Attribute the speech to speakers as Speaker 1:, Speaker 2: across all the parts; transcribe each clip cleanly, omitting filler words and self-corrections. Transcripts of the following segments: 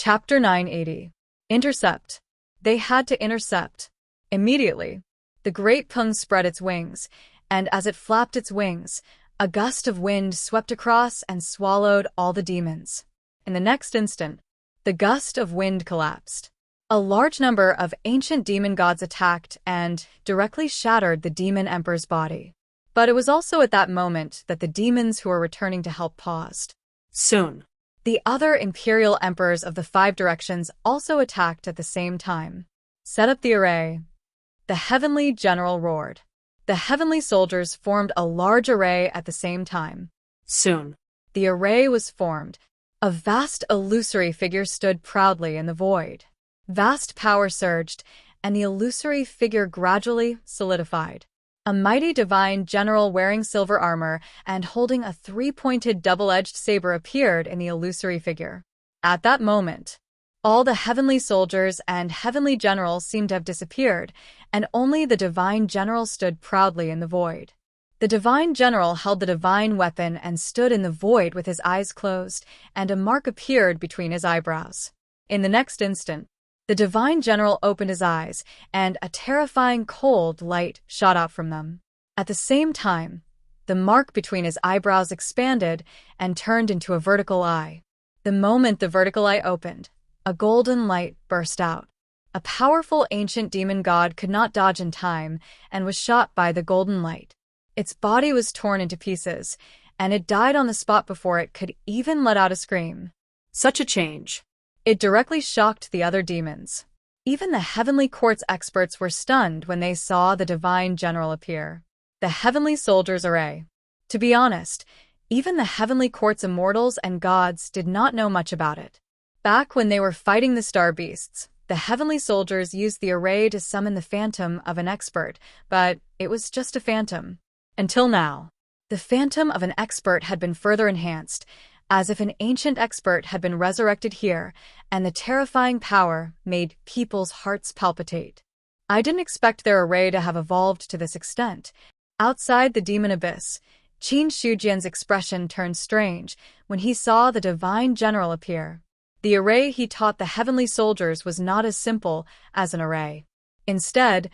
Speaker 1: Chapter 980. Intercept. They had to intercept. Immediately, the great Pung spread its wings, and as it flapped its wings, a gust of wind swept across and swallowed all the demons. In the next instant, the gust of wind collapsed. A large number of ancient demon gods attacked and directly shattered the demon emperor's body. But it was also at that moment that the demons who were returning to help paused.
Speaker 2: Soon,
Speaker 1: the other imperial emperors of the 5 directions also attacked at the same time. Set up the array. The heavenly general roared. The heavenly soldiers formed a large array at the same time.
Speaker 2: Soon,
Speaker 1: the array was formed. A vast illusory figure stood proudly in the void. Vast power surged, and the illusory figure gradually solidified. A mighty divine general wearing silver armor and holding a 3-pointed double-edged saber appeared in the illusory figure. At that moment, all the heavenly soldiers and heavenly generals seemed to have disappeared, and only the divine general stood proudly in the void. The divine general held the divine weapon and stood in the void with his eyes closed, and a mark appeared between his eyebrows. In the next instant, the divine general opened his eyes, and a terrifying cold light shot out from them. At the same time, the mark between his eyebrows expanded and turned into a vertical eye. The moment the vertical eye opened, a golden light burst out. A powerful ancient demon god could not dodge in time and was shot by the golden light. Its body was torn into pieces, and it died on the spot before it could even let out a scream.
Speaker 2: Such a change.
Speaker 1: It directly shocked the other demons. Even the heavenly court's experts were stunned when they saw the divine general appear. The heavenly soldiers' array. To be honest, even the heavenly court's immortals and gods did not know much about it. Back when they were fighting the star beasts, the heavenly soldiers used the array to summon the phantom of an expert, but it was just a phantom. Until now, the phantom of an expert had been further enhanced, as if an ancient expert had been resurrected here, and the terrifying power made people's hearts palpitate. I didn't expect their array to have evolved to this extent. Outside the demon abyss, Qin Shujian's expression turned strange when he saw the divine general appear. The array he taught the heavenly soldiers was not as simple as an array. Instead,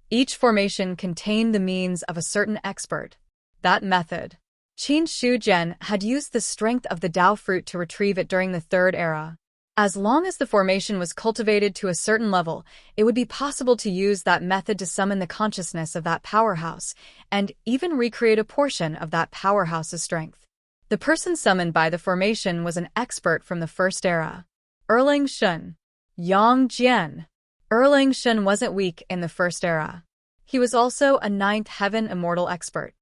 Speaker 1: each formation contained the means of a certain expert. That method. Qin Shujian had used the strength of the Dao fruit to retrieve it during the 3rd era. As long as the formation was cultivated to a certain level, it would be possible to use that method to summon the consciousness of that powerhouse, and even recreate a portion of that powerhouse's strength. The person summoned by the formation was an expert from the 1st era. Erlang Shun. Yang Jian. Erlang Shun wasn't weak in the 1st era. He was also a 9th heaven immortal expert.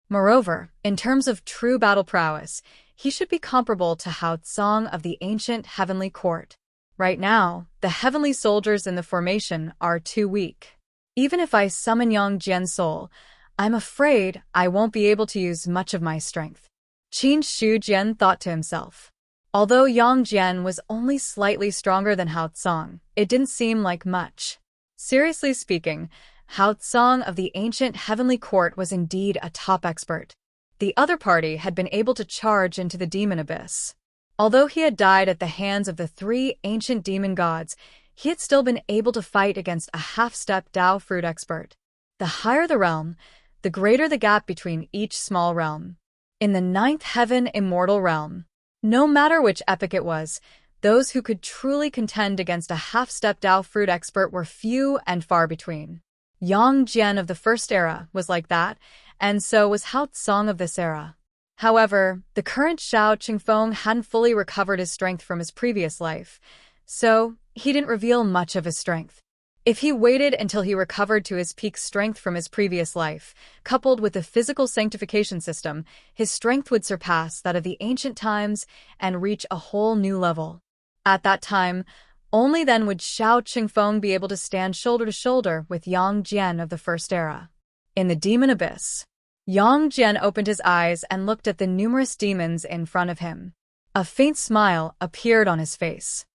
Speaker 1: Moreover, in terms of true battle prowess, he should be comparable to Hao Tsong of the ancient heavenly court. Right now, the heavenly soldiers in the formation are too weak. Even if I summon Yang Jian's soul, I'm afraid I won't be able to use much of my strength. Qin Shujian thought to himself. Although Yang Jian was only slightly stronger than Hao Tsong, it didn't seem like much. Seriously speaking, Hao Tsong of the ancient heavenly court was indeed a top expert. The other party had been able to charge into the demon abyss. Although he had died at the hands of the 3 ancient demon gods, he had still been able to fight against a half-step Dao fruit expert. The higher the realm, the greater the gap between each small realm. In the 9th heaven immortal realm, no matter which epoch it was, those who could truly contend against a half-step Dao fruit expert were few and far between. Yang Jian of the 1st era was like that, and so was Hao Tsong of this era. However, the current Xiao Qingfeng hadn't fully recovered his strength from his previous life, so he didn't reveal much of his strength. If he waited until he recovered to his peak strength from his previous life, coupled with the physical sanctification system, his strength would surpass that of the ancient times and reach a whole new level. At that time, only then would Xiao Qingfeng be able to stand shoulder to shoulder with Yang Jian of the 1st era. In the demon abyss, Yang Jian opened his eyes and looked at the numerous demons in front of him. A faint smile appeared on his face.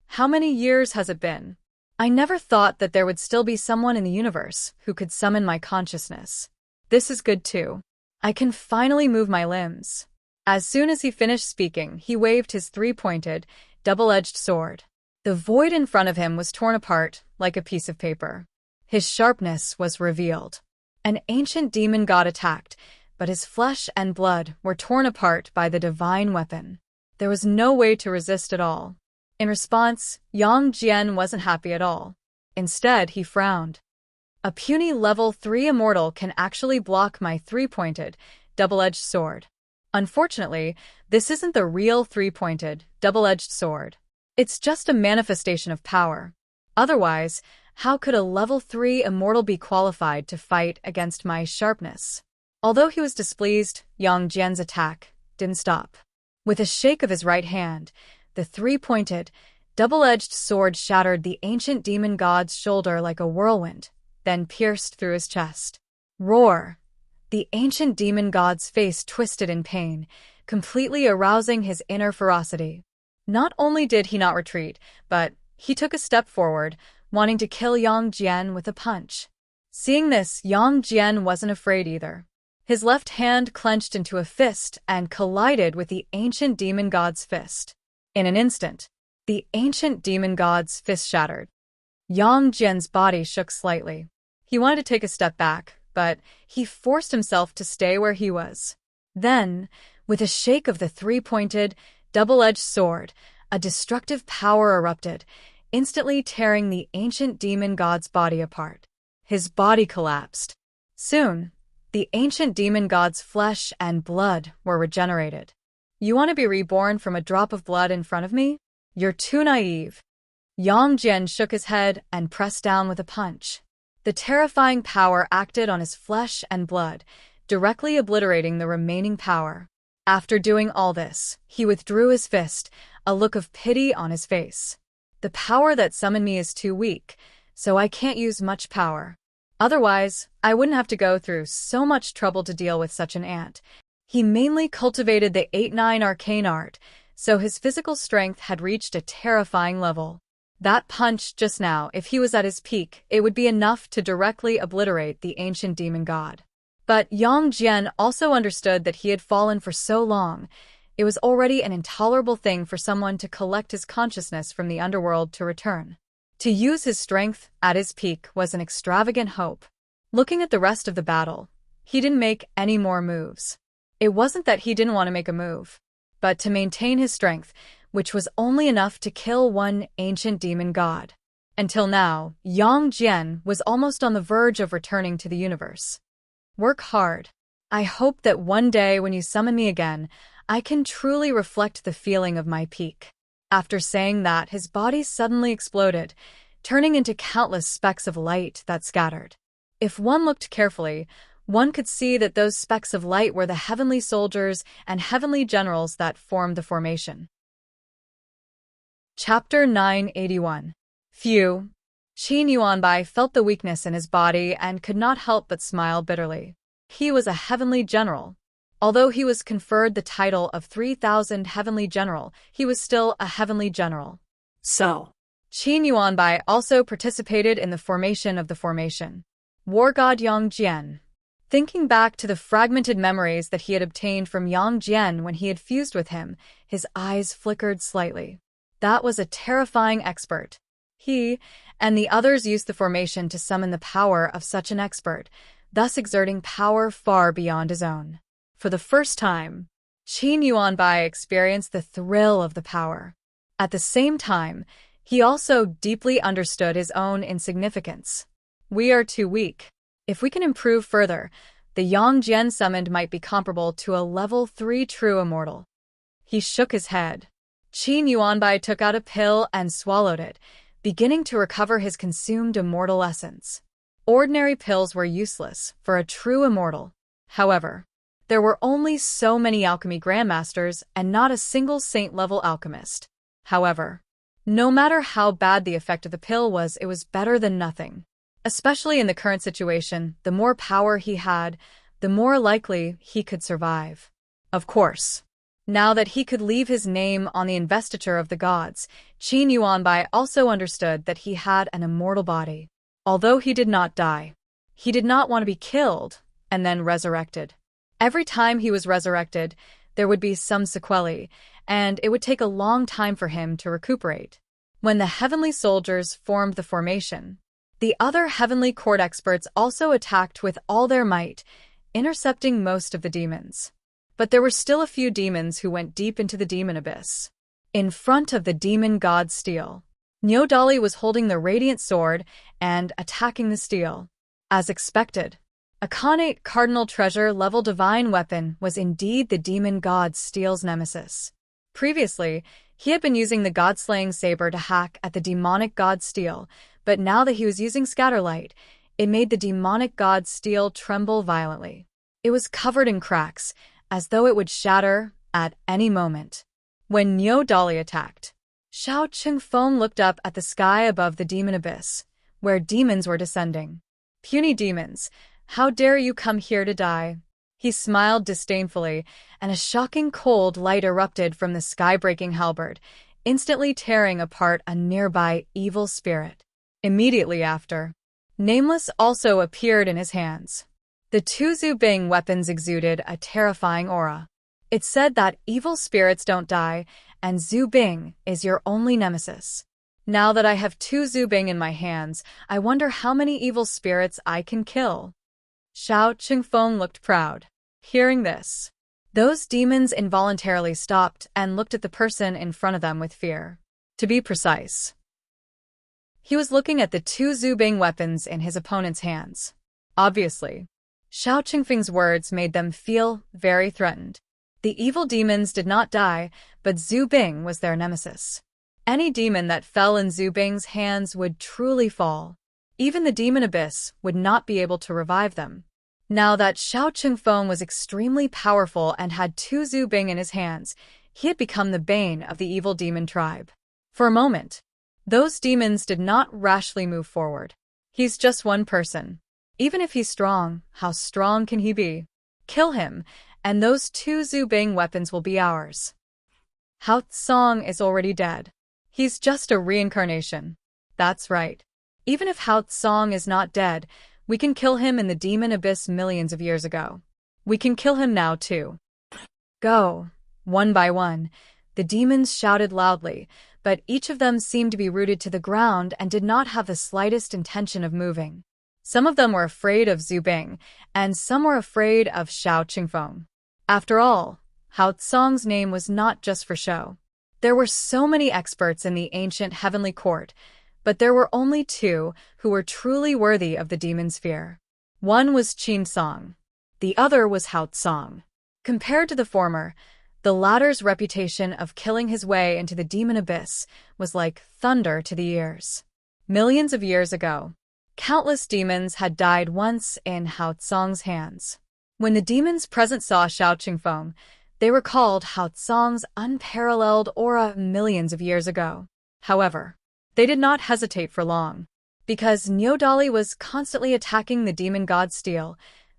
Speaker 1: How many years has it been? I never thought that there would still be someone in the universe who could summon my consciousness. This is good too. I can finally move my limbs. As soon as he finished speaking, he waved his 3-pointed, double-edged sword. The void in front of him was torn apart like a piece of paper. His sharpness was revealed. An ancient demon god attacked, but his flesh and blood were torn apart by the divine weapon. There was no way to resist at all. In response, Yang Jian wasn't happy at all. Instead, he frowned. A puny level 3 immortal can actually block my three-pointed, double-edged sword. Unfortunately, this isn't the real three-pointed, double-edged sword. It's just a manifestation of power. Otherwise, how could a level 3 immortal be qualified to fight against my sharpness? Although he was displeased, Yang Jian's attack didn't stop. With a shake of his right hand, the three-pointed, double-edged sword shattered the ancient demon god's shoulder like a whirlwind, then pierced through his chest. Roar! The ancient demon god's face twisted in pain, completely arousing his inner ferocity. Not only did he not retreat, but he took a step forward, wanting to kill Yang Jian with a punch. Seeing this, Yang Jian wasn't afraid either. His left hand clenched into a fist and collided with the ancient demon god's fist. In an instant, the ancient demon god's fist shattered. Yang Jian's body shook slightly. He wanted to take a step back, but he forced himself to stay where he was. Then, with a shake of the three-pointed, double-edged sword, a destructive power erupted, instantly tearing the ancient demon god's body apart. His body collapsed. Soon, the ancient demon god's flesh and blood were regenerated. You want to be reborn from a drop of blood in front of me? You're too naive. Yang Jian shook his head and pressed down with a punch. The terrifying power acted on his flesh and blood, directly obliterating the remaining power. After doing all this, he withdrew his fist, a look of pity on his face. The power that summoned me is too weak, so I can't use much power. Otherwise, I wouldn't have to go through so much trouble to deal with such an ant. He mainly cultivated the 8-9 arcane art, so his physical strength had reached a terrifying level. That punch just now, if he was at his peak, it would be enough to directly obliterate the ancient demon god. But Yang Jian also understood that he had fallen for so long. It was already an intolerable thing for someone to collect his consciousness from the underworld to return. To use his strength at his peak was an extravagant hope. Looking at the rest of the battle, he didn't make any more moves. It wasn't that he didn't want to make a move, but to maintain his strength, which was only enough to kill one ancient demon god. Until now, Yang Jian was almost on the verge of returning to the universe. Work hard. I hope that one day when you summon me again, I can truly reflect the feeling of my peak. After saying that, his body suddenly exploded, turning into countless specks of light that scattered. If one looked carefully, one could see that those specks of light were the heavenly soldiers and heavenly generals that formed the formation. Chapter 981. Phew. Qin Yuanbai felt the weakness in his body and could not help but smile bitterly. He was a heavenly general. Although he was conferred the title of 3,000 heavenly general, he was still a heavenly general.
Speaker 2: So,
Speaker 1: Qin Yuanbai also participated in the formation of the formation. War god Yang Jian. Thinking back to the fragmented memories that he had obtained from Yang Jian when he had fused with him, his eyes flickered slightly. That was a terrifying expert. He and the others used the formation to summon the power of such an expert, thus exerting power far beyond his own. For the first time, Qin Yuanbai experienced the thrill of the power. At the same time, he also deeply understood his own insignificance. We are too weak. If we can improve further, the Yang Jian summoned might be comparable to a level 3 true immortal. He shook his head. Qin Yuanbai took out a pill and swallowed it, beginning to recover his consumed immortal essence. Ordinary pills were useless for a true immortal. However, there were only so many alchemy grandmasters and not a single saint-level alchemist. However, no matter how bad the effect of the pill was, it was better than nothing. Especially in the current situation, the more power he had, the more likely he could survive. Of course, now that he could leave his name on the investiture of the gods, Qin Yuanbai also understood that he had an immortal body. Although he did not die, he did not want to be killed and then resurrected. Every time he was resurrected, there would be some sequelae, and it would take a long time for him to recuperate. When the heavenly soldiers formed the formation, the other heavenly court experts also attacked with all their might, intercepting most of the demons. But there were still a few demons who went deep into the demon abyss. In front of the demon god Steel, Nyodali was holding the radiant sword and attacking the steel. As expected, a Khanate cardinal treasure-level divine weapon was indeed the demon god Steel's nemesis. Previously, he had been using the god-slaying saber to hack at the demonic god Steel, but now that he was using Scatterlight, it made the demonic god Steel tremble violently. It was covered in cracks, as though it would shatter at any moment. When Nyodali attacked, Xiao Qingfeng looked up at the sky above the demon abyss, where demons were descending. "Puny demons, how dare you come here to die?" He smiled disdainfully, and a shocking cold light erupted from the sky-breaking halberd, instantly tearing apart a nearby evil spirit. Immediately after, Nameless also appeared in his hands. The two Zubing weapons exuded a terrifying aura. It said that evil spirits don't die, and Zubing is your only nemesis. Now that I have two Zubing in my hands, I wonder how many evil spirits I can kill. Xiao Qingfeng looked proud. Hearing this, those demons involuntarily stopped and looked at the person in front of them with fear. To be precise, he was looking at the two Zubing weapons in his opponent's hands. Obviously, Xiao Qingfeng's words made them feel very threatened. The evil demons did not die, but Zubing was their nemesis. Any demon that fell in Zubing's hands would truly fall. Even the demon abyss would not be able to revive them. Now that Xiao Qingfeng was extremely powerful and had two Zubing in his hands, he had become the bane of the evil demon tribe. For a moment, those demons did not rashly move forward. He's just one person. Even if he's strong, how strong can he be? Kill him, and those two Zubing weapons will be ours. Hao Tsong is already dead. He's just a reincarnation. That's right. Even if Hao Tsong is not dead, we can kill him in the demon abyss millions of years ago. We can kill him now too. Go. One by one, the demons shouted loudly, but each of them seemed to be rooted to the ground and did not have the slightest intention of moving. Some of them were afraid of Zubing, and some were afraid of Xiao Qingfeng. After all, Hao Tsong's name was not just for show. There were so many experts in the ancient heavenly court, but there were only two who were truly worthy of the demon's fear. One was Qin Song. The other was Hao Tsong. Compared to the former, the latter's reputation of killing his way into the demon abyss was like thunder to the ears. Millions of years ago, countless demons had died once in Hao Tsong's hands. When the demons present saw Xiao Qingfeng, they recalled Hao Tsong's unparalleled aura millions of years ago. However, they did not hesitate for long. Because Nyodali was constantly attacking the demon god Steel,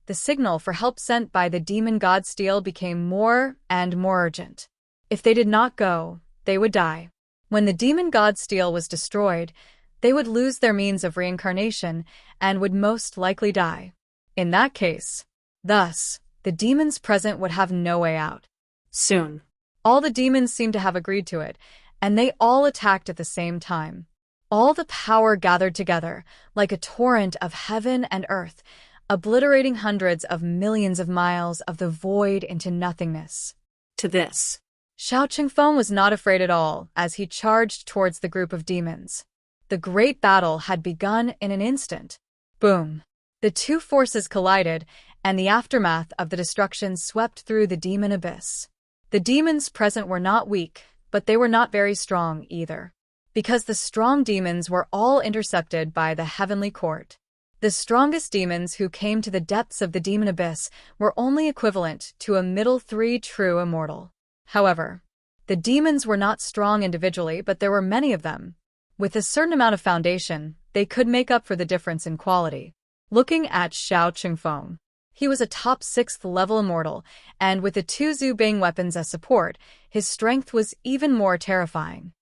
Speaker 1: the signal for help sent by the demon god Steel became more and more urgent. If they did not go, they would die. When the demon god Steel was destroyed, they would lose their means of reincarnation and would most likely die. In that case, thus, the demons present would have no way out.
Speaker 2: Soon.
Speaker 1: All the demons seemed to have agreed to it, and they all attacked at the same time. All the power gathered together, like a torrent of heaven and earth, obliterating hundreds of millions of miles of the void into nothingness.
Speaker 2: To this,
Speaker 1: Xiao Qingfeng was not afraid at all as he charged towards the group of demons. The great battle had begun in an instant. Boom! The two forces collided, and the aftermath of the destruction swept through the demon abyss. The demons present were not weak, but they were not very strong either. Because the strong demons were all intercepted by the heavenly court. The strongest demons who came to the depths of the demon abyss were only equivalent to a middle three true immortal. However, the demons were not strong individually, but there were many of them. With a certain amount of foundation, they could make up for the difference in quality. Looking at Xiao Qingfeng, he was a top 6th level immortal, and with the two Zubing weapons as support, his strength was even more terrifying.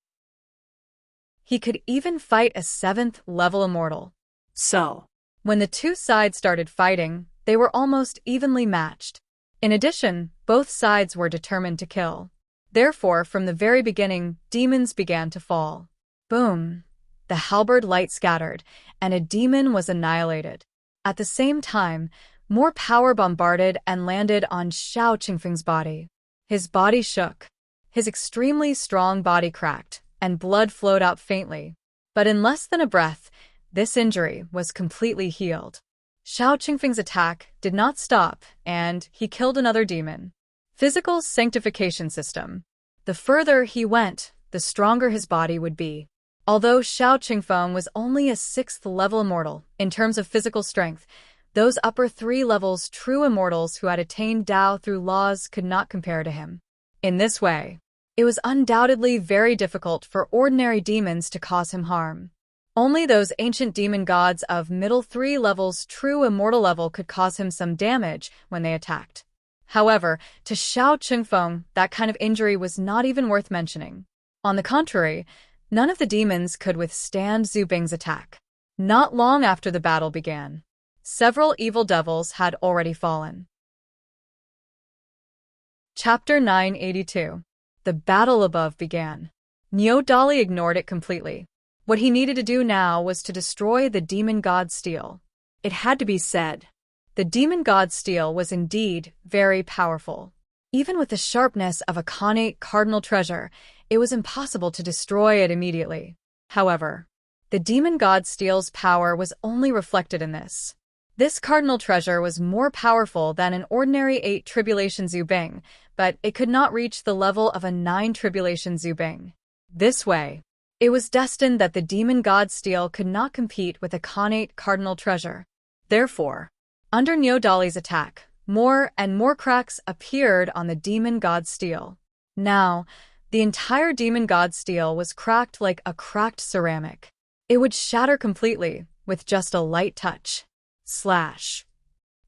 Speaker 1: He could even fight a 7th level immortal.
Speaker 2: So,
Speaker 1: when the two sides started fighting, they were almost evenly matched. In addition, both sides were determined to kill. Therefore, from the very beginning, demons began to fall. Boom! The halberd light scattered, and a demon was annihilated. At the same time, more power bombarded and landed on Xiao Qingfeng's body. His body shook. His extremely strong body cracked, and blood flowed out faintly. But in less than a breath, this injury was completely healed. Xiao Qingfeng's attack did not stop, and he killed another demon. Physical sanctification system. The further he went, the stronger his body would be. Although Xiao Qingfeng was only a 6th-level immortal in terms of physical strength, those upper 3 levels true immortals who had attained Tao through laws could not compare to him. In this way, it was undoubtedly very difficult for ordinary demons to cause him harm. Only those ancient demon gods of middle 3 levels true immortal level could cause him some damage when they attacked. However, to Xiao Qingfeng, that kind of injury was not even worth mentioning. On the contrary, none of the demons could withstand Zhu Bing's attack. Not long after the battle began, several evil devils had already fallen. Chapter 982. The battle above began. Niu Dali ignored it completely. What he needed to do now was to destroy the demon god steel. It had to be said. The demon god steel was indeed very powerful. Even with the sharpness of a connate cardinal treasure, it was impossible to destroy it immediately. However, the demon god steel's power was only reflected in this. This cardinal treasure was more powerful than an ordinary 8 tribulation Zhu Bing, but it could not reach the level of a 9 tribulation Zhu Bing. This way, it was destined that the demon god steel could not compete with a connate cardinal treasure. Therefore, under Niu Dali's attack, more and more cracks appeared on the demon god steel. Now, the entire demon god steel was cracked like a cracked ceramic. It would shatter completely with just a light touch. Slash.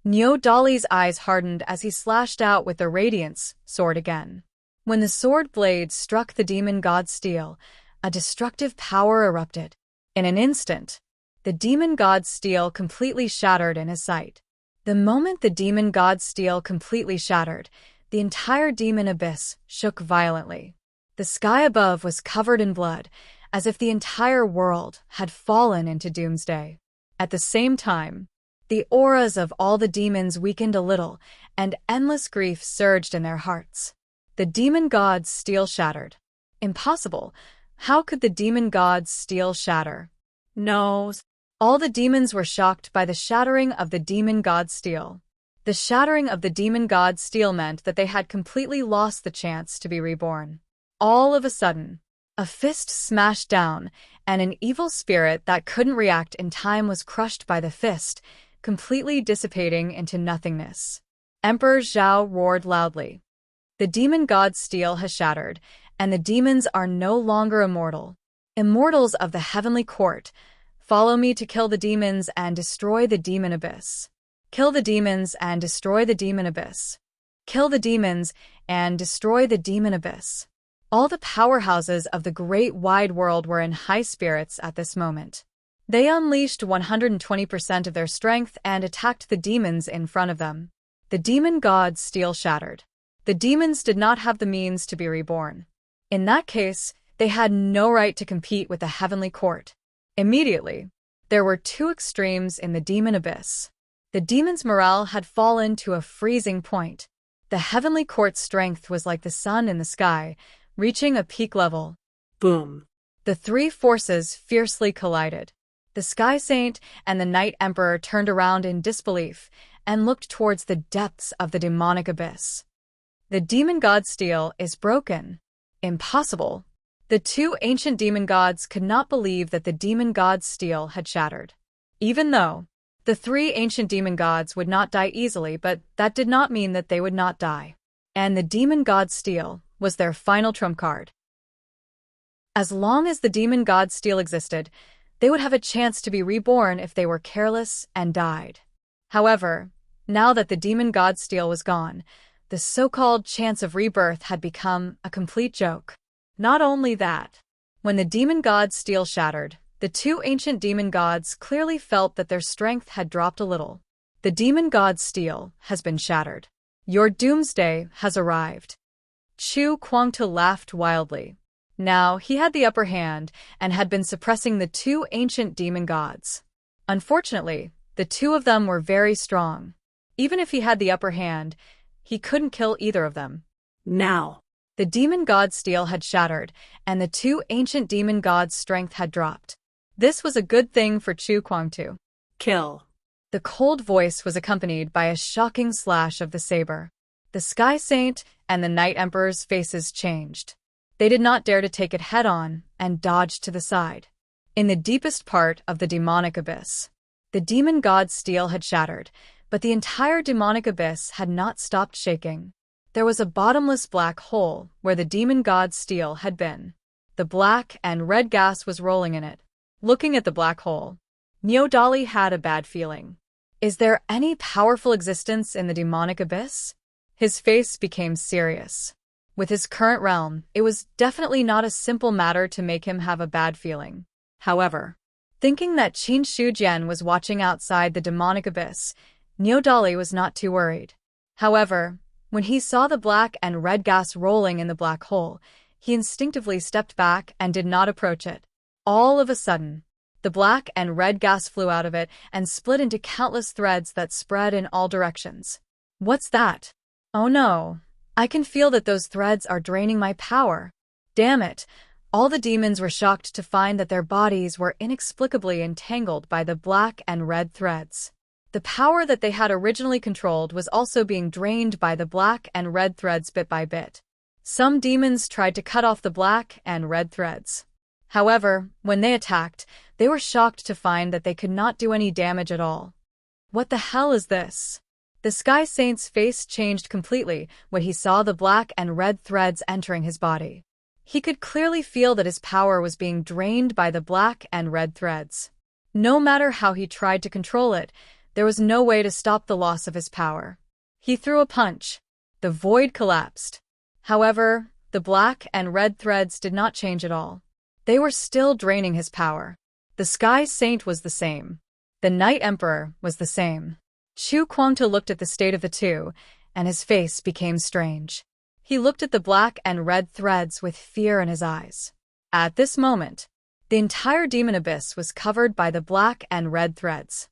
Speaker 1: Niu Dali's eyes hardened as he slashed out with the Radiance sword again. When the sword blade struck the demon god steel, a destructive power erupted. In an instant, the demon god steel completely shattered in his sight. The moment the demon god steel completely shattered, the entire demon abyss shook violently. The sky above was covered in blood, as if the entire world had fallen into doomsday. At the same time, the auras of all the demons weakened a little, and endless grief surged in their hearts. The demon god's steel shattered. Impossible. How could the demon god's steel shatter? No. All the demons were shocked by the shattering of the demon god's steel. The shattering of the demon god's steel meant that they had completely lost the chance to be reborn. All of a sudden, a fist smashed down, and an evil spirit that couldn't react in time was crushed by the fist, completely dissipating into nothingness. Emperor Zhao roared loudly. The demon god's steel has shattered, and the demons are no longer immortal. Immortals of the heavenly court, follow me to kill the demons and destroy the demon abyss. Kill the demons and destroy the demon abyss. Kill the demons and destroy the demon abyss. All the powerhouses of the great wide world were in high spirits at this moment. They unleashed 120% of their strength and attacked the demons in front of them. The demon god's steel shattered. The demons did not have the means to be reborn. In that case, they had no right to compete with the heavenly court. Immediately, there were 2 extremes in the demon abyss. The demons' morale had fallen to a freezing point. The heavenly court's strength was like the sun in the sky, reaching a peak level.
Speaker 2: Boom.
Speaker 1: The 3 forces fiercely collided. The Sky Saint and the Night Emperor turned around in disbelief and looked towards the depths of the demonic abyss. The demon god's steel is broken. Impossible. The 2 ancient demon gods could not believe that the demon god's steel had shattered. Even though the 3 ancient demon gods would not die easily, but that did not mean that they would not die. And the demon god's steel was their final trump card. As long as the demon god's steel existed, they would have a chance to be reborn if they were careless and died. However, now that the demon god's steel was gone, the so-called chance of rebirth had become a complete joke. Not only that, when the demon god's steel shattered, the 2 ancient demon gods clearly felt that their strength had dropped a little. The demon god's steel has been shattered. Your doomsday has arrived. Chu Kuangtu laughed wildly. Now he had the upper hand and had been suppressing the two ancient demon gods. Unfortunately, the two of them were very strong. Even if he had the upper hand, he couldn't kill either of them.
Speaker 2: Now.
Speaker 1: The demon god's steel had shattered, and the two ancient demon gods' strength had dropped. This was a good thing for Chu Kuangtu.
Speaker 2: Kill.
Speaker 1: The cold voice was accompanied by a shocking slash of the saber. The Sky Saint and the Night Emperor's faces changed. They did not dare to take it head-on and dodged to the side. In the deepest part of the demonic abyss, the demon god's steel had shattered, but the entire demonic abyss had not stopped shaking. There was a bottomless black hole where the demon god's steel had been. The black and red gas was rolling in it. Looking at the black hole, Niodali had a bad feeling. Is there any powerful existence in the demonic abyss? His face became serious. With his current realm, it was definitely not a simple matter to make him have a bad feeling. However, thinking that Qin Shujian was watching outside the demonic abyss, Niodali was not too worried. However, when he saw the black and red gas rolling in the black hole, he instinctively stepped back and did not approach it. All of a sudden, the black and red gas flew out of it and split into countless threads that spread in all directions. What's that? Oh no, I can feel that those threads are draining my power. Damn it! All the demons were shocked to find that their bodies were inexplicably entangled by the black and red threads. The power that they had originally controlled was also being drained by the black and red threads bit by bit. Some demons tried to cut off the black and red threads. However, when they attacked, they were shocked to find that they could not do any damage at all. What the hell is this? The Sky Saint's face changed completely when he saw the black and red threads entering his body. He could clearly feel that his power was being drained by the black and red threads. No matter how he tried to control it, there was no way to stop the loss of his power. He threw a punch. The void collapsed. However, the black and red threads did not change at all. They were still draining his power. The Sky Saint was the same. The Night Emperor was the same. Chu Kuangtu looked at the state of the two, and his face became strange. He looked at the black and red threads with fear in his eyes. At this moment, the entire demon abyss was covered by the black and red threads.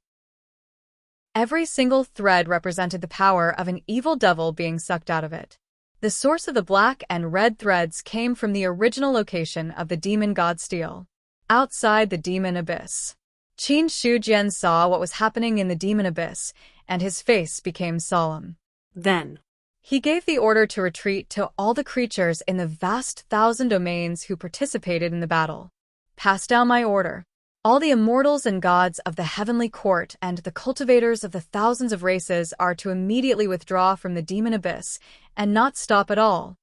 Speaker 1: Every single thread represented the power of an evil devil being sucked out of it. The source of the black and red threads came from the original location of the demon god steel, outside the demon abyss. Qin Shujian saw what was happening in the demon abyss, and his face became solemn.
Speaker 2: Then,
Speaker 1: he gave the order to retreat to all the creatures in the vast 1,000 domains who participated in the battle. Pass down my order. All the immortals and gods of the heavenly court and the cultivators of the thousands of races are to immediately withdraw from the demon abyss and not stop at all.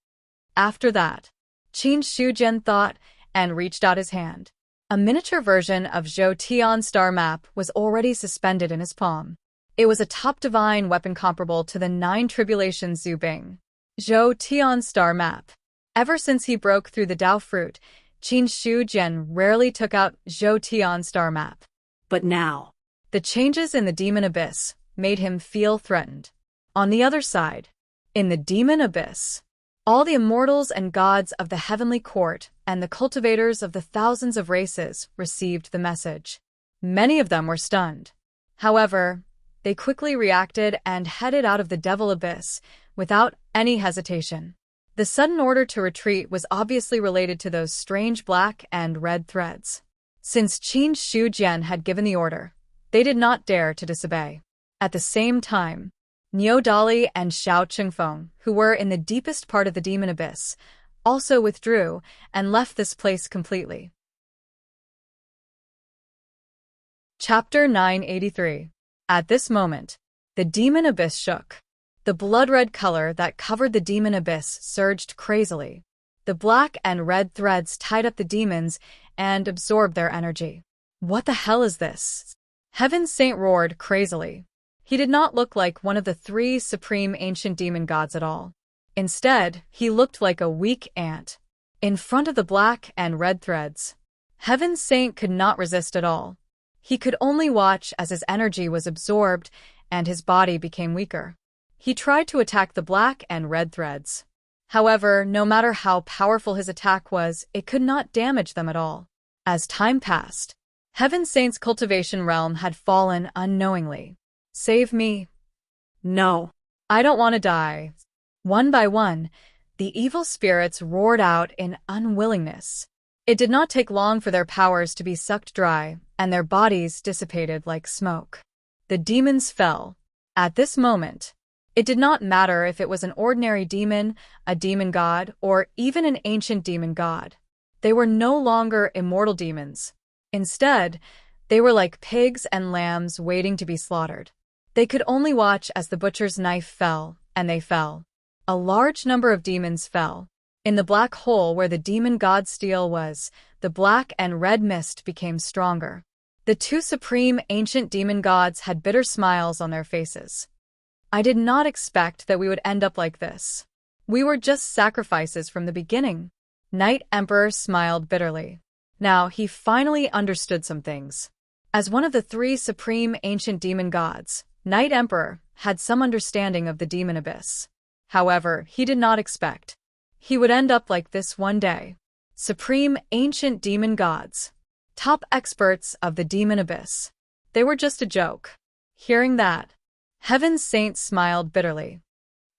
Speaker 1: After that, Qin Shujian thought and reached out his hand. A miniature version of Zhou Tian's star map was already suspended in his palm. It was a top divine weapon comparable to the 9 tribulations Zubing. Zhou Tian's star map. Ever since he broke through the Dao fruit, Qin Shujian rarely took out Zhou Tian's star map.
Speaker 2: But now,
Speaker 1: the changes in the demon abyss made him feel threatened. On the other side, in the demon abyss, all the immortals and gods of the heavenly court and the cultivators of the thousands of races received the message. Many of them were stunned. However, they quickly reacted and headed out of the devil abyss without any hesitation. The sudden order to retreat was obviously related to those strange black and red threads. Since Qin Shujian had given the order, they did not dare to disobey. At the same time, Niodali and Xiao Chengfeng, who were in the deepest part of the demon abyss, also withdrew and left this place completely. Chapter 983. At this moment, the demon abyss shook. The blood-red color that covered the demon abyss surged crazily. The black and red threads tied up the demons and absorbed their energy. What the hell is this? Heaven's Saint roared crazily. He did not look like one of the 3 supreme ancient demon gods at all. Instead, he looked like a weak ant. In front of the black and red threads, Heaven's Saint could not resist at all. He could only watch as his energy was absorbed and his body became weaker. He tried to attack the black and red threads. However, no matter how powerful his attack was, it could not damage them at all. As time passed, Heaven Saint's cultivation realm had fallen unknowingly. Save me.
Speaker 2: No.
Speaker 1: I don't want to die. One by one, the evil spirits roared out in unwillingness. It did not take long for their powers to be sucked dry, and their bodies dissipated like smoke. The demons fell. At this moment, it did not matter if it was an ordinary demon, a demon god, or even an ancient demon god. They were no longer immortal demons. Instead, they were like pigs and lambs waiting to be slaughtered. They could only watch as the butcher's knife fell, and they fell. A large number of demons fell. In the black hole where the demon god steel was, the black and red mist became stronger. The two supreme ancient demon gods had bitter smiles on their faces. I did not expect that we would end up like this. We were just sacrifices from the beginning. Night Emperor smiled bitterly. Now he finally understood some things. As one of the three supreme ancient demon gods, Night Emperor had some understanding of the demon abyss. However, he did not expect he would end up like this one day. Supreme ancient demon gods, top experts of the demon abyss. They were just a joke. Hearing that, Heaven's Saint smiled bitterly.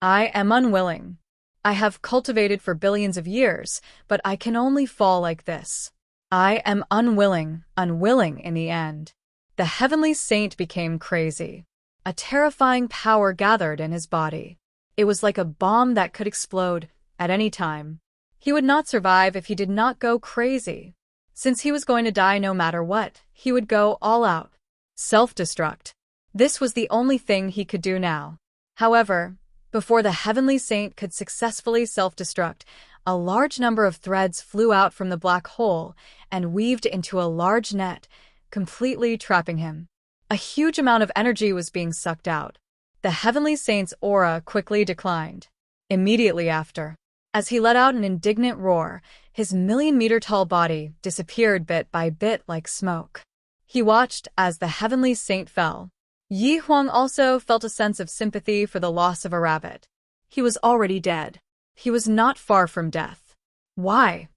Speaker 1: I am unwilling. I have cultivated for billions of years, but I can only fall like this. I am unwilling in the end. The Heavenly Saint became crazy. A terrifying power gathered in his body. It was like a bomb that could explode at any time. He would not survive if he did not go crazy. Since he was going to die no matter what, he would go all out. Self-destruct. This was the only thing he could do now. However, before the Heavenly Saint could successfully self-destruct, a large number of threads flew out from the black hole and weaved into a large net, completely trapping him. A huge amount of energy was being sucked out. The Heavenly Saint's aura quickly declined. Immediately after, as he let out an indignant roar, his million-meter-tall body disappeared bit by bit like smoke. He watched as the Heavenly Saint fell. Yi Huang also felt a sense of sympathy for the loss of a rabbit. He was already dead. He was not far from death. Why?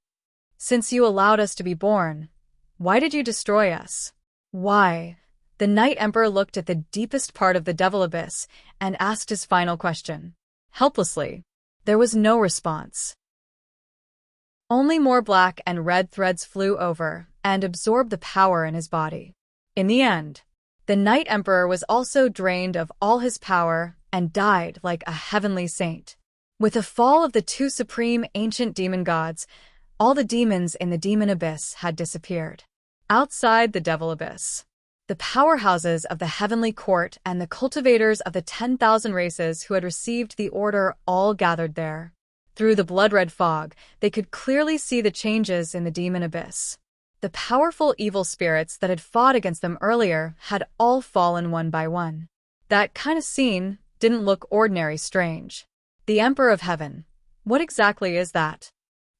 Speaker 1: Since you allowed us to be born, why did you destroy us? Why? The Night Emperor looked at the deepest part of the Devil Abyss and asked his final question. Helplessly. There was no response. Only more black and red threads flew over and absorbed the power in his body. In the end, the Night Emperor was also drained of all his power and died like a heavenly saint. With the fall of the two supreme ancient demon gods, all the demons in the demon abyss had disappeared. Outside the Devil Abyss, the powerhouses of the heavenly court and the cultivators of the 10,000 races who had received the order all gathered there. Through the blood-red fog, they could clearly see the changes in the demon abyss. The powerful evil spirits that had fought against them earlier had all fallen one by one. That kind of scene didn't look ordinary strange. The Emperor of Heaven. What exactly is that?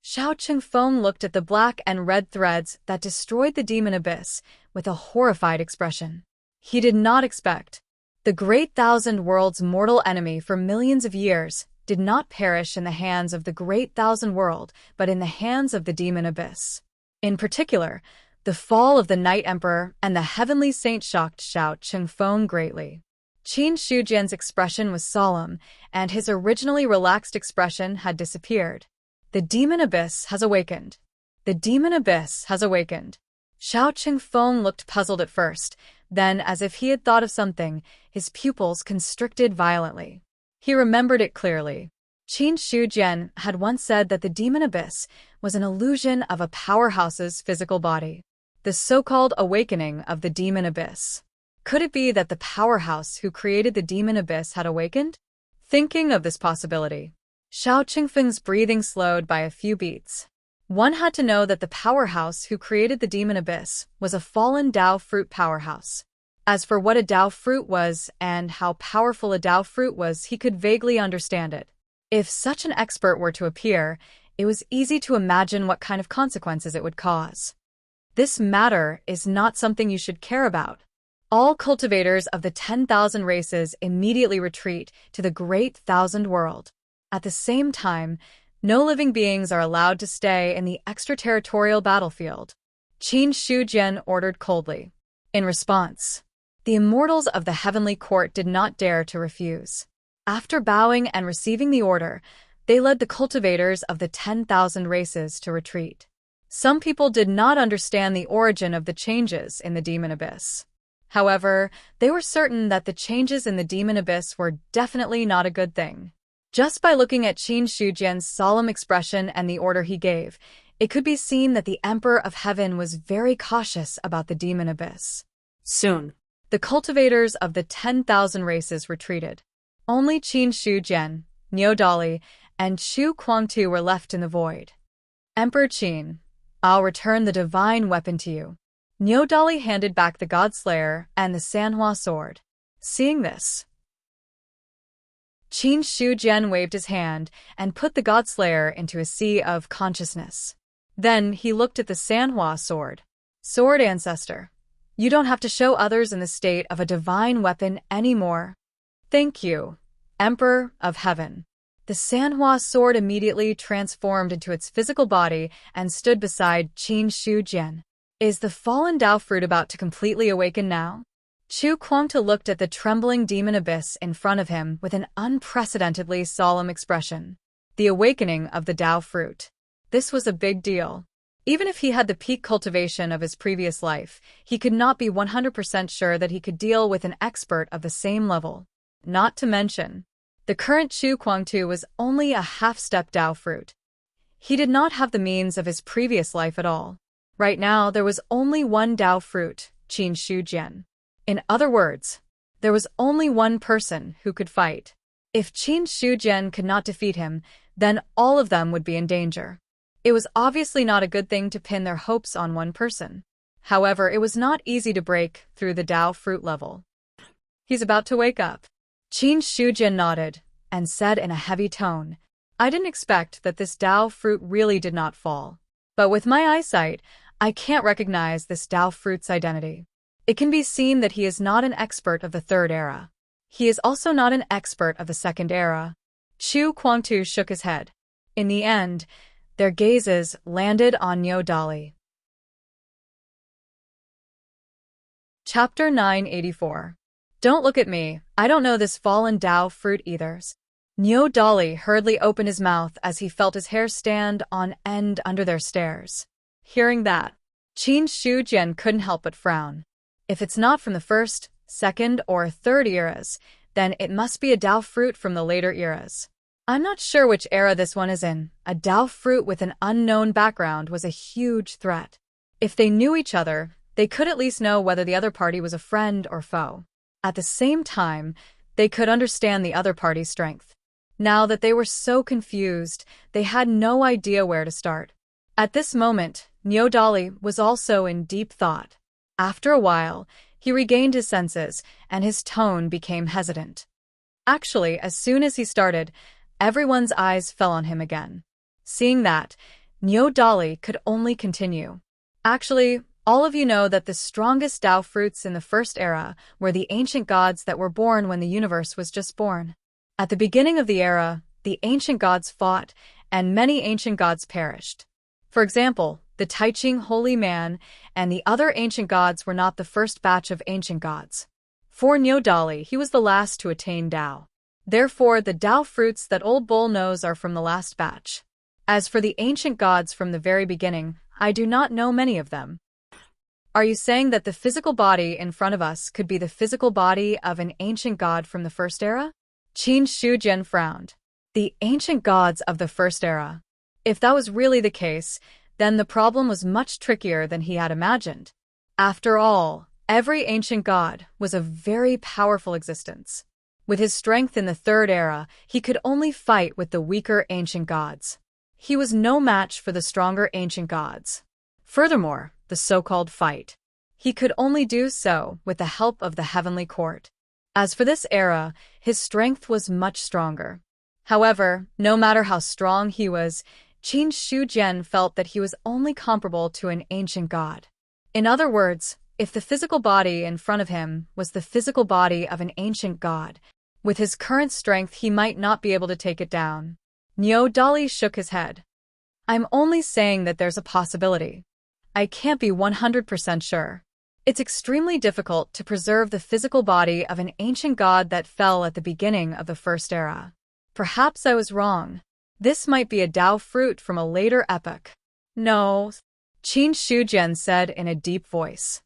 Speaker 1: Xiao Qingfeng looked at the black and red threads that destroyed the demon abyss with a horrified expression. He did not expect. The great thousand world's mortal enemy for millions of years did not perish in the hands of the great thousand world, but in the hands of the demon abyss. In particular, the fall of the Night Emperor and the Heavenly Saint shocked Xiao Qingfeng greatly. Qin Shujian's expression was solemn, and his originally relaxed expression had disappeared. The demon abyss has awakened. The demon abyss has awakened. Xiao Qingfeng looked puzzled at first, then, as if he had thought of something, his pupils constricted violently. He remembered it clearly. Qin Shujian had once said that the demon abyss was an illusion of a powerhouse's physical body. The so-called awakening of the demon abyss. Could it be that the powerhouse who created the demon abyss had awakened? Thinking of this possibility, Xiao Qingfeng's breathing slowed by a few beats. One had to know that the powerhouse who created the demon abyss was a fallen Dao fruit powerhouse. As for what a Dao fruit was and how powerful a Dao fruit was, he could vaguely understand it. If such an expert were to appear, it was easy to imagine what kind of consequences it would cause. This matter is not something you should care about. All cultivators of the 10,000 races immediately retreat to the great thousand world. At the same time, No living beings are allowed to stay in the extraterritorial battlefield, Qin Shujian ordered coldly. In response, the immortals of the heavenly court did not dare to refuse. After bowing and receiving the order, they led the cultivators of the 10,000 races to retreat. Some people did not understand the origin of the changes in the demon abyss. However, they were certain that the changes in the demon abyss were definitely not a good thing. Just by looking at Qin Shujian's solemn expression and the order he gave, it could be seen that the Emperor of Heaven was very cautious about the demon abyss.
Speaker 2: Soon,
Speaker 1: the cultivators of the 10,000 races retreated. Only Qin Shujian, Niu Dali, and Chu Kuangtu were left in the void. Emperor Qin, I'll return the divine weapon to you. Niu Dali handed back the Godslayer and the Sanhua sword. Seeing this, Qin Shujian waved his hand and put the Godslayer into a sea of consciousness. Then he looked at the Sanhua sword. Sword ancestor, you don't have to show others in the state of a divine weapon anymore. Thank you, Emperor of Heaven. The Sanhua sword immediately transformed into its physical body and stood beside Qin Shujian. Is the fallen Dao fruit about to completely awaken now? Chu Kuangtu looked at the trembling demon abyss in front of him with an unprecedentedly solemn expression. The awakening of the Dao fruit. This was a big deal. Even if he had the peak cultivation of his previous life, he could not be 100% sure that he could deal with an expert of the same level. Not to mention, the current Chu Kuangtu was only a half-step Dao fruit. He did not have the means of his previous life at all. Right now, there was only one Dao fruit, Qin Shujian. In other words, there was only one person who could fight. If Qin Shujian could not defeat him, then all of them would be in danger. It was obviously not a good thing to pin their hopes on one person. However, it was not easy to break through the Dao fruit level. He's about to wake up. Qin Shujian nodded and said in a heavy tone, I didn't expect that this Dao fruit really did not fall. But with my eyesight, I can't recognize this Dao fruit's identity. It can be seen that he is not an expert of the third era. He is also not an expert of the second era. Chu Kuangtu shook his head. In the end, their gazes landed on Niu Dali. Chapter 984. Don't look at me, I don't know this fallen Dao fruit either. Niu Dali hurriedly opened his mouth as he felt his hair stand on end under their stares. Hearing that, Qin Shujian couldn't help but frown. If it's not from the first, second, or third eras, then it must be a Dao fruit from the later eras. I'm not sure which era this one is in. A Dao fruit with an unknown background was a huge threat. If they knew each other, they could at least know whether the other party was a friend or foe. At the same time, they could understand the other party's strength. Now that they were so confused, they had no idea where to start. At this moment, Niu Dali was also in deep thought. After a while, he regained his senses, and his tone became hesitant. Actually, as soon as he started, everyone's eyes fell on him again. Seeing that, Niu Dali could only continue. Actually, all of you know that the strongest Dao fruits in the first era were the ancient gods that were born when the universe was just born. At the beginning of the era, the ancient gods fought, and many ancient gods perished. For example, the Taiching Holy Man and the other ancient gods were not the first batch of ancient gods. For Niu Dali, he was the last to attain Dao. Therefore, the Dao fruits that Old Bull knows are from the last batch. As for the ancient gods from the very beginning, I do not know many of them. Are you saying that the physical body in front of us could be the physical body of an ancient god from the first era? Qin Shujian frowned. The ancient gods of the first era. If that was really the case, then the problem was much trickier than he had imagined. After all, every ancient god was a very powerful existence. With his strength in the third era, he could only fight with the weaker ancient gods. He was no match for the stronger ancient gods. Furthermore, the so-called fight. He could only do so with the help of the heavenly court. As for this era, his strength was much stronger. However, no matter how strong he was, Qin Shujian felt that he was only comparable to an ancient god. In other words, if the physical body in front of him was the physical body of an ancient god, with his current strength he might not be able to take it down. Niu Dali shook his head. I'm only saying that there's a possibility. I can't be 100% sure. It's extremely difficult to preserve the physical body of an ancient god that fell at the beginning of the First Era. Perhaps I was wrong. This might be a Dao fruit from a later epoch. No, Qin Shujian said in a deep voice.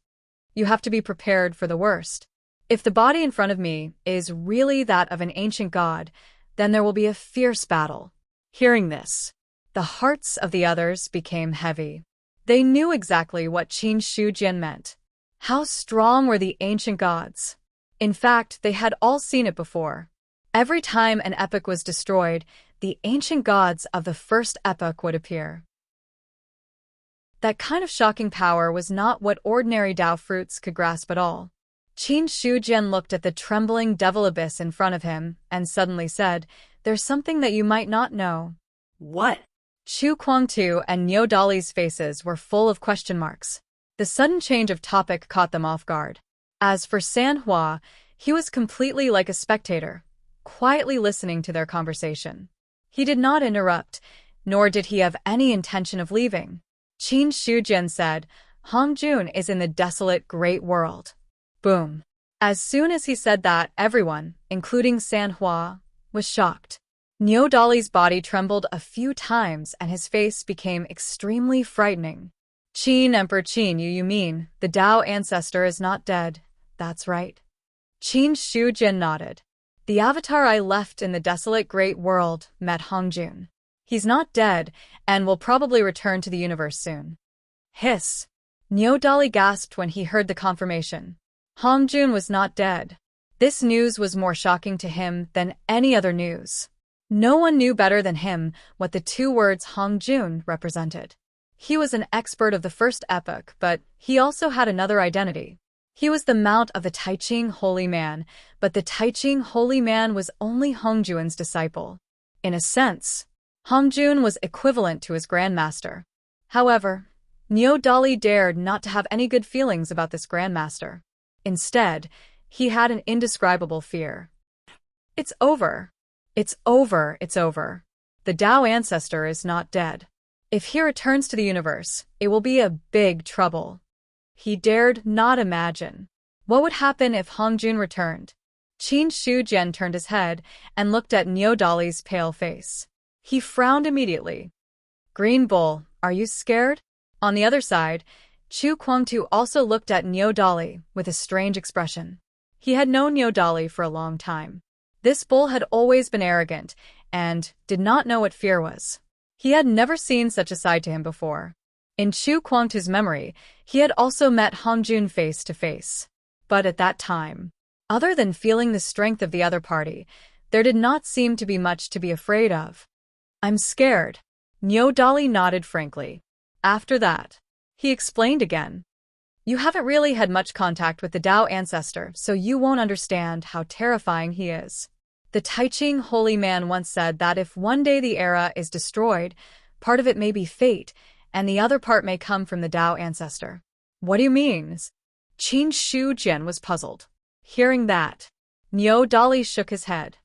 Speaker 1: You have to be prepared for the worst. If the body in front of me is really that of an ancient god, then there will be a fierce battle. Hearing this, the hearts of the others became heavy. They knew exactly what Qin Shujian meant. How strong were the ancient gods? In fact, they had all seen it before. Every time an epoch was destroyed, the ancient gods of the first epoch would appear. That kind of shocking power was not what ordinary Dao fruits could grasp at all. Qin Shujian looked at the trembling devil abyss in front of him and suddenly said, There's something that you might not know.
Speaker 2: What?
Speaker 1: Chu Kuangtu and Niu Dali's faces were full of question marks. The sudden change of topic caught them off guard. As for Sanhua, he was completely like a spectator, quietly listening to their conversation. He did not interrupt, nor did he have any intention of leaving. Qin Shujian said, Hongjun is in the desolate great world. Boom. As soon as he said that, everyone, including Sanhua, was shocked. Niu Dali's body trembled a few times and his face became extremely frightening. Qin Emperor Qin, you mean, the Dao ancestor is not dead, that's right. Qin Shujian nodded. The avatar I left in the desolate great world met Hongjun. He's not dead and will probably return to the universe soon. Hiss. Niu Dali gasped when he heard the confirmation. Hongjun was not dead. This news was more shocking to him than any other news. No one knew better than him what the two words Hongjun represented. He was an expert of the first epoch, but he also had another identity. He was the mount of the Taiqing Holy Man, but the Taiqing Holy Man was only Hongjun's disciple. In a sense, Hongjun was equivalent to his grandmaster. However, Niu Dali dared not to have any good feelings about this grandmaster. Instead, he had an indescribable fear. It's over. It's over. It's over. The Dao ancestor is not dead. If he returns to the universe, it will be a big trouble. He dared not imagine. What would happen if Hongjun returned? Qin Shujian turned his head and looked at Niu Dali's pale face. He frowned immediately. Green Bull, are you scared? On the other side, Chu Kuangtu also looked at Niu Dali with a strange expression. He had known Niu Dali for a long time. This bull had always been arrogant and did not know what fear was. He had never seen such a side to him before. In Chu Kuangtu's memory, he had also met Hongjun face to face. But at that time, other than feeling the strength of the other party, there did not seem to be much to be afraid of. I'm scared. Niu Dali nodded frankly. After that, he explained again. You haven't really had much contact with the Dao ancestor, so you won't understand how terrifying he is. The Taiqing Holy Man once said that if one day the era is destroyed, part of it may be fate, and the other part may come from the Dao ancestor. What do you mean? Qin Shujian was puzzled. Hearing that, Niu Dali shook his head.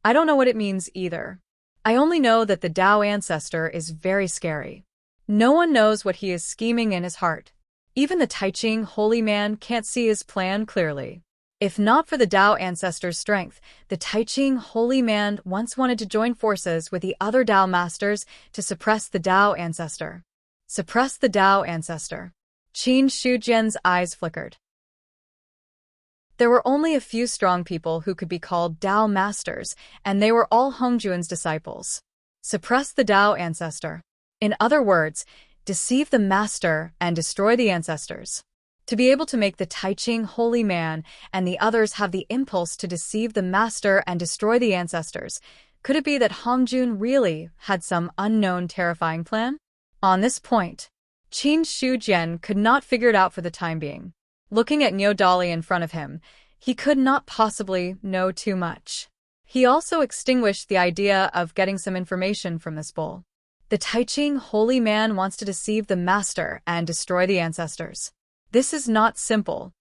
Speaker 1: I don't know what it means either. I only know that the Dao ancestor is very scary. No one knows what he is scheming in his heart. Even the Taiqing Holy Man can't see his plan clearly. If not for the Dao ancestor's strength, the Taiqing Holy Man once wanted to join forces with the other Dao masters to suppress the Dao ancestor. Suppress the Dao ancestor. Qin Shujian's eyes flickered. There were only a few strong people who could be called Dao masters, and they were all Hongjun's disciples. Suppress the Dao ancestor. In other words, deceive the master and destroy the ancestors. To be able to make the Taiqing Holy Man and the others have the impulse to deceive the master and destroy the ancestors, could it be that Hongjun really had some unknown terrifying plan? On this point, Qin Shujian could not figure it out for the time being. Looking at Niu Dali in front of him, he could not possibly know too much. He also extinguished the idea of getting some information from this bull. The Taiqing Holy Man wants to deceive the master and destroy the ancestors. This is not simple.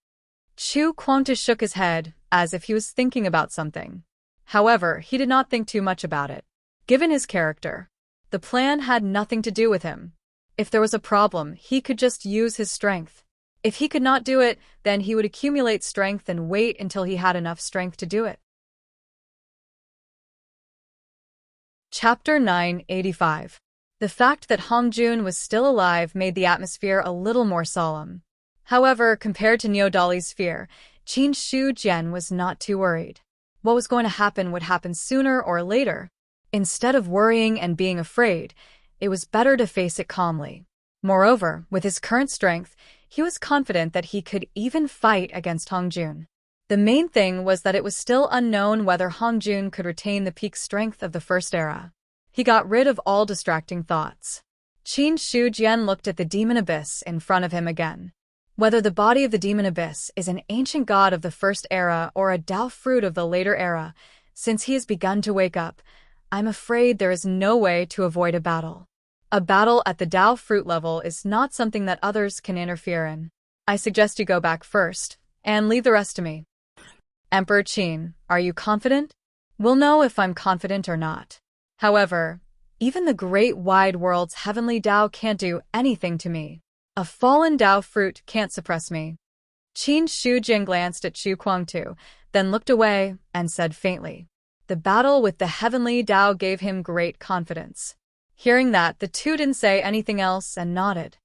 Speaker 1: Chu Kuangtu shook his head, as if he was thinking about something. However, he did not think too much about it. Given his character, the plan had nothing to do with him. If there was a problem, he could just use his strength. If he could not do it, then he would accumulate strength and wait until he had enough strength to do it. Chapter 985. The fact that Hongjun was still alive made the atmosphere a little more solemn. However, compared to Niodali's fear, Qin Shu Jian was not too worried. What was going to happen would happen sooner or later. Instead of worrying and being afraid, it was better to face it calmly. Moreover, with his current strength, he was confident that he could even fight against Hongjun. The main thing was that it was still unknown whether Hongjun could retain the peak strength of the First Era. He got rid of all distracting thoughts. Qin Shu Jian looked at the demon abyss in front of him again. Whether the body of the demon abyss is an ancient god of the First Era or a Tao fruit of the later era, since he has begun to wake up, I'm afraid there is no way to avoid a battle. A battle at the Tao fruit level is not something that others can interfere in. I suggest you go back first, and leave the rest to me. Emperor Qin, are you confident? We'll know if I'm confident or not. However, even the great wide world's heavenly Tao can't do anything to me. A fallen Tao fruit can't suppress me. Qin Shu Jian glanced at Chu Kuangtu, then looked away and said faintly. The battle with the heavenly Tao gave him great confidence. Hearing that, the two didn't say anything else and nodded.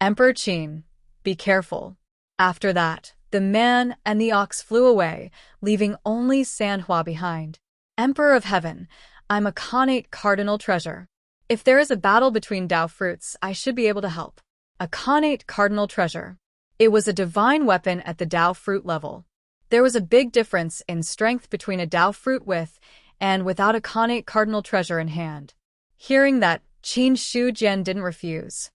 Speaker 1: Emperor Qin, be careful. After that, the man and the ox flew away, leaving only Sanhua behind. Emperor of Heaven, I'm a Khanate cardinal treasure. If there is a battle between Tao fruits, I should be able to help. A Khanate cardinal treasure. It was a divine weapon at the Tao fruit level. There was a big difference in strength between a Tao fruit with and without a Khanate cardinal treasure in hand. Hearing that, Qin Shu Jian didn't refuse.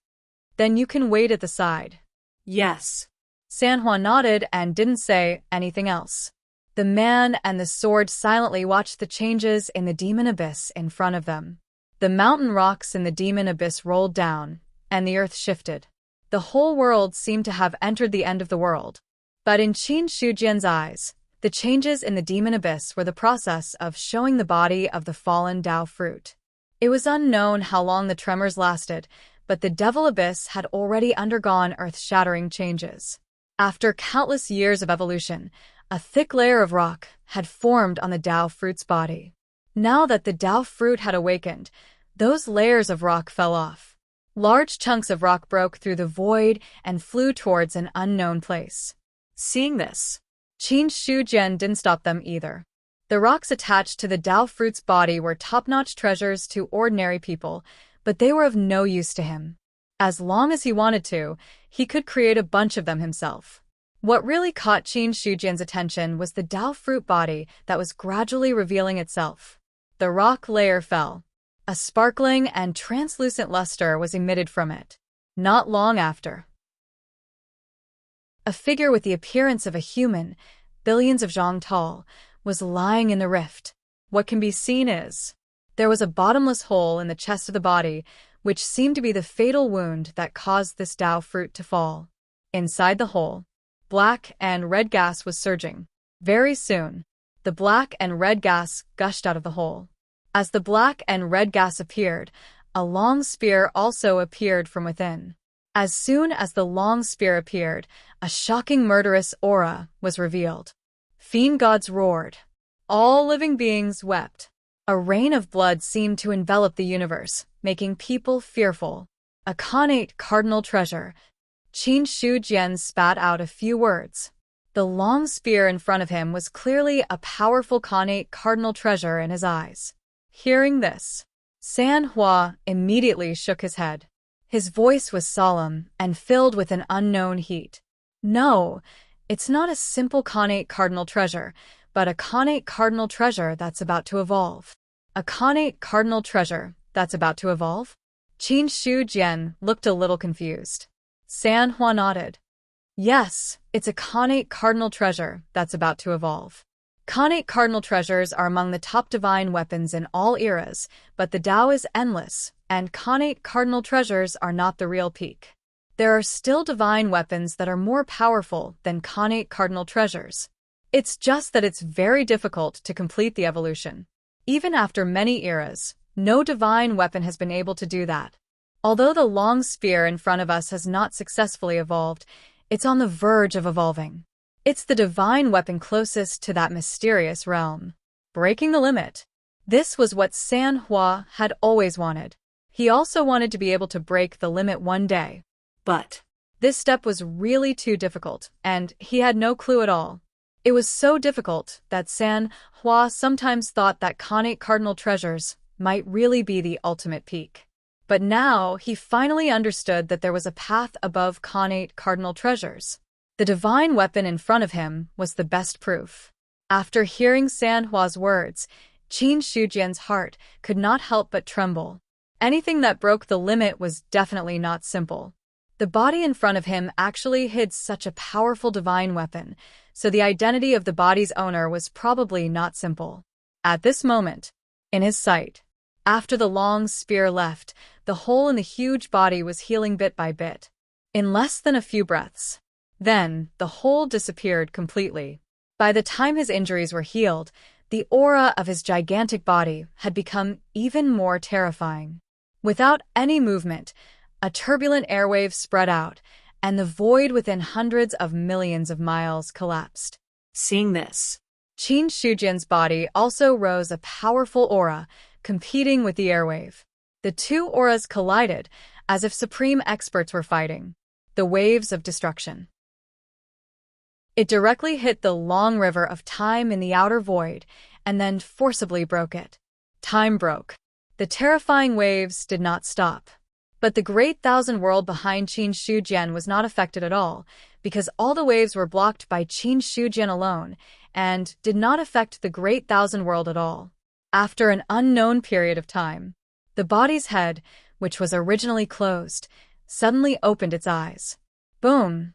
Speaker 1: Then you can wait at the side.
Speaker 2: Yes.
Speaker 1: Sanhua nodded and didn't say anything else. The man and the sword silently watched the changes in the demon abyss in front of them. The mountain rocks in the demon abyss rolled down, and the earth shifted. The whole world seemed to have entered the end of the world. But in Qin Shu Jian's eyes, the changes in the demon abyss were the process of showing the body of the fallen Tao fruit. It was unknown how long the tremors lasted, but the devil abyss had already undergone earth-shattering changes. After countless years of evolution, a thick layer of rock had formed on the Tao fruit's body. Now that the Tao fruit had awakened, those layers of rock fell off. Large chunks of rock broke through the void and flew towards an unknown place. Seeing this, Qin Shu Jian didn't stop them either. The rocks attached to the Tao fruit's body were top-notch treasures to ordinary people, but they were of no use to him. As long as he wanted to, he could create a bunch of them himself. What really caught Qin Shu Jian's attention was the Tao fruit body that was gradually revealing itself. The rock layer fell. A sparkling and translucent luster was emitted from it. Not long after, a figure with the appearance of a human, billions of zhang tall, was lying in the rift. What can be seen is, there was a bottomless hole in the chest of the body, which seemed to be the fatal wound that caused this Tao fruit to fall. Inside the hole, black and red gas was surging. Very soon, the black and red gas gushed out of the hole. As the black and red gas appeared, a long spear also appeared from within. As soon as the long spear appeared, a shocking murderous aura was revealed. Fiend gods roared. All living beings wept. A rain of blood seemed to envelop the universe, making people fearful. A Khanate cardinal treasure. Qin Shu Jian spat out a few words. The long spear in front of him was clearly a powerful Khanate cardinal treasure in his eyes. Hearing this, Sanhua immediately shook his head. His voice was solemn and filled with an unknown heat. No, it's not a simple Khanate cardinal treasure, but a Khanate cardinal treasure that's about to evolve. A Khanate cardinal treasure that's about to evolve? Qin Shu Jian looked a little confused. Sanhua nodded. Yes, it's a Khanate cardinal treasure that's about to evolve. Khanate cardinal treasures are among the top divine weapons in all eras, but the Tao is endless, and Khanate cardinal treasures are not the real peak. There are still divine weapons that are more powerful than Khanate cardinal treasures. It's just that it's very difficult to complete the evolution. Even after many eras, No divine weapon has been able to do that. Although the long spear in front of us has not successfully evolved, it's on the verge of evolving. It's the divine weapon closest to that mysterious realm. Breaking the limit. This was what San Hua had always wanted. He also wanted to be able to break the limit one day.
Speaker 2: But
Speaker 1: This step was really too difficult, and he had no clue at all. It was so difficult that San Hua sometimes thought that Khanate cardinal treasures might really be the ultimate peak. But now he finally understood that there was a path above Khanate cardinal treasures. The divine weapon in front of him was the best proof. After hearing San Hua's words, Qin Shujian's heart could not help but tremble. Anything that broke the limit was definitely not simple. The body in front of him actually hid such a powerful divine weapon, so the identity of the body's owner was probably not simple. At this moment, in his sight, after the long spear left, the hole in the huge body was healing bit by bit. In less than a few breaths. Then, the hole disappeared completely. By the time his injuries were healed, the aura of his gigantic body had become even more terrifying. Without any movement, a turbulent airwave spread out, and the void within hundreds of millions of miles collapsed.
Speaker 2: seeing this,
Speaker 1: Qin Shujian's body also rose a powerful aura, competing with the airwave. The two auras collided, as if supreme experts were fighting. The waves of destruction. It directly hit the long river of time in the outer void, and then forcibly broke it. Time broke. The terrifying waves did not stop. But the great thousand world behind Qin Shujian was not affected at all, because all the waves were blocked by Qin Shujian alone, and did not affect the great thousand world at all. After an unknown period of time, the body's head, which was originally closed, suddenly opened its eyes. Boom!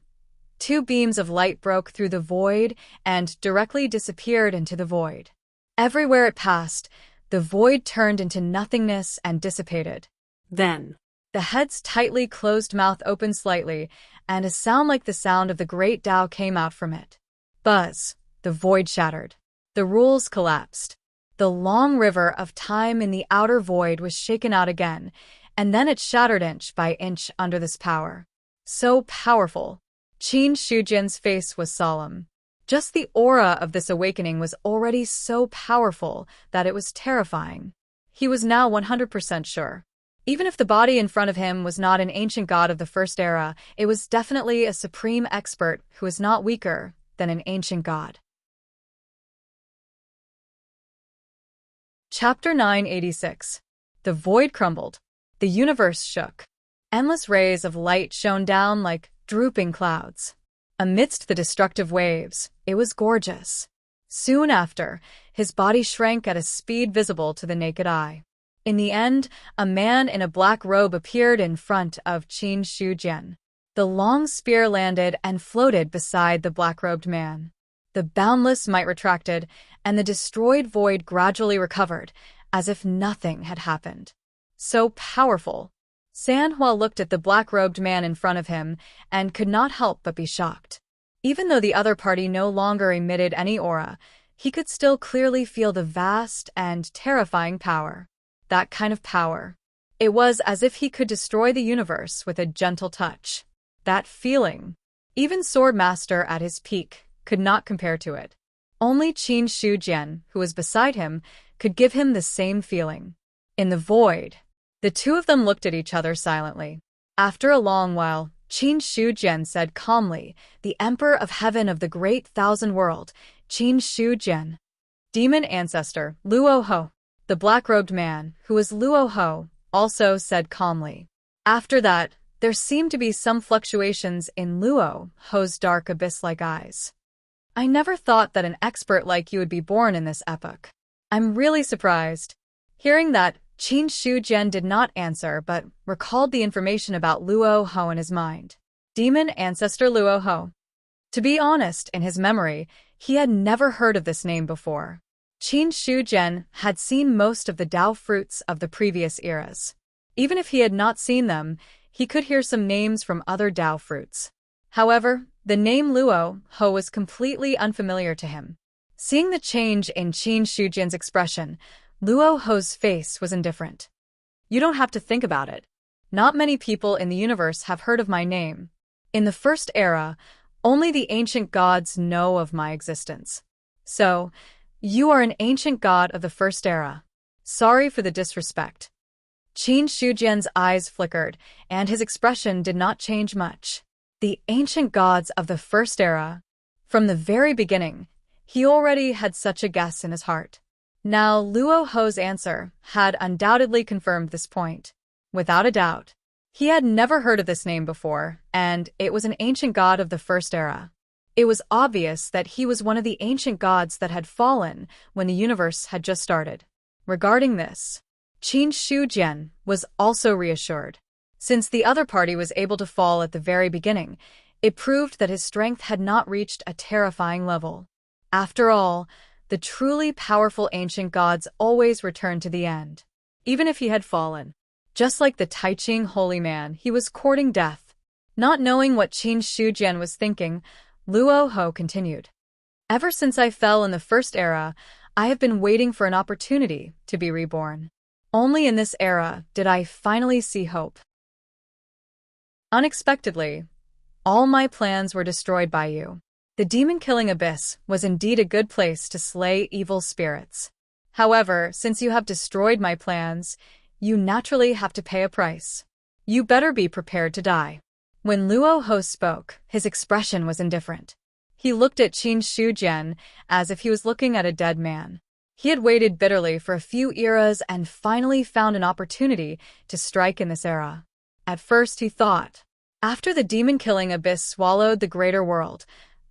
Speaker 1: Two beams of light broke through the void and directly disappeared into the void. Everywhere it passed, the void turned into nothingness and dissipated.
Speaker 2: then,
Speaker 1: The head's tightly closed mouth opened slightly, and a sound like the sound of the great Tao came out from it. Buzz! The void shattered. The rules collapsed. The long river of time in the outer void was shaken out again, and then it shattered inch by inch under this power. So powerful. Qin Shujian's face was solemn. Just the aura of this awakening was already so powerful that it was terrifying. He was now 100% sure. Even if the body in front of him was not an ancient god of the first era, it was definitely a supreme expert who was not weaker than an ancient god. Chapter 986. The void crumbled. The universe shook. Endless rays of light shone down like drooping clouds. Amidst the destructive waves, it was gorgeous. Soon after, his body shrank at a speed visible to the naked eye. In the end, a man in a black robe appeared in front of Qin Shujian. The long spear landed and floated beside the black-robed man. The boundless might retracted, and the destroyed void gradually recovered, as if nothing had happened. So powerful. San Hua looked at the black-robed man in front of him and could not help but be shocked. Even though the other party no longer emitted any aura, he could still clearly feel the vast and terrifying power. That kind of power. It was as if he could destroy the universe with a gentle touch. That feeling. Even Swordmaster at his peak could not compare to it. Only Qin Shujian, who was beside him, could give him the same feeling. In the void, the two of them looked at each other silently. After a long while, Qin Shujian said calmly, "The Emperor of Heaven of the Great Thousand World, Qin Shujian." Demon Ancestor, Luo Ho. The black-robed man, who was Luo Ho, also said calmly. After that, there seemed to be some fluctuations in Luo Ho's dark abyss-like eyes. "I never thought that an expert like you would be born in this epoch. I'm really surprised." Hearing that, Qin Shujian did not answer but recalled the information about Luo Ho in his mind. Demon Ancestor Luo Ho. To be honest, in his memory, he had never heard of this name before. Qin Shujian had seen most of the Tao fruits of the previous eras. Even if he had not seen them, he could hear some names from other Tao fruits. However, the name Luo Ho was completely unfamiliar to him. Seeing the change in Qin Shujian's expression, Luo Ho's face was indifferent. You don't have to think about it. Not many people in the universe have heard of my name. In the first era, only the ancient gods know of my existence. So, you are an ancient god of the first era. Sorry for the disrespect. Qin Shujian's eyes flickered, and his expression did not change much. The ancient gods of the first era. From the very beginning, he already had such a guess in his heart. Now, Luo Ho's answer had undoubtedly confirmed this point. Without a doubt. He had never heard of this name before, and it was an ancient god of the first era. It was obvious that he was one of the ancient gods that had fallen when the universe had just started. Regarding this, Qin Shujian was also reassured. Since the other party was able to fall at the very beginning, it proved that his strength had not reached a terrifying level. After all, the truly powerful ancient gods always return to the end. Even if he had fallen. Just like the Taiqing holy man, he was courting death. Not knowing what Qin Shujian was thinking, Luo Ho continued. Ever since I fell in the first era, I have been waiting for an opportunity to be reborn. Only in this era did I finally see hope. Unexpectedly, all my plans were destroyed by you. The demon-killing abyss was indeed a good place to slay evil spirits. However, since you have destroyed my plans, you naturally have to pay a price. You better be prepared to die. When Luo Ho spoke, his expression was indifferent. He looked at Qin Shujian as if he was looking at a dead man. He had waited bitterly for a few eras and finally found an opportunity to strike in this era. At first he thought, after the demon-killing abyss swallowed the greater world,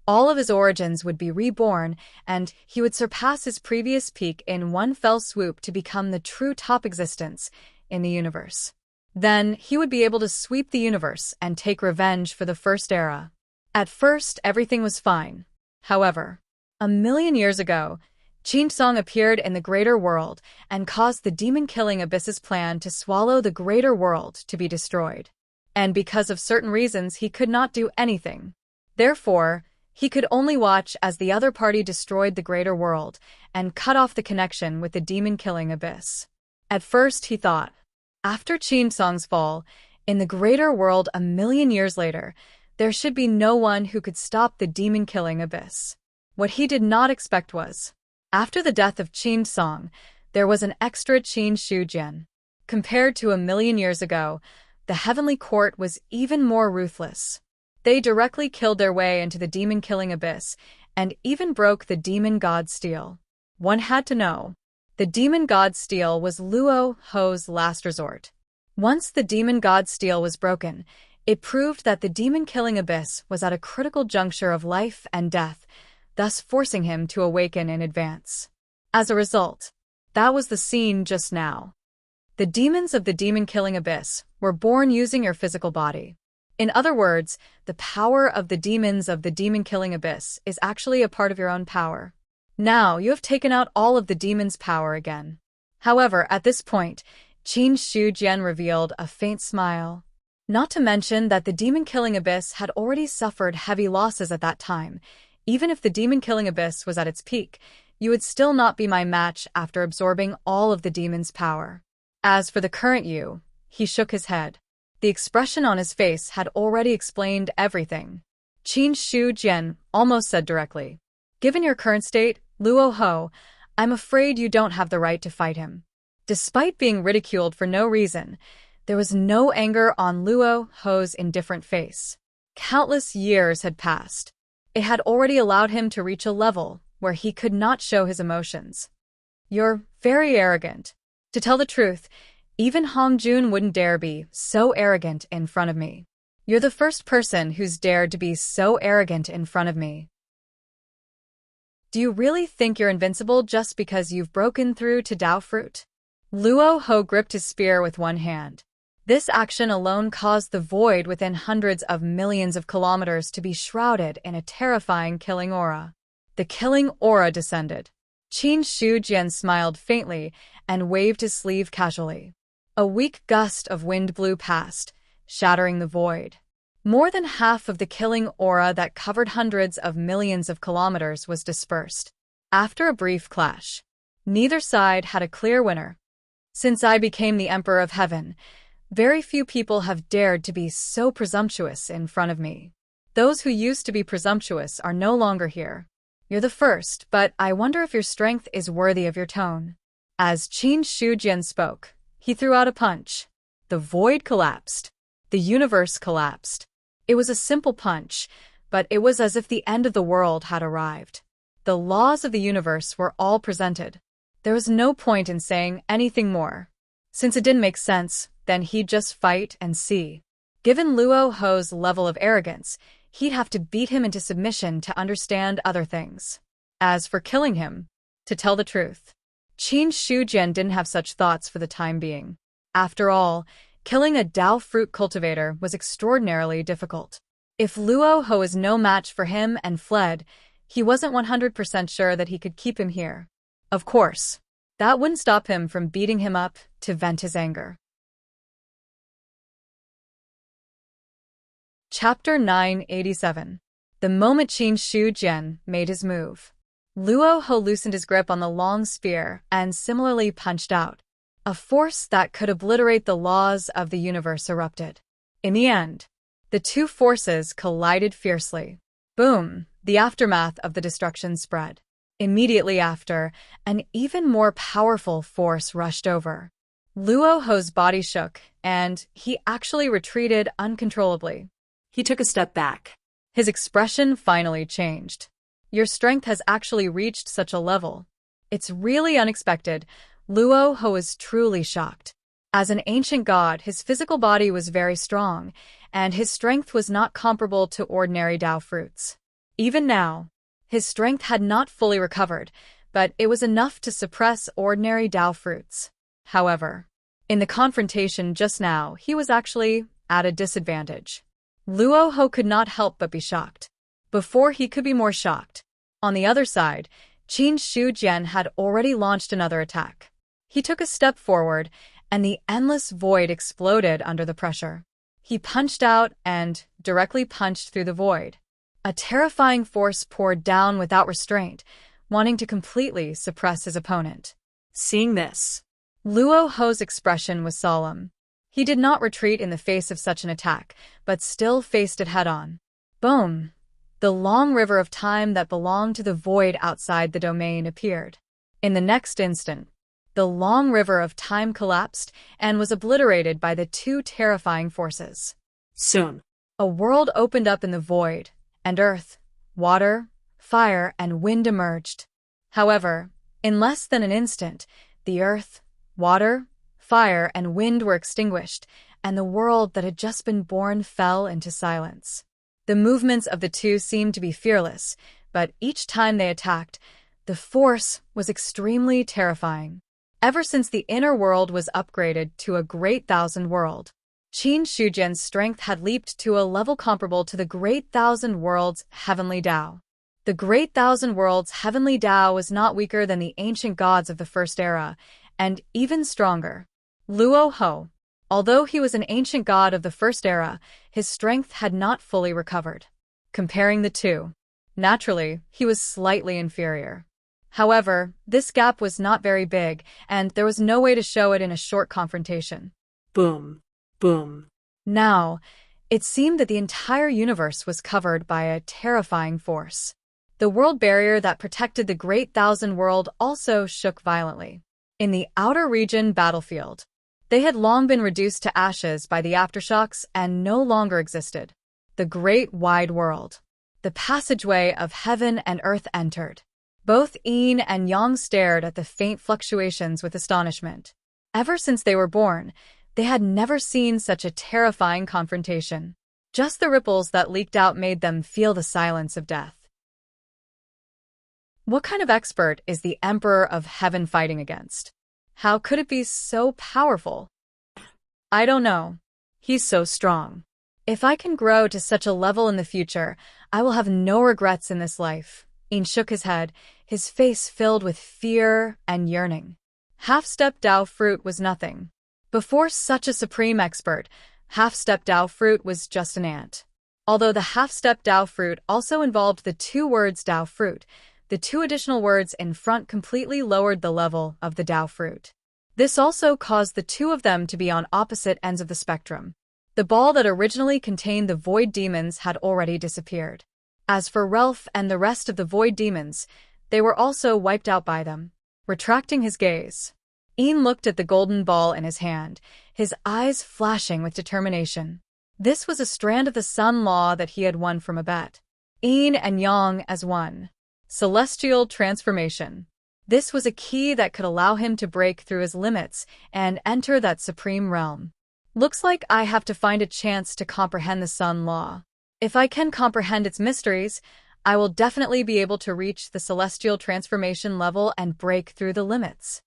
Speaker 1: all of his origins would be reborn, and he would surpass his previous peak in one fell swoop to become the true top existence in the universe. Then he would be able to sweep the universe and take revenge for the first era. At first, everything was fine. However, 1,000,000 years ago, Qin Song appeared in the greater world and caused the demon-killing abyss's plan to swallow the greater world to be destroyed. And because of certain reasons, he could not do anything. Therefore, he could only watch as the other party destroyed the greater world and cut off the connection with the demon-killing abyss. At first, he thought, after Qin Song's fall, in the greater world 1,000,000 years later, there should be no one who could stop the demon-killing abyss. What he did not expect was, after the death of Qin Song, there was an extra Qin Shujian. Compared to 1,000,000 years ago, the heavenly court was even more ruthless. They directly killed their way into the demon-killing abyss and even broke the demon god steel. One had to know. The demon god steel was Luo Ho's last resort. Once the demon god steel was broken, it proved that the demon-killing abyss was at a critical juncture of life and death, thus forcing him to awaken in advance. As a result, that was the scene just now. The demons of the demon-killing abyss were born using your physical body. In other words, the power of the demons of the demon-killing abyss is actually a part of your own power. Now, you have taken out all of the demons' power again. However, at this point, Qin Shujian revealed a faint smile. Not to mention that the demon-killing abyss had already suffered heavy losses at that time. Even if the demon-killing abyss was at its peak, you would still not be my match after absorbing all of the demons' power. As for the current you, he shook his head. The expression on his face had already explained everything. Qin Shujian almost said directly, given your current state, Luo Ho, I'm afraid you don't have the right to fight him. Despite being ridiculed for no reason, there was no anger on Luo Ho's indifferent face. Countless years had passed. It had already allowed him to reach a level where he could not show his emotions. You're very arrogant. To tell the truth, even Hong Jun wouldn't dare be so arrogant in front of me. You're the first person who's dared to be so arrogant in front of me. Do you really think you're invincible just because you've broken through to Dao Fruit? Luo Ho gripped his spear with one hand. This action alone caused the void within hundreds of millions of kilometers to be shrouded in a terrifying killing aura. The killing aura descended. Qin Shujian smiled faintly and waved his sleeve casually. A weak gust of wind blew past, shattering the void. More than half of the killing aura that covered hundreds of millions of kilometers was dispersed. After a brief clash, Neither side had a clear winner. Since I became the Emperor of Heaven, very few people have dared to be so presumptuous in front of me. Those who used to be presumptuous are no longer here. You're the first, but I wonder if your strength is worthy of your tone. As Qin Shujian spoke, he threw out a punch. The void collapsed. The universe collapsed. It was a simple punch, but it was as if the end of the world had arrived. The laws of the universe were all presented. There was no point in saying anything more. Since it didn't make sense, then he'd just fight and see. Given Luo Ho's level of arrogance, he'd have to beat him into submission to understand other things. As for killing him, to tell the truth, Qin Shujian didn't have such thoughts for the time being. After all, killing a Dao fruit cultivator was extraordinarily difficult. If Luo Ho is no match for him and fled, he wasn't 100% sure that he could keep him here. Of course, that wouldn't stop him from beating him up to vent his anger. Chapter 987. The moment Qin Shujian made his move, Luo Ho loosened his grip on the long spear and similarly punched out. A force that could obliterate the laws of the universe erupted. In the end, the two forces collided fiercely. Boom! The aftermath of the destruction spread. Immediately after, an even more powerful force rushed over. Luo Ho's body shook, and he actually retreated uncontrollably.
Speaker 2: He took a step back.
Speaker 1: His expression finally changed. Your strength has actually reached such a level. It's really unexpected. Luo Ho is truly shocked. As an ancient god, his physical body was very strong, and his strength was not comparable to ordinary Dao fruits. Even now, his strength had not fully recovered, but it was enough to suppress ordinary Dao fruits. However, in the confrontation just now, he was actually at a disadvantage. Luo Ho could not help but be shocked. Before he could be more shocked. On the other side, Qin Shujian had already launched another attack. He took a step forward, and the endless void exploded under the pressure. He punched out and directly punched through the void. A terrifying force poured down without restraint, wanting to completely suppress his opponent.
Speaker 2: Seeing this,
Speaker 1: Luo Ho's expression was solemn. He did not retreat in the face of such an attack, but still faced it head-on. Boom! The long river of time that belonged to the void outside the domain appeared. In the next instant, the long river of time collapsed and was obliterated by the two terrifying forces.
Speaker 2: Soon,
Speaker 1: a world opened up in the void, and earth, water, fire, and wind emerged. However, in less than an instant, the earth, water, fire, and wind were extinguished, and the world that had just been born fell into silence. The movements of the two seemed to be fearless, but each time they attacked, the force was extremely terrifying. Ever since the inner world was upgraded to a Great Thousand World, Qin Shujian's strength had leaped to a level comparable to the Great Thousand World's Heavenly Dao. The Great Thousand World's Heavenly Dao was not weaker than the ancient gods of the First Era, and even stronger. Luo Ho, although he was an ancient god of the First Era, his strength had not fully recovered. Comparing the two, naturally, he was slightly inferior. However, this gap was not very big, and there was no way to show it in a short confrontation.
Speaker 2: Boom, boom.
Speaker 1: Now, it seemed that the entire universe was covered by a terrifying force. The world barrier that protected the Great Thousand World also shook violently. In the outer region battlefield, they had long been reduced to ashes by the aftershocks and no longer existed. The great wide world, the passageway of heaven and earth entered. Both Yin and Yang stared at the faint fluctuations with astonishment. Ever since they were born, they had never seen such a terrifying confrontation. Just the ripples that leaked out made them feel the silence of death. What kind of expert is the Emperor of Heaven fighting against? How could it be so powerful? I don't know. He's so strong. If I can grow to such a level in the future, I will have no regrets in this life. Yin shook his head, his face filled with fear and yearning. Half-step Dao fruit was nothing. Before such a supreme expert, half-step Dao fruit was just an ant. Although the half-step Dao fruit also involved the two words Dao fruit, The two additional words in front completely lowered the level of the Tao fruit. This also caused the two of them to be on opposite ends of the spectrum. The ball that originally contained the void demons had already disappeared. As for Relf and the rest of the void demons, they were also wiped out by them. Retracting his gaze, Ian looked at the golden ball in his hand, his eyes flashing with determination. This was a strand of the sun law that he had won from a bet. Yin and Yang as one. Celestial transformation. This was a key that could allow him to break through his limits and enter that supreme realm. Looks like I have to find a chance to comprehend the sun law. If I can comprehend its mysteries, I will definitely be able to reach the celestial transformation level and break through the limits.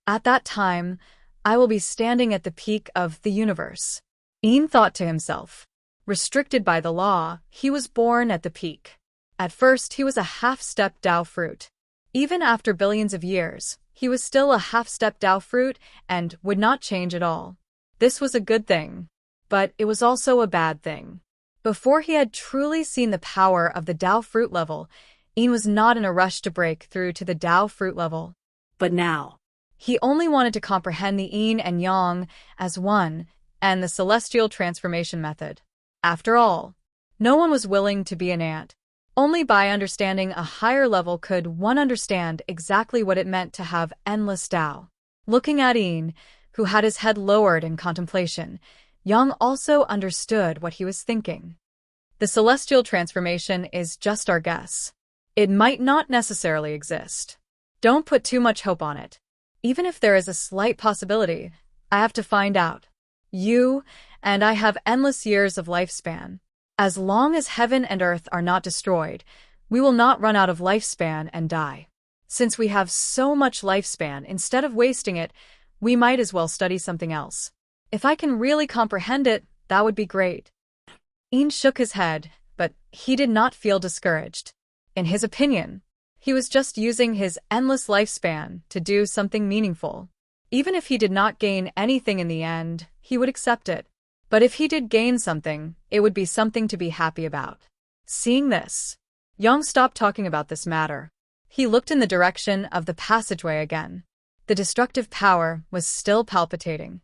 Speaker 1: At that time, I will be standing at the peak of the universe. Ian thought to himself. Restricted by the law, he was born at the peak. At first, he was a half-step Tao fruit. Even after billions of years, he was still a half-step Tao fruit and would not change at all. This was a good thing, but it was also a bad thing. Before he had truly seen the power of the Tao fruit level, Ian was not in a rush to break through to the Tao fruit level.
Speaker 2: But now,
Speaker 1: he only wanted to comprehend the yin and yang as one and the celestial transformation method. After all, no one was willing to be an ant. Only by understanding a higher level could one understand exactly what it meant to have endless Tao. Looking at Ian, who had his head lowered in contemplation, Yang also understood what he was thinking. The celestial transformation is just our guess. It might not necessarily exist. Don't put too much hope on it. Even if there is a slight possibility, I have to find out. You and I have endless years of lifespan. As long as heaven and earth are not destroyed, we will not run out of lifespan and die. Since we have so much lifespan, instead of wasting it, we might as well study something else. If I can really comprehend it, that would be great. Ian shook his head, but he did not feel discouraged. In his opinion, he was just using his endless lifespan to do something meaningful. Even if he did not gain anything in the end, he would accept it. But if he did gain something, it would be something to be happy about. Seeing this, Yang stopped talking about this matter. He looked in the direction of the passageway again. The destructive power was still palpitating.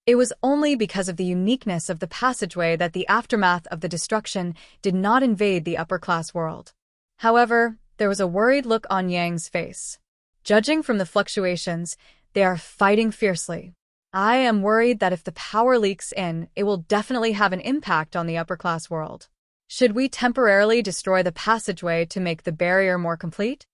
Speaker 1: It was only because of the uniqueness of the passageway that the aftermath of the destruction did not invade the upper-class world. However, there was a worried look on Yang's face. Judging from the fluctuations, they are fighting fiercely. I am worried that if the power leaks in, it will definitely have an impact on the upper-class world. Should we temporarily destroy the passageway to make the barrier more complete?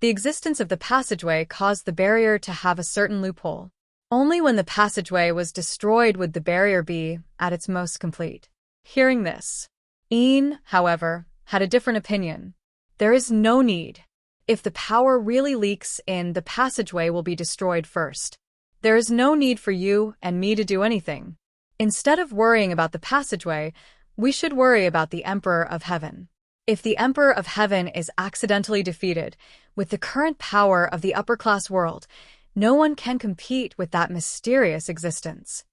Speaker 1: The existence of the passageway caused the barrier to have a certain loophole. Only when the passageway was destroyed would the barrier be at its most complete. Hearing this, Ian, however, had a different opinion. There is no need. If the power really leaks in, the passageway will be destroyed first. There is no need for you and me to do anything. Instead of worrying about the passageway, we should worry about the Emperor of Heaven. If the Emperor of Heaven is accidentally defeated, with the current power of the upper-class world, no one can compete with that mysterious existence.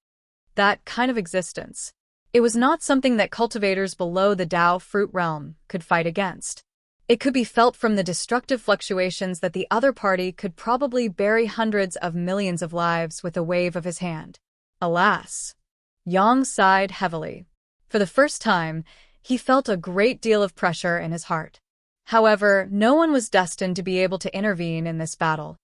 Speaker 1: That kind of existence. It was not something that cultivators below the Tao fruit realm could fight against. It could be felt from the destructive fluctuations that the other party could probably bury hundreds of millions of lives with a wave of his hand. Alas! Yang sighed heavily. For the first time, he felt a great deal of pressure in his heart. However, no one was destined to be able to intervene in this battle.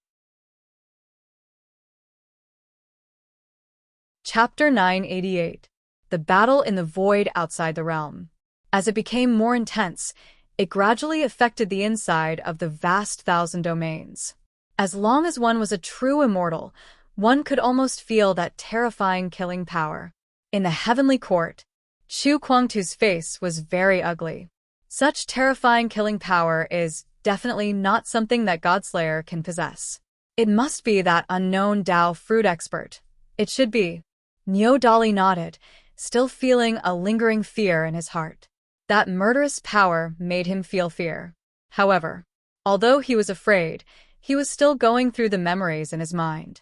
Speaker 1: Chapter 988. The Battle in the Void Outside the Realm. As it became more intense, it gradually affected the inside of the vast thousand domains. As long as one was a true immortal, one could almost feel that terrifying killing power. In the heavenly court, Chu Kuangtu's face was very ugly. Such terrifying killing power is definitely not something that Godslayer can possess. It must be that unknown Tao fruit expert. It should be. Niu Dali nodded, still feeling a lingering fear in his heart. That murderous power made him feel fear. However, although he was afraid, he was still going through the memories in his mind.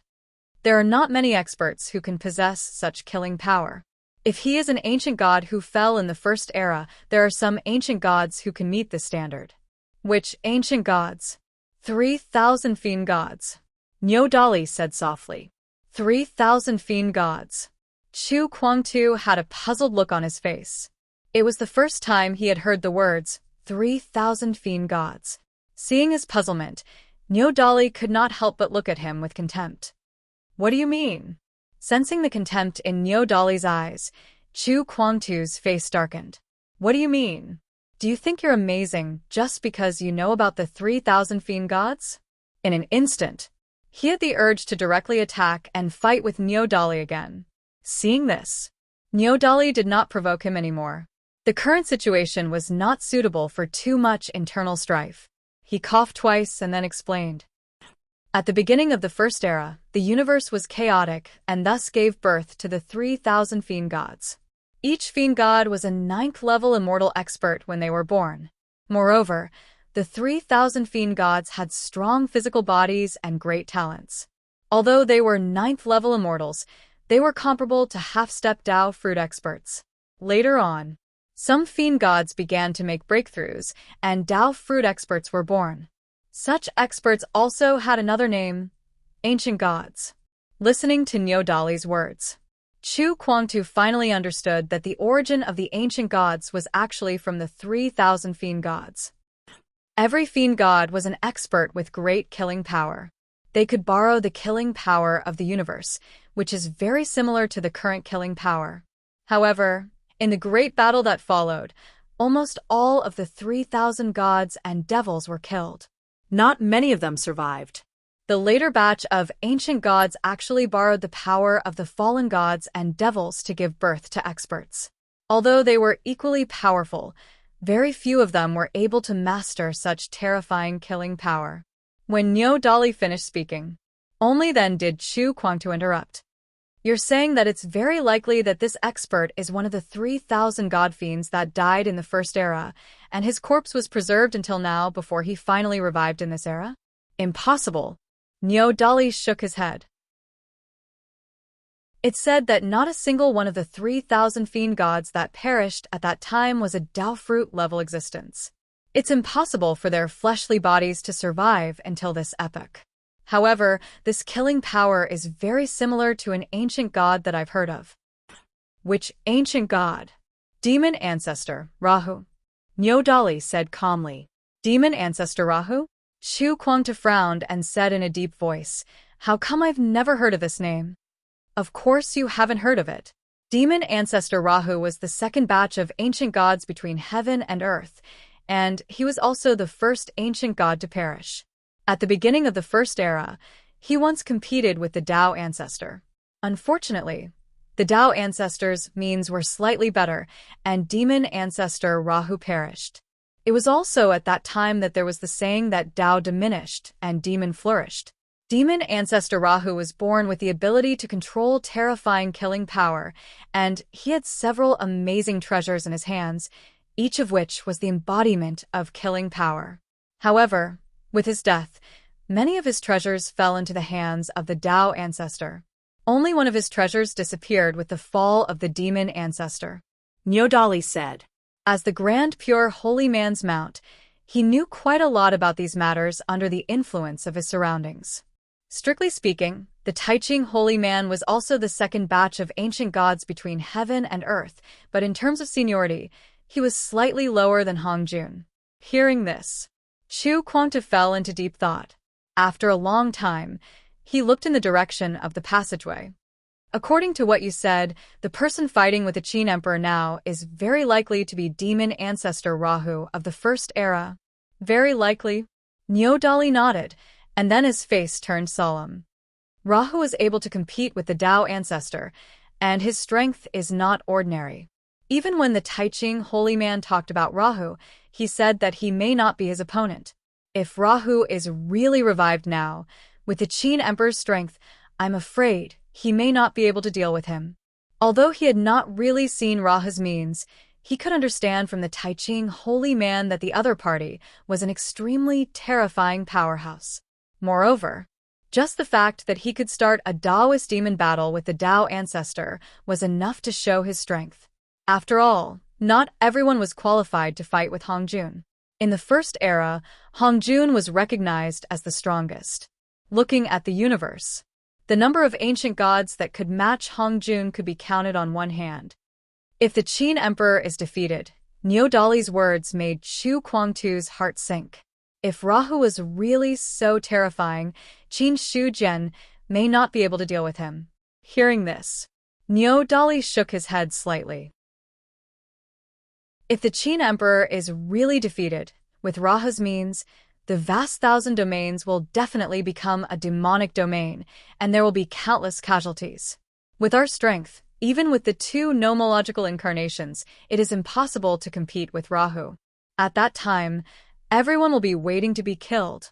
Speaker 1: There are not many experts who can possess such killing power. If he is an ancient god who fell in the first era, there are some ancient gods who can meet this standard. Which ancient gods? 3,000 fiend gods. Niodali said softly. 3,000 fiend gods. Chu Kuangtu had a puzzled look on his face. It was the first time he had heard the words, 3,000 fiend gods. Seeing his puzzlement, Niodali could not help but look at him with contempt. What do you mean? Sensing the contempt in Niodali's eyes, Chu Kuangtu's face darkened. What do you mean? Do you think you're amazing just because you know about the 3,000 fiend gods? In an instant, he had the urge to directly attack and fight with Niodali again. Seeing this, Niodali did not provoke him anymore. The current situation was not suitable for too much internal strife. He coughed twice and then explained. At the beginning of the First Era, the universe was chaotic and thus gave birth to the 3,000 fiend gods. Each fiend god was a 9th-level immortal expert when they were born. Moreover, the 3,000 fiend gods had strong physical bodies and great talents. Although they were 9th-level immortals, they were comparable to half-step Dao fruit experts. Later on, some fiend gods began to make breakthroughs, and Dao fruit experts were born. Such experts also had another name, ancient gods. Listening to Niodali's words, Chu Kuangtu finally understood that the origin of the ancient gods was actually from the 3,000 fiend gods. Every fiend god was an expert with great killing power. They could borrow the killing power of the universe, which is very similar to the current killing power. However, in the great battle that followed, almost all of the 3,000 gods and devils were killed.
Speaker 2: Not many of them survived.
Speaker 1: The later batch of ancient gods actually borrowed the power of the fallen gods and devils to give birth to experts. Although they were equally powerful, very few of them were able to master such terrifying killing power. When Niodali finished speaking, only then did Chu Kuangtu interrupt. You're saying that it's very likely that this expert is one of the 3,000 god fiends that died in the First Era, and his corpse was preserved until now before he finally revived in this era? Impossible. Niodali shook his head. It's said that not a single one of the 3,000 fiend gods that perished at that time was a Dao fruit level existence. It's impossible for their fleshly bodies to survive until this epoch. However, this killing power is very similar to an ancient god that I've heard of. Which ancient god? Demon ancestor, Rahu. Niodali said calmly. Demon ancestor Rahu? Chu Kuangtu frowned and said in a deep voice, How come I've never heard of this name? Of course you haven't heard of it. Demon ancestor Rahu was the second batch of ancient gods between heaven and earth, and he was also the first ancient god to perish. At the beginning of the First Era, he once competed with the Dao ancestor. Unfortunately, the Dao ancestor's means were slightly better, and demon ancestor Rahu perished. It was also at that time that there was the saying that Dao diminished and demon flourished. Demon ancestor Rahu was born with the ability to control terrifying killing power, and he had several amazing treasures in his hands, each of which was the embodiment of killing power. However, with his death, many of his treasures fell into the hands of the Dao ancestor. Only one of his treasures disappeared with the fall of the demon ancestor.
Speaker 2: Niodali said.
Speaker 1: As the grand pure holy man's mount, he knew quite a lot about these matters under the influence of his surroundings. Strictly speaking, the Taiching holy man was also the second batch of ancient gods between heaven and earth, but in terms of seniority, he was slightly lower than Hongjun. Hearing this, Chu Kuangtu fell into deep thought. After a long time, he looked in the direction of the passageway. According to what you said, the person fighting with the Qin Emperor now is very likely to be demon ancestor Rahu of the First Era. Very likely? Niodali nodded, and then his face turned solemn. Rahu is able to compete with the Dao ancestor, and his strength is not ordinary. Even when the Taiching holy man talked about Rahu, he said that he may not be his opponent. If Rahu is really revived now, with the Qin Emperor's strength, I'm afraid he may not be able to deal with him. Although he had not really seen Rahu's means, he could understand from the Taiching holy man that the other party was an extremely terrifying powerhouse. Moreover, just the fact that he could start a Daoist demon battle with the Dao ancestor was enough to show his strength. After all, not everyone was qualified to fight with Hongjun. In the First Era, Hongjun was recognized as the strongest. Looking at the universe, the number of ancient gods that could match Hongjun could be counted on one hand. If the Qin Emperor is defeated, Niodali's words made Chu Kuangtu's heart sink. If Rahu was really so terrifying, Qin Shujian may not be able to deal with him. Hearing this, Niodali shook his head slightly. If the Qin Emperor is really defeated, with Rahu's means, the vast thousand domains will definitely become a demonic domain, and there will be countless casualties. With our strength, even with the two nomological incarnations, it is impossible to compete with Rahu. At that time, everyone will be waiting to be killed.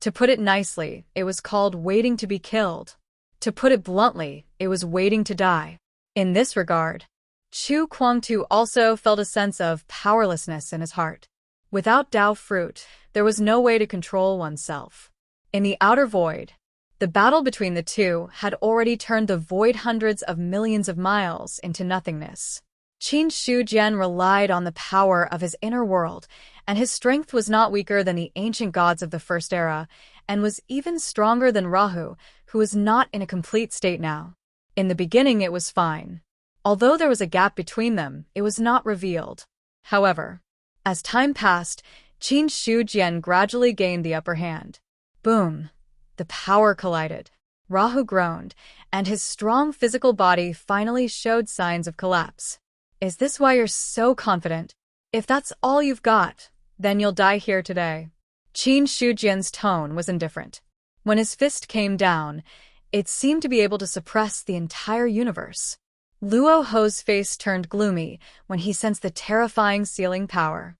Speaker 1: To put it nicely, it was called waiting to be killed. To put it bluntly, it was waiting to die. In this regard, Chu Kuangtu also felt a sense of powerlessness in his heart. Without Tao fruit, there was no way to control oneself. In the outer void, the battle between the two had already turned the void hundreds of millions of miles into nothingness. Qin Shujian relied on the power of his inner world, and his strength was not weaker than the ancient gods of the First Era, and was even stronger than Rahu, who was not in a complete state now. In the beginning it was fine. Although there was a gap between them, it was not revealed. However, as time passed, Qin Shujian gradually gained the upper hand. Boom! The power collided. Rahu groaned, and his strong physical body finally showed signs of collapse. Is this why you're so confident? If that's all you've got, then you'll die here today. Qin Shujian's tone was indifferent. When his fist came down, it seemed to be able to suppress the entire universe. Luo Ho's face turned gloomy when he sensed the terrifying sealing power.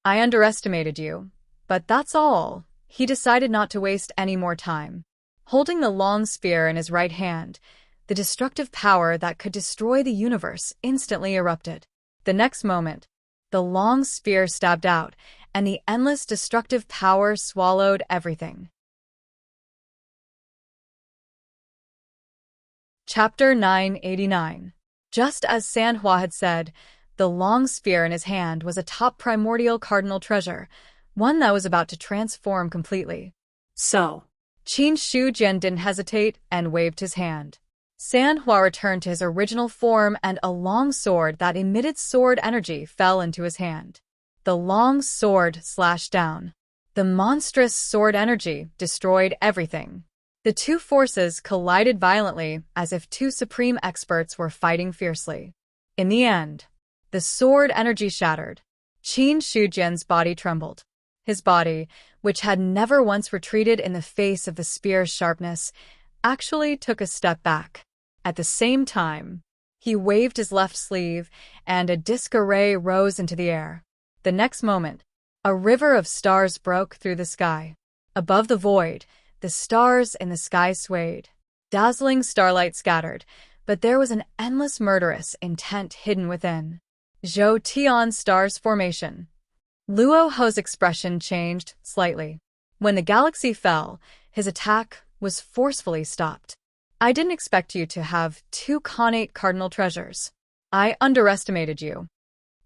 Speaker 1: I underestimated you, but that's all. He decided not to waste any more time. Holding the long spear in his right hand, the destructive power that could destroy the universe instantly erupted. The next moment, the long spear stabbed out, and the endless destructive power swallowed everything. Chapter 989. Just as Sanhua had said, the long spear in his hand was a top primordial cardinal treasure, one that was about to transform completely.
Speaker 2: So,
Speaker 1: Qin Shujian didn't hesitate and waved his hand. Sanhua returned to his original form, and a long sword that emitted sword energy fell into his hand. The long sword slashed down. The monstrous sword energy destroyed everything. The two forces collided violently as if two supreme experts were fighting fiercely. In the end, the sword energy shattered. Qin Shujian's body trembled. His body, which had never once retreated in the face of the spear's sharpness, actually took a step back. At the same time, he waved his left sleeve, and a disc array rose into the air. The next moment, a river of stars broke through the sky. Above the void, the stars in the sky swayed. Dazzling starlight scattered, but there was an endless murderous intent hidden within. Zhou Tian's stars formation. Luo Ho's expression changed slightly. When the galaxy fell, his attack was forcefully stopped. I didn't expect you to have two connate cardinal treasures. I underestimated you.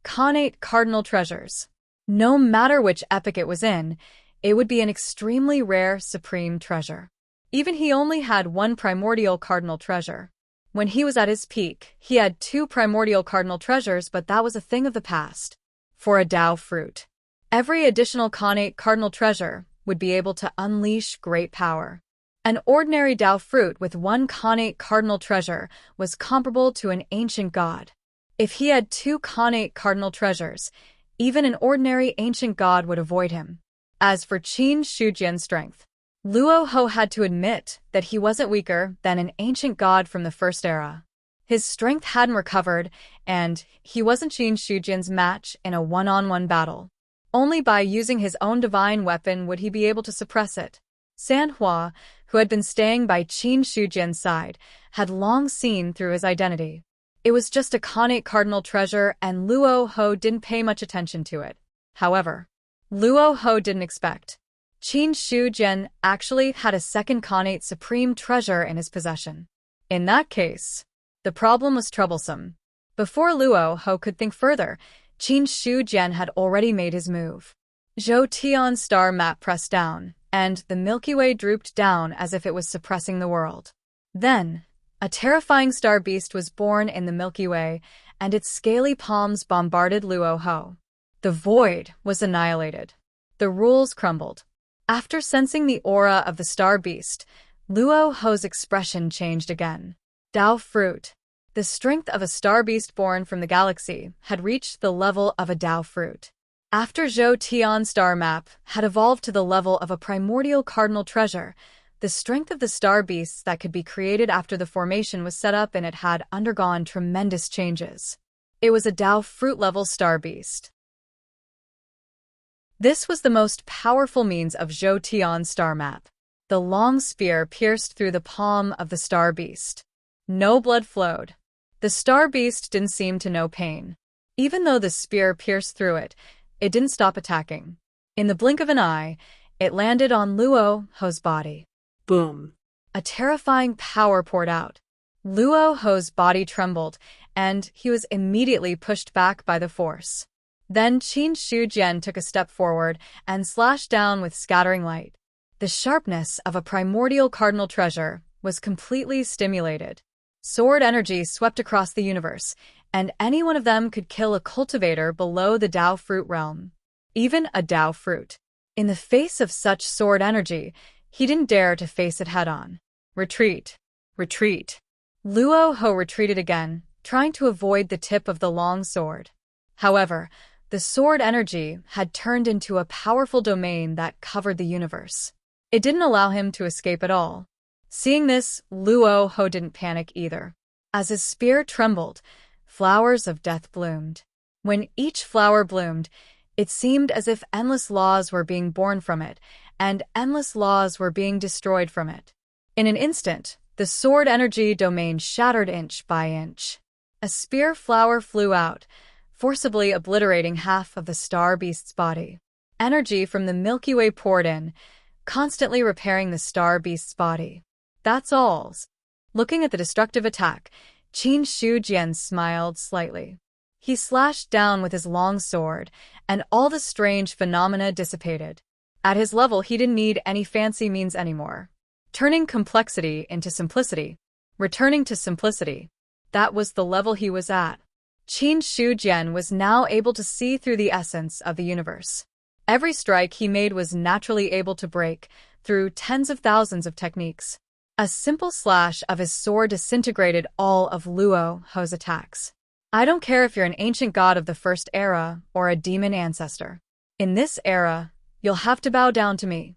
Speaker 1: Connate cardinal treasures. No matter which epoch it was in, it would be an extremely rare supreme treasure. Even he only had one primordial cardinal treasure. When he was at his peak, he had two primordial cardinal treasures, but that was a thing of the past. For a Tao fruit, every additional connate cardinal treasure would be able to unleash great power. An ordinary Tao fruit with one connate cardinal treasure was comparable to an ancient god. If he had two connate cardinal treasures, even an ordinary ancient god would avoid him. As for Qin Shujian's strength, Luo Ho had to admit that he wasn't weaker than an ancient god from the First Era. His strength hadn't recovered, and he wasn't Qin Shujian's match in a one-on-one battle. Only by using his own divine weapon would he be able to suppress it. Sanhua, who had been staying by Qin Shujian's side, had long seen through his identity. It was just a connate cardinal treasure, and Luo Ho didn't pay much attention to it. However, Luo Ho didn't expect. Qin Shujian actually had a second connate supreme treasure in his possession. In that case, the problem was troublesome. Before Luo Ho could think further, Qin Shujian had already made his move. Zhou Tian's star map pressed down, and the Milky Way drooped down as if it was suppressing the world. Then, a terrifying star beast was born in the Milky Way, and its scaly palms bombarded Luo Ho. The void was annihilated. The rules crumbled. After sensing the aura of the star beast, Luo Ho's expression changed again. Dao fruit. The strength of a star beast born from the galaxy had reached the level of a Dao fruit. After Zhou Tian's star map had evolved to the level of a primordial cardinal treasure, the strength of the star beasts that could be created after the formation was set up, and it had undergone tremendous changes. It was a Dao fruit-level star beast. This was the most powerful means of Zhou Tian's star map. The long spear pierced through the palm of the star beast. No blood flowed. The star beast didn't seem to know pain. Even though the spear pierced through it, it didn't stop attacking. In the blink of an eye, it landed on Luo Ho's body.
Speaker 2: Boom.
Speaker 1: A terrifying power poured out. Luo Ho's body trembled, and he was immediately pushed back by the force. Then Qin Shujian took a step forward and slashed down with scattering light. The sharpness of a primordial cardinal treasure was completely stimulated. Sword energy swept across the universe, and any one of them could kill a cultivator below the Dao fruit realm. Even a Dao fruit. In the face of such sword energy, he didn't dare to face it head-on. Retreat. Retreat. Luo Ho retreated again, trying to avoid the tip of the long sword. However, the sword energy had turned into a powerful domain that covered the universe. It didn't allow him to escape at all. Seeing this, Luo Ho didn't panic either. As his spear trembled, flowers of death bloomed. When each flower bloomed, it seemed as if endless laws were being born from it, and endless laws were being destroyed from it. In an instant, the sword energy domain shattered inch by inch. A spear flower flew out, forcibly obliterating half of the star beast's body. Energy from the Milky Way poured in, constantly repairing the star beast's body. That's all. Looking at the destructive attack, Qin Shujian smiled slightly. He slashed down with his long sword, and all the strange phenomena dissipated. At his level, he didn't need any fancy means anymore. Turning complexity into simplicity. Returning to simplicity. That was the level he was at. Qin Shujian was now able to see through the essence of the universe. Every strike he made was naturally able to break through tens of thousands of techniques. A simple slash of his sword disintegrated all of Luo Ho's attacks. I don't care if you're an ancient god of the first era or a demon ancestor. In this era, you'll have to bow down to me.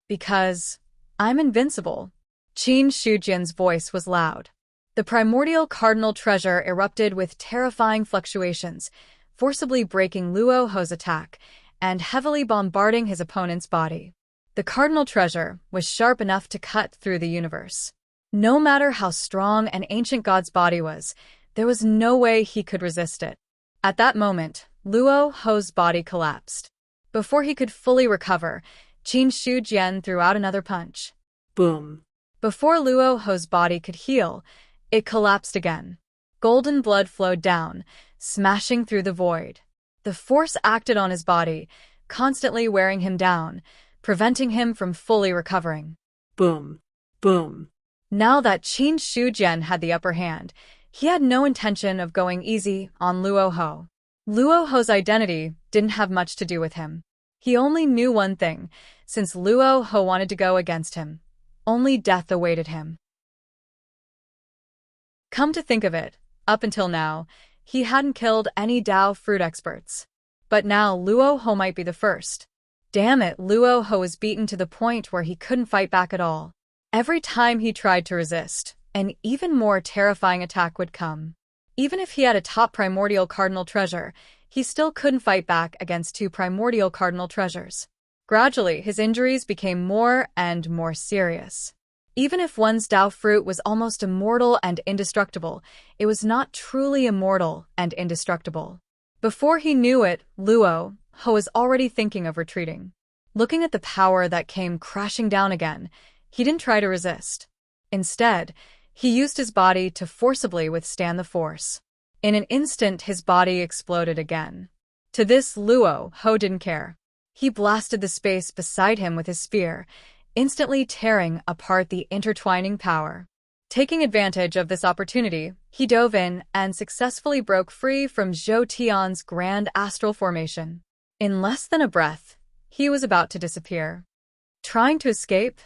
Speaker 1: Because I'm invincible. Qin Shujian's voice was loud. The primordial cardinal treasure erupted with terrifying fluctuations, forcibly breaking Luo Ho's attack and heavily bombarding his opponent's body. The cardinal treasure was sharp enough to cut through the universe. No matter how strong an ancient god's body was, there was no way he could resist it. At that moment, Luo Ho's body collapsed. Before he could fully recover, Qin Shujian threw out another punch.
Speaker 2: Boom.
Speaker 1: Before Luo Ho's body could heal, it collapsed again. Golden blood flowed down, smashing through the void. The force acted on his body, constantly wearing him down, preventing him from fully recovering.
Speaker 2: Boom. Boom.
Speaker 1: Now that Qin Shujian had the upper hand, he had no intention of going easy on Luo Ho. Luo Ho's identity didn't have much to do with him. He only knew one thing: since Luo Ho wanted to go against him, only death awaited him. Come to think of it, up until now, he hadn't killed any Dao fruit experts. But now Luo Ho might be the first. Damn it, Luo Ho was beaten to the point where he couldn't fight back at all. Every time he tried to resist, an even more terrifying attack would come. Even if he had a top primordial cardinal treasure, he still couldn't fight back against two primordial cardinal treasures. Gradually, his injuries became more and more serious. Even if one's Dao fruit was almost immortal and indestructible, it was not truly immortal and indestructible. Before he knew it, Luo Ho was already thinking of retreating. Looking at the power that came crashing down again, he didn't try to resist. Instead, he used his body to forcibly withstand the force. In an instant, his body exploded again. To this, Luo Ho didn't care. He blasted the space beside him with his spear, instantly tearing apart the intertwining power. Taking advantage of this opportunity, he dove in and successfully broke free from Zhou Tian's grand astral formation. In less than a breath, he was about to disappear. Trying to escape?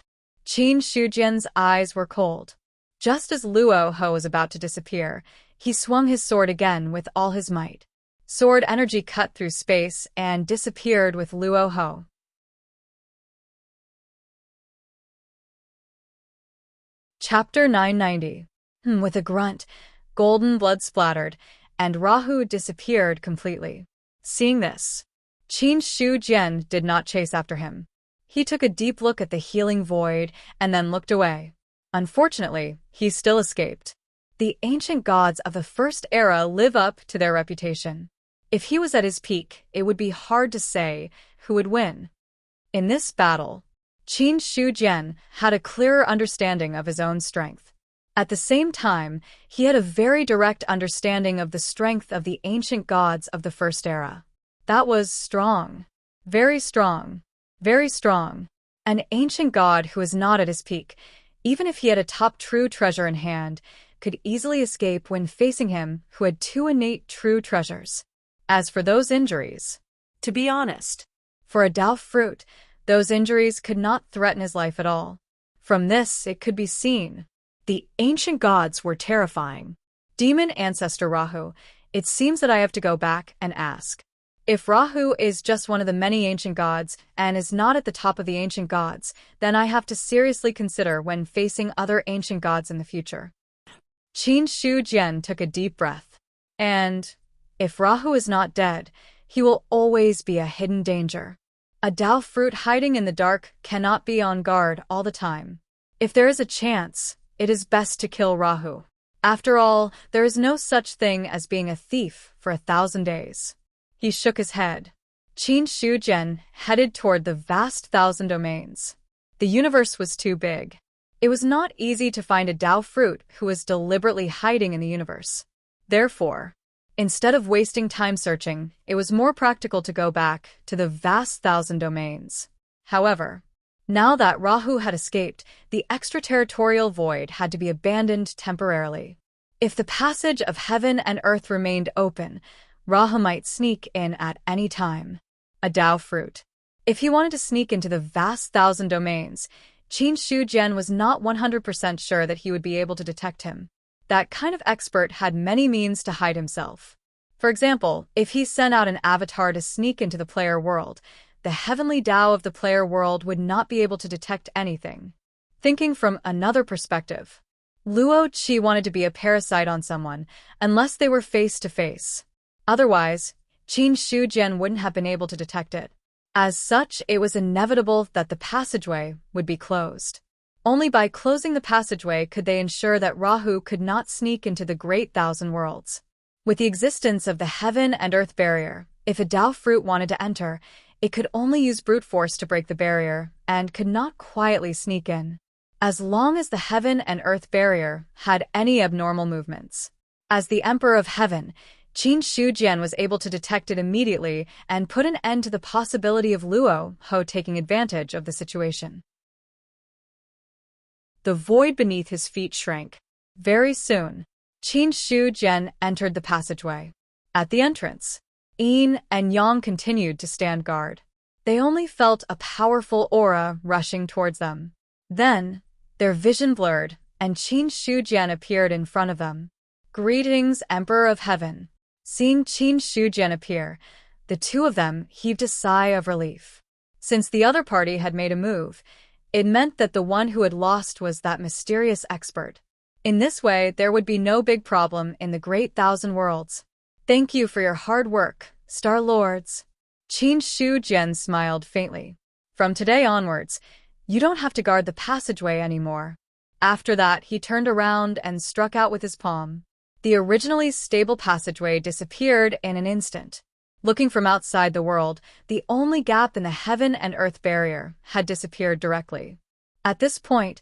Speaker 1: Qin Shujian's eyes were cold. Just as Luo Ho was about to disappear, he swung his sword again with all his might. Sword energy cut through space and disappeared with Luo Ho. Chapter 990. With a grunt, golden blood splattered, and Rahu disappeared completely. Seeing this, Qin Shujian did not chase after him. He took a deep look at the healing void and then looked away. Unfortunately, he still escaped. The ancient gods of the First Era live up to their reputation. If he was at his peak, it would be hard to say who would win. In this battle, Qin Shujian had a clearer understanding of his own strength. At the same time, he had a very direct understanding of the strength of the ancient gods of the First Era. That was strong. Very strong. Very strong. An ancient god who was not at his peak, even if he had a top true treasure in hand, could easily escape when facing him who had two innate true treasures. As for those injuries, to be honest, for a Dao fruit, those injuries could not threaten his life at all. From this, it could be seen. The ancient gods were terrifying. Demon Ancestor Rahu, it seems that I have to go back and ask. If Rahu is just one of the many ancient gods and is not at the top of the ancient gods, then I have to seriously consider when facing other ancient gods in the future. Qin Shujian took a deep breath. And if Rahu is not dead, he will always be a hidden danger. A Dao fruit hiding in the dark cannot be on guard all the time. If there is a chance, it is best to kill Rahu. After all, there is no such thing as being a thief for 1,000 days. He shook his head. Qin Shujian headed toward the vast 1,000 domains. The universe was too big. It was not easy to find a Dao fruit who was deliberately hiding in the universe. Therefore, instead of wasting time searching, it was more practical to go back to the vast 1,000 domains. However, now that Rahu had escaped, the extraterritorial void had to be abandoned temporarily. If the passage of heaven and earth remained open, Rahu might sneak in at any time. A Dao fruit. If he wanted to sneak into the vast 1,000 domains, Qin Shujian was not 100% sure that he would be able to detect him. That kind of expert had many means to hide himself. For example, if he sent out an avatar to sneak into the player world, the heavenly Dao of the player world would not be able to detect anything. Thinking from another perspective, Luo Qi wanted to be a parasite on someone, unless they were face to face. Otherwise, Qin Shujian wouldn't have been able to detect it. As such, it was inevitable that the passageway would be closed. Only by closing the passageway could they ensure that Rahu could not sneak into the great 1,000 worlds. With the existence of the heaven and earth barrier, if a Dao fruit wanted to enter, it could only use brute force to break the barrier and could not quietly sneak in. As long as the heaven and earth barrier had any abnormal movements. As the Emperor of Heaven, Qin Shujian was able to detect it immediately and put an end to the possibility of Luo Ho taking advantage of the situation. The void beneath his feet shrank. Very soon, Qin Shujian entered the passageway. At the entrance, Yin and Yang continued to stand guard. They only felt a powerful aura rushing towards them. Then, their vision blurred, and Qin Shujian appeared in front of them. Greetings, Emperor of Heaven. Seeing Qin Shujian appear, the two of them heaved a sigh of relief. Since the other party had made a move, it meant that the one who had lost was that mysterious expert. In this way, there would be no big problem in the great 1,000 worlds. Thank you for your hard work, Star Lords. Qin Shujian smiled faintly. From today onwards, you don't have to guard the passageway anymore. After that, he turned around and struck out with his palm. The originally stable passageway disappeared in an instant. Looking from outside the world, the only gap in the heaven and earth barrier had disappeared directly. At this point,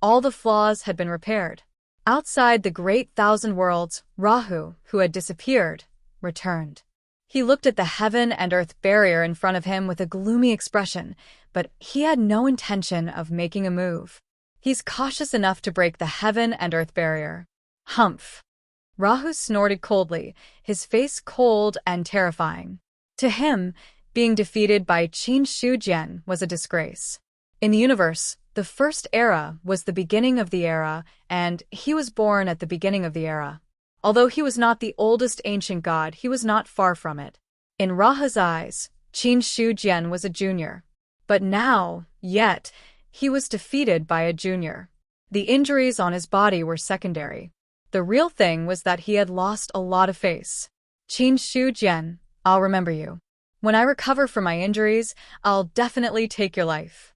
Speaker 1: all the flaws had been repaired. Outside the great 1,000 worlds, Rahu, who had disappeared, returned. He looked at the heaven and earth barrier in front of him with a gloomy expression, but he had no intention of making a move. He's cautious enough to break the heaven and earth barrier. Humph. Rahu snorted coldly, his face cold and terrifying. To him, being defeated by Qin Shujian was a disgrace. In the universe, the first era was the beginning of the era, and he was born at the beginning of the era. Although he was not the oldest ancient god, he was not far from it. In Rahu's eyes, Qin Shujian was a junior. But now, yet, he was defeated by a junior. The injuries on his body were secondary. The real thing was that he had lost a lot of face. Qin Shujian, I'll remember you. When I recover from my injuries, I'll definitely take your life.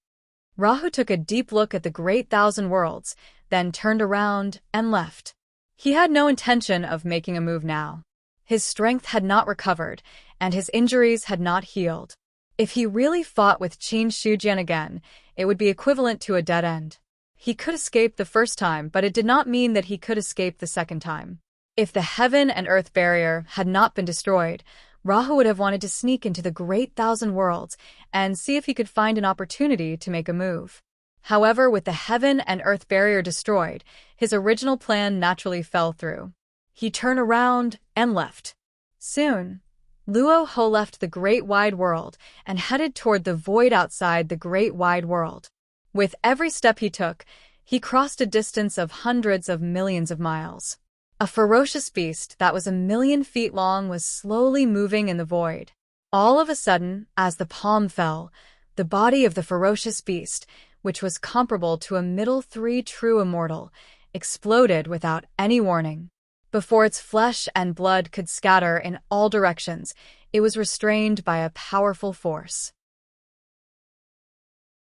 Speaker 1: Rahu took a deep look at the great thousand worlds, then turned around and left. He had no intention of making a move now. His strength had not recovered, and his injuries had not healed. If he really fought with Qin Shujian again, it would be equivalent to a dead end. He could escape the first time, but it did not mean that he could escape the second time. If the heaven and earth barrier had not been destroyed, Rahu would have wanted to sneak into the great thousand worlds and see if he could find an opportunity to make a move. However, with the heaven and earth barrier destroyed, his original plan naturally fell through. He turned around and left. Soon, Luo Ho left the great wide world and headed toward the void outside the great wide world. With every step he took, he crossed a distance of hundreds of millions of miles. A ferocious beast that was 1,000,000 feet long was slowly moving in the void. All of a sudden, as the palm fell, the body of the ferocious beast, which was comparable to a middle 3 true immortal, exploded without any warning. Before its flesh and blood could scatter in all directions, it was restrained by a powerful force.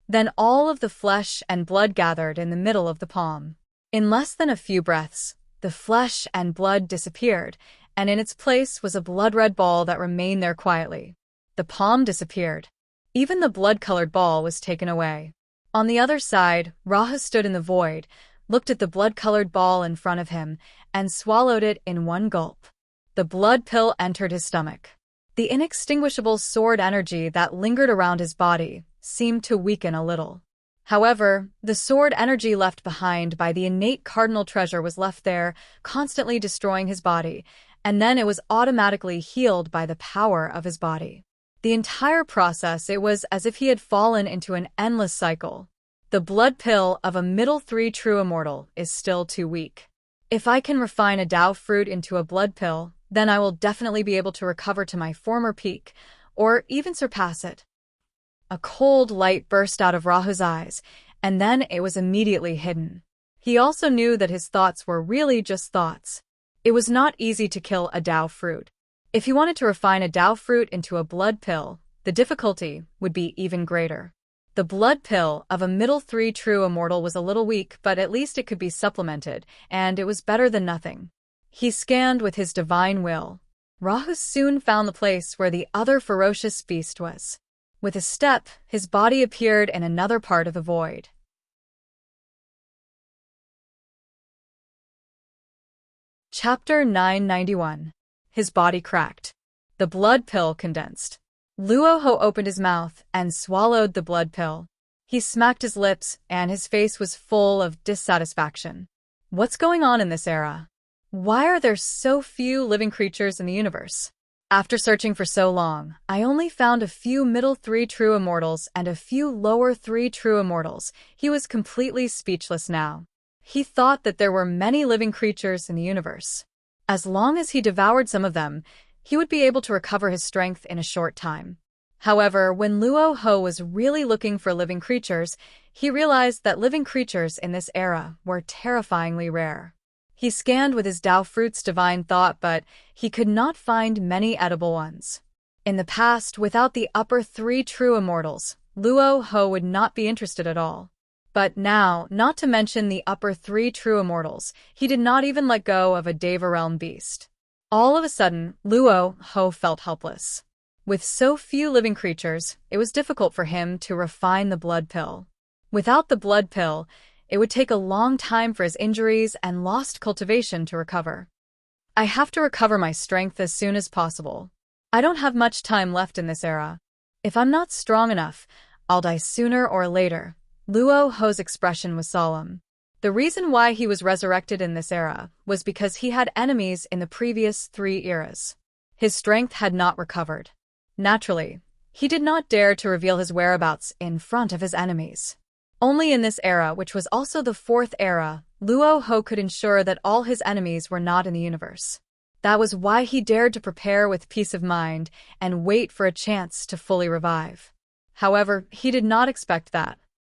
Speaker 1: Then all of the flesh and blood gathered in the middle of the palm. In less than a few breaths, the flesh and blood disappeared, and in its place was a blood-red ball that remained there quietly. The palm disappeared. Even the blood-colored ball was taken away. On the other side, Rahu stood in the void, looked at the blood-colored ball in front of him, and swallowed it in one gulp. The blood pill entered his stomach. The inextinguishable sword energy that lingered around his body seemed to weaken a little. However, the sword energy left behind by the innate cardinal treasure was left there, constantly destroying his body, and then it was automatically healed by the power of his body. The entire process, it was as if he had fallen into an endless cycle. The blood pill of a middle 3 true immortal is still too weak. If I can refine a Tao fruit into a blood pill, then I will definitely be able to recover to my former peak, or even surpass it. A cold light burst out of Rahu's eyes, and then it was immediately hidden. He also knew that his thoughts were really just thoughts. It was not easy to kill a Tao fruit. If he wanted to refine a Tao fruit into a blood pill, the difficulty would be even greater. The blood pill of a middle 3 true immortal was a little weak, but at least it could be supplemented, and it was better than nothing. He scanned with his divine will. Rahu soon found the place where the other ferocious beast was. With a step, his body appeared in another part of the void. Chapter 991. His body cracked. The blood pill condensed. Luoho opened his mouth and swallowed the blood pill. He smacked his lips, and his face was full of dissatisfaction. What's going on in this era? Why are there so few living creatures in the universe? After searching for so long, I only found a few middle 3 true immortals and a few lower 3 true immortals. He was completely speechless now. He thought that there were many living creatures in the universe. As long as he devoured some of them, he would be able to recover his strength in a short time. However, when Luo Ho was really looking for living creatures, he realized that living creatures in this era were terrifyingly rare. He scanned with his Tao fruit's divine thought, but he could not find many edible ones. In the past, without the upper 3 true immortals, Luo Ho would not be interested at all. But now, not to mention the upper 3 true immortals, he did not even let go of a Deva realm beast. All of a sudden, Luo Ho felt helpless. With so few living creatures, it was difficult for him to refine the blood pill. Without the blood pill, it would take a long time for his injuries and lost cultivation to recover. I have to recover my strength as soon as possible. I don't have much time left in this era. If I'm not strong enough, I'll die sooner or later. Luo Ho's expression was solemn. The reason why he was resurrected in this era was because he had enemies in the previous 3 eras. His strength had not recovered. Naturally, he did not dare to reveal his whereabouts in front of his enemies. Only in this era, which was also the 4th era, Luo Ho could ensure that all his enemies were not in the universe. That was why he dared to prepare with peace of mind and wait for a chance to fully revive. However, he did not expect that.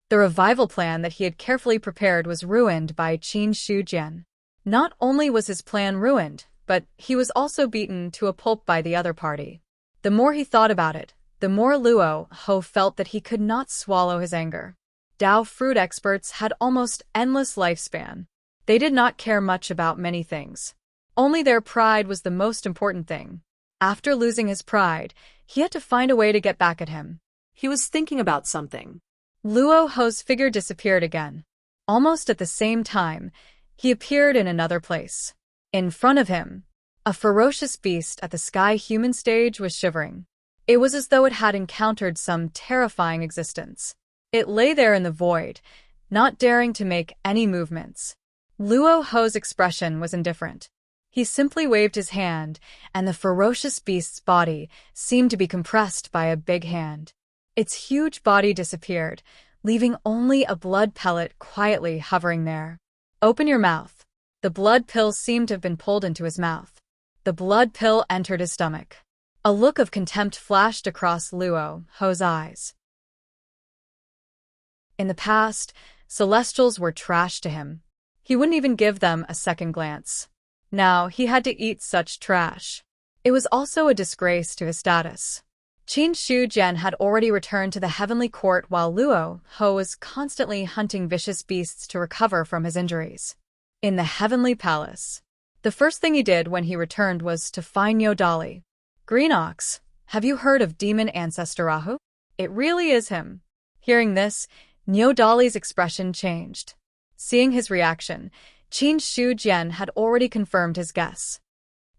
Speaker 1: The revival plan that he had carefully prepared was ruined by Qin Shujian. Not only was his plan ruined, but he was also beaten to a pulp by the other party. The more he thought about it, the more Luo Ho felt that he could not swallow his anger. Dao fruit experts had almost endless lifespan. They did not care much about many things. Only their pride was the most important thing. After losing his pride, he had to find a way to get back at him.
Speaker 2: He was thinking about something.
Speaker 1: Luo Ho's figure disappeared again. Almost at the same time, he appeared in another place. In front of him, a ferocious beast at the sky-human stage was shivering. It was as though it had encountered some terrifying existence. It lay there in the void, not daring to make any movements. Luo Ho's expression was indifferent. He simply waved his hand, and the ferocious beast's body seemed to be compressed by a big hand. Its huge body disappeared, leaving only a blood pellet quietly hovering there. "Open your mouth." The blood pill seemed to have been pulled into his mouth. The blood pill entered his stomach. A look of contempt flashed across Luo Ho's eyes. In the past, Celestials were trash to him. He wouldn't even give them a second glance. Now he had to eat such trash. It was also a disgrace to his status. Qin Shujian had already returned to the heavenly court while Luo Ho was constantly hunting vicious beasts to recover from his injuries. In the heavenly palace, the first thing he did when he returned was to find Niodali. "Green Ox, have you heard of demon ancestor Rahu? It really is him." Hearing this, Niodali's expression changed. Seeing his reaction, Qin Shujian had already confirmed his guess.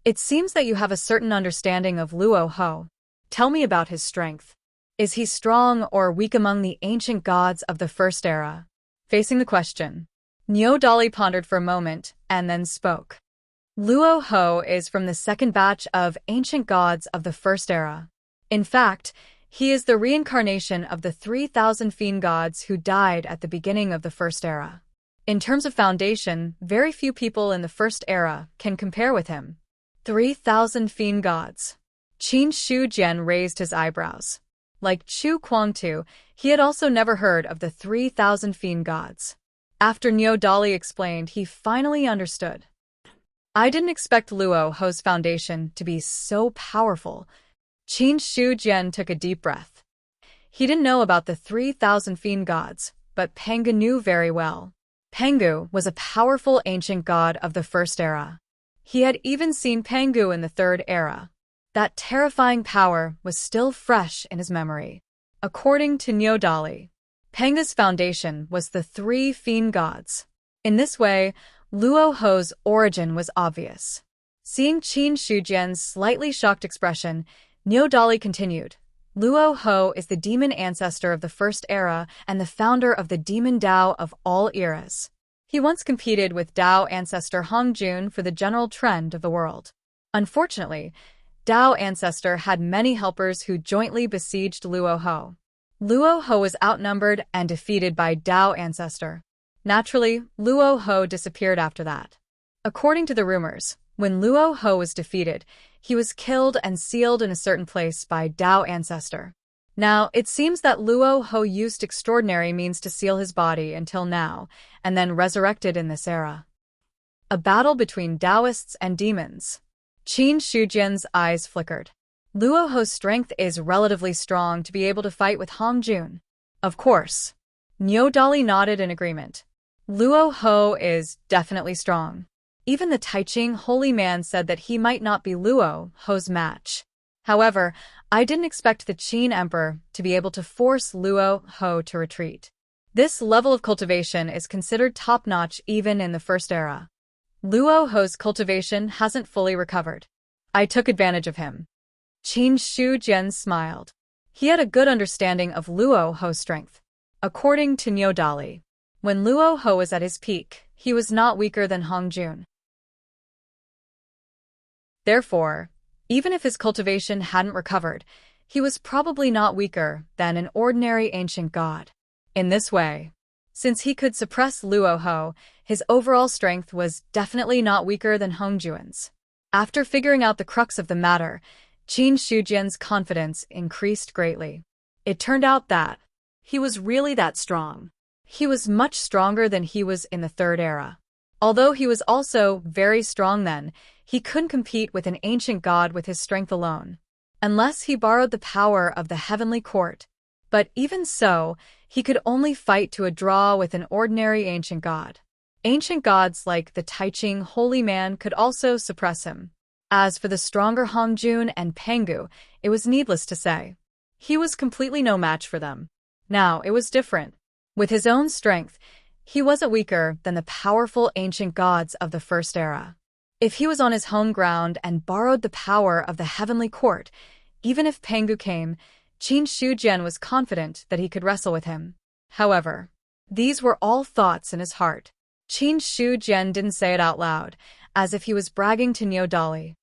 Speaker 1: "It seems that you have a certain understanding of Luo Ho. Tell me about his strength. Is he strong or weak among the ancient gods of the first era?" Facing the question, Niodali pondered for a moment and then spoke. "Luo Ho is from the second batch of ancient gods of the first era. In fact, he is the reincarnation of the 3,000 fiend gods who died at the beginning of the first era. In terms of foundation, very few people in the first era can compare with him." 3,000 fiend gods. Qin Shujian raised his eyebrows. Like Chu Kuangtu, he had also never heard of the 3,000 fiend gods. After Niodali explained, he finally understood. "I didn't expect Luo Ho's foundation to be so powerful." Qin Shujian took a deep breath. He didn't know about the 3,000 fiend gods, but Pengu knew very well. Pengu was a powerful ancient god of the first era. He had even seen Pengu in the third era. That terrifying power was still fresh in his memory. According to Niodali, Pengu's foundation was the 3 fiend gods. In this way, Luo Ho's origin was obvious. Seeing Qin Shujian's slightly shocked expression, Niodali continued, "Luo Ho is the demon ancestor of the first era and the founder of the demon Dao of all eras. He once competed with Dao ancestor Hong Jun for the general trend of the world. Unfortunately, Dao ancestor had many helpers who jointly besieged Luo Ho. Luo Ho was outnumbered and defeated by Dao ancestor. Naturally, Luo Ho disappeared after that. According to the rumors, when Luo Ho was defeated, he was killed and sealed in a certain place by Dao ancestor. Now, it seems that Luo Ho used extraordinary means to seal his body until now, and then resurrected in this era. A battle between Taoists and demons. Qin Shujian's eyes flickered. Luo Ho's strength is relatively strong to be able to fight with Hong Jun. Of course. Niodali nodded in agreement. Luo Ho is definitely strong. Even the Taiching holy man said that he might not be Luo Ho's match. However, I didn't expect the Qin emperor to be able to force Luo Ho to retreat. This level of cultivation is considered top-notch even in the first era. Luo Ho's cultivation hasn't fully recovered. I took advantage of him. Qin Shu Jian smiled. He had a good understanding of Luo Ho's strength. According to Niu Dali, when Luo Ho was at his peak, he was not weaker than Hong Jun. Therefore, even if his cultivation hadn't recovered, he was probably not weaker than an ordinary ancient god. In this way, since he could suppress Luo Ho, his overall strength was definitely not weaker than Hong Jun's. After figuring out the crux of the matter, Qin Shujian's confidence increased greatly. It turned out that
Speaker 2: He was really that strong.
Speaker 1: he was much stronger than he was in the Third Era. Although he was also very strong then, he couldn't compete with an ancient god with his strength alone, unless he borrowed the power of the heavenly court. But even so, he could only fight to a draw with an ordinary ancient god. Ancient gods like the Taiching Holy Man could also suppress him. As for the stronger Hong Jun and Pangu, it was needless to say. He was completely no match for them. Now, it was different. With his own strength, he wasn't weaker than the powerful ancient gods of the First Era. If he was on his home ground and borrowed the power of the heavenly court, even if Pangu came, Qin Shujian was confident that he could wrestle with him. However, these were all thoughts in his heart. Qin Shujian didn't say it out loud, as if he was bragging to Niu Dali.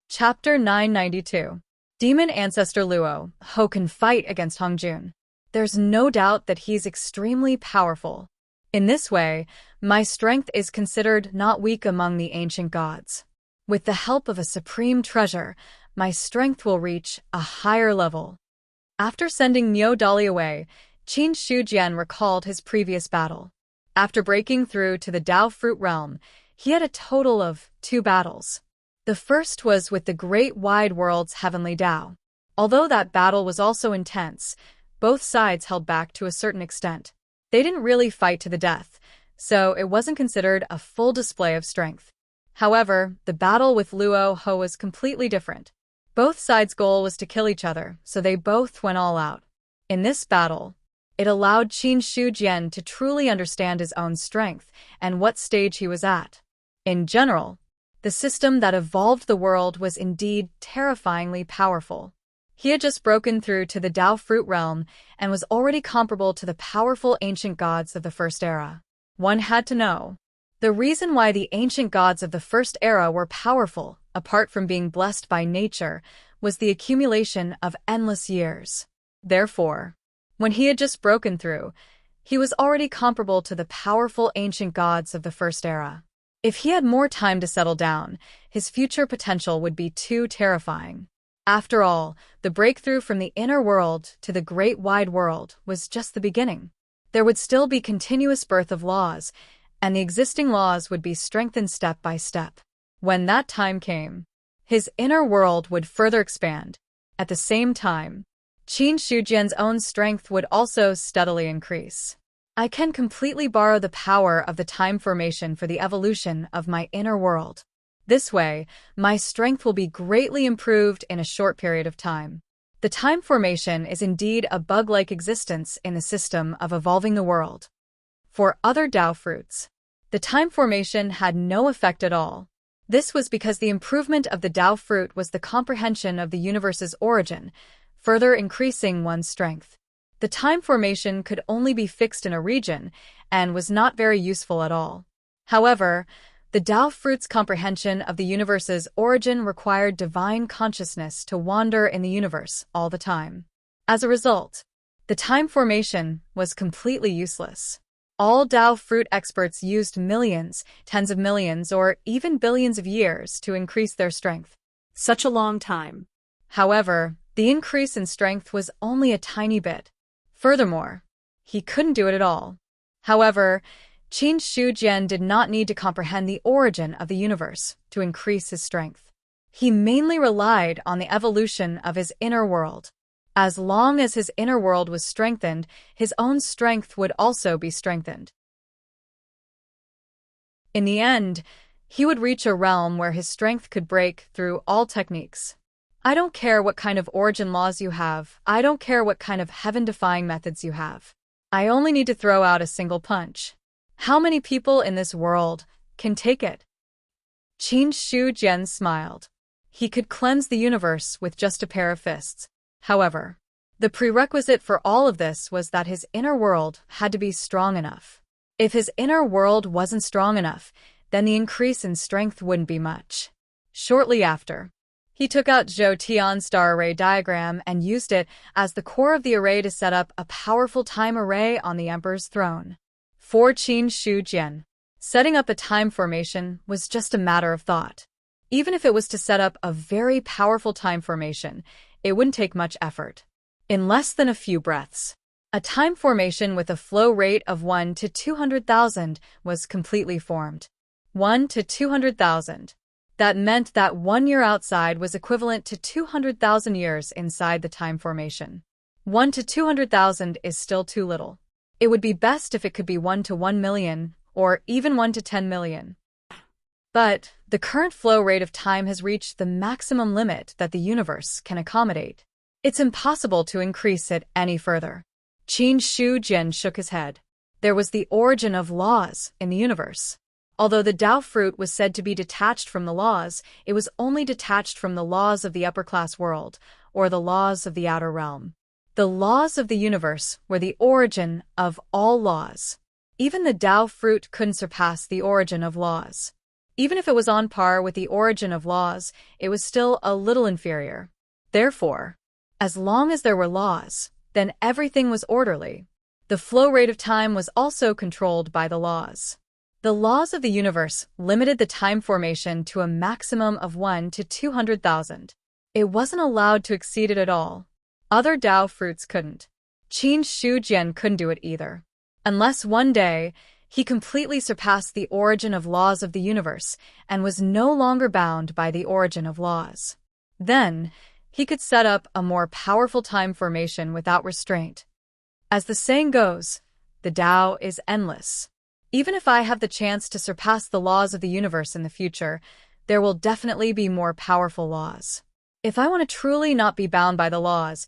Speaker 1: Chapter 992. Demon Ancestor Luo Ho can fight against Hong Jun. There's no doubt that he's extremely powerful. In this way, my strength is considered not weak among the ancient gods. With the help of a supreme treasure, my strength will reach a higher level. After sending Niu Dali away, Qin Shujian recalled his previous battle. After breaking through to the Dao Fruit Realm, he had a total of 2 battles. The first was with the Great Wide World's Heavenly Dao. Although that battle was also intense, both sides held back to a certain extent. They didn't really fight to the death, so it wasn't considered a full display of strength. However, the battle with Luo Ho was completely different. Both sides' goal was to kill each other, so they both went all out. In this battle, it allowed Qin Shujian to truly understand his own strength and what stage he was at. In general, the system that evolved the world was indeed terrifyingly powerful. He had just broken through to the Dao Fruit Realm and was already comparable to the powerful ancient gods of the First Era. One had to know the reason why the ancient gods of the First Era were powerful, apart from being blessed by nature, was the accumulation of endless years. Therefore, when he had just broken through, he was already comparable to the powerful ancient gods of the First Era. If he had more time to settle down, his future potential would be too terrifying. After all, the breakthrough from the inner world to the great wide world was just the beginning. There would still be continuous birth of laws, and the existing laws would be strengthened step by step. When that time came, his inner world would further expand. At the same time, Qin Shujian's own strength would also steadily increase. I can completely borrow the power of the time formation for the evolution of my inner world. This way, my strength will be greatly improved in a short period of time. The time formation is indeed a bug-like existence in the system of evolving the world. For other Dao fruits, the time formation had no effect at all. This was because the improvement of the Dao fruit was the comprehension of the universe's origin, further increasing one's strength. The time formation could only be fixed in a region and was not very useful at all. However, the Dao fruit's comprehension of the universe's origin required divine consciousness to wander in the universe all the time. As a result, the time formation was completely useless. All Dao fruit experts used millions, tens of millions, or even billions of years to increase their strength.
Speaker 2: Such a long time.
Speaker 1: However, the increase in strength was only a tiny bit. Furthermore, he couldn't do it at all. However, Qin Shujian did not need to comprehend the origin of the universe to increase his strength. He mainly relied on the evolution of his inner world. As long as his inner world was strengthened, his own strength would also be strengthened. In the end, he would reach a realm where his strength could break through all techniques. I don't care what kind of origin laws you have. I don't care what kind of heaven-defying methods you have. I only need to throw out a single punch. How many people in this world can take it? Qin Shu Jian smiled. He could cleanse the universe with just a pair of fists. However, the prerequisite for all of this was that his inner world had to be strong enough. If his inner world wasn't strong enough, then the increase in strength wouldn't be much. Shortly after, he took out Zhou Tian's star array diagram and used it as the core of the array to set up a powerful time array on the emperor's throne. For Qin Shu Jian, setting up a time formation was just a matter of thought. Even if it was to set up a very powerful time formation, it wouldn't take much effort. In less than a few breaths, a time formation with a flow rate of 1 to 200,000 was completely formed. 1 to 200,000. That meant that 1 year outside was equivalent to 200,000 years inside the time formation. 1 to 200,000 is still too little. It would be best if it could be 1 to 1 million, or even 1 to 10 million. But the current flow rate of time has reached the maximum limit that the universe can accommodate. It's impossible to increase it any further. Qin Shu Jian shook his head. There was the origin of laws in the universe. Although the Tao fruit was said to be detached from the laws, it was only detached from the laws of the upper-class world, or the laws of the outer realm. The laws of the universe were the origin of all laws. Even the Tao fruit couldn't surpass the origin of laws. Even if it was on par with the origin of laws, it was still a little inferior. Therefore, as long as there were laws, then everything was orderly. The flow rate of time was also controlled by the laws. The laws of the universe limited the time formation to a maximum of 1 to 200,000. It wasn't allowed to exceed it at all. Other Tao fruits couldn't. Qin Shu Jian couldn't do it either. Unless one day, he completely surpassed the origin of laws of the universe and was no longer bound by the origin of laws. Then, he could set up a more powerful time formation without restraint. As the saying goes, the Tao is endless. Even if I have the chance to surpass the laws of the universe in the future, there will definitely be more powerful laws. If I want to truly not be bound by the laws,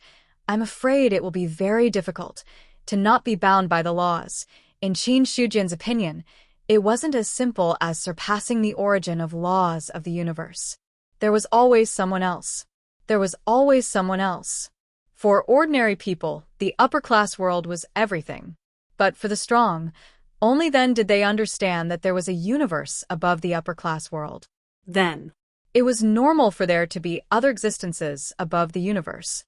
Speaker 1: I'm afraid it will be very difficult to not be bound by the laws. In Qin Shu Jian's opinion, it wasn't as simple as surpassing the origin of laws of the universe. There was always someone else. There was always someone else. For ordinary people, the upper-class world was everything. But for the strong, only then did they understand that there was a universe above the upper-class world.
Speaker 2: Then,
Speaker 1: it was normal for there to be other existences above the universe.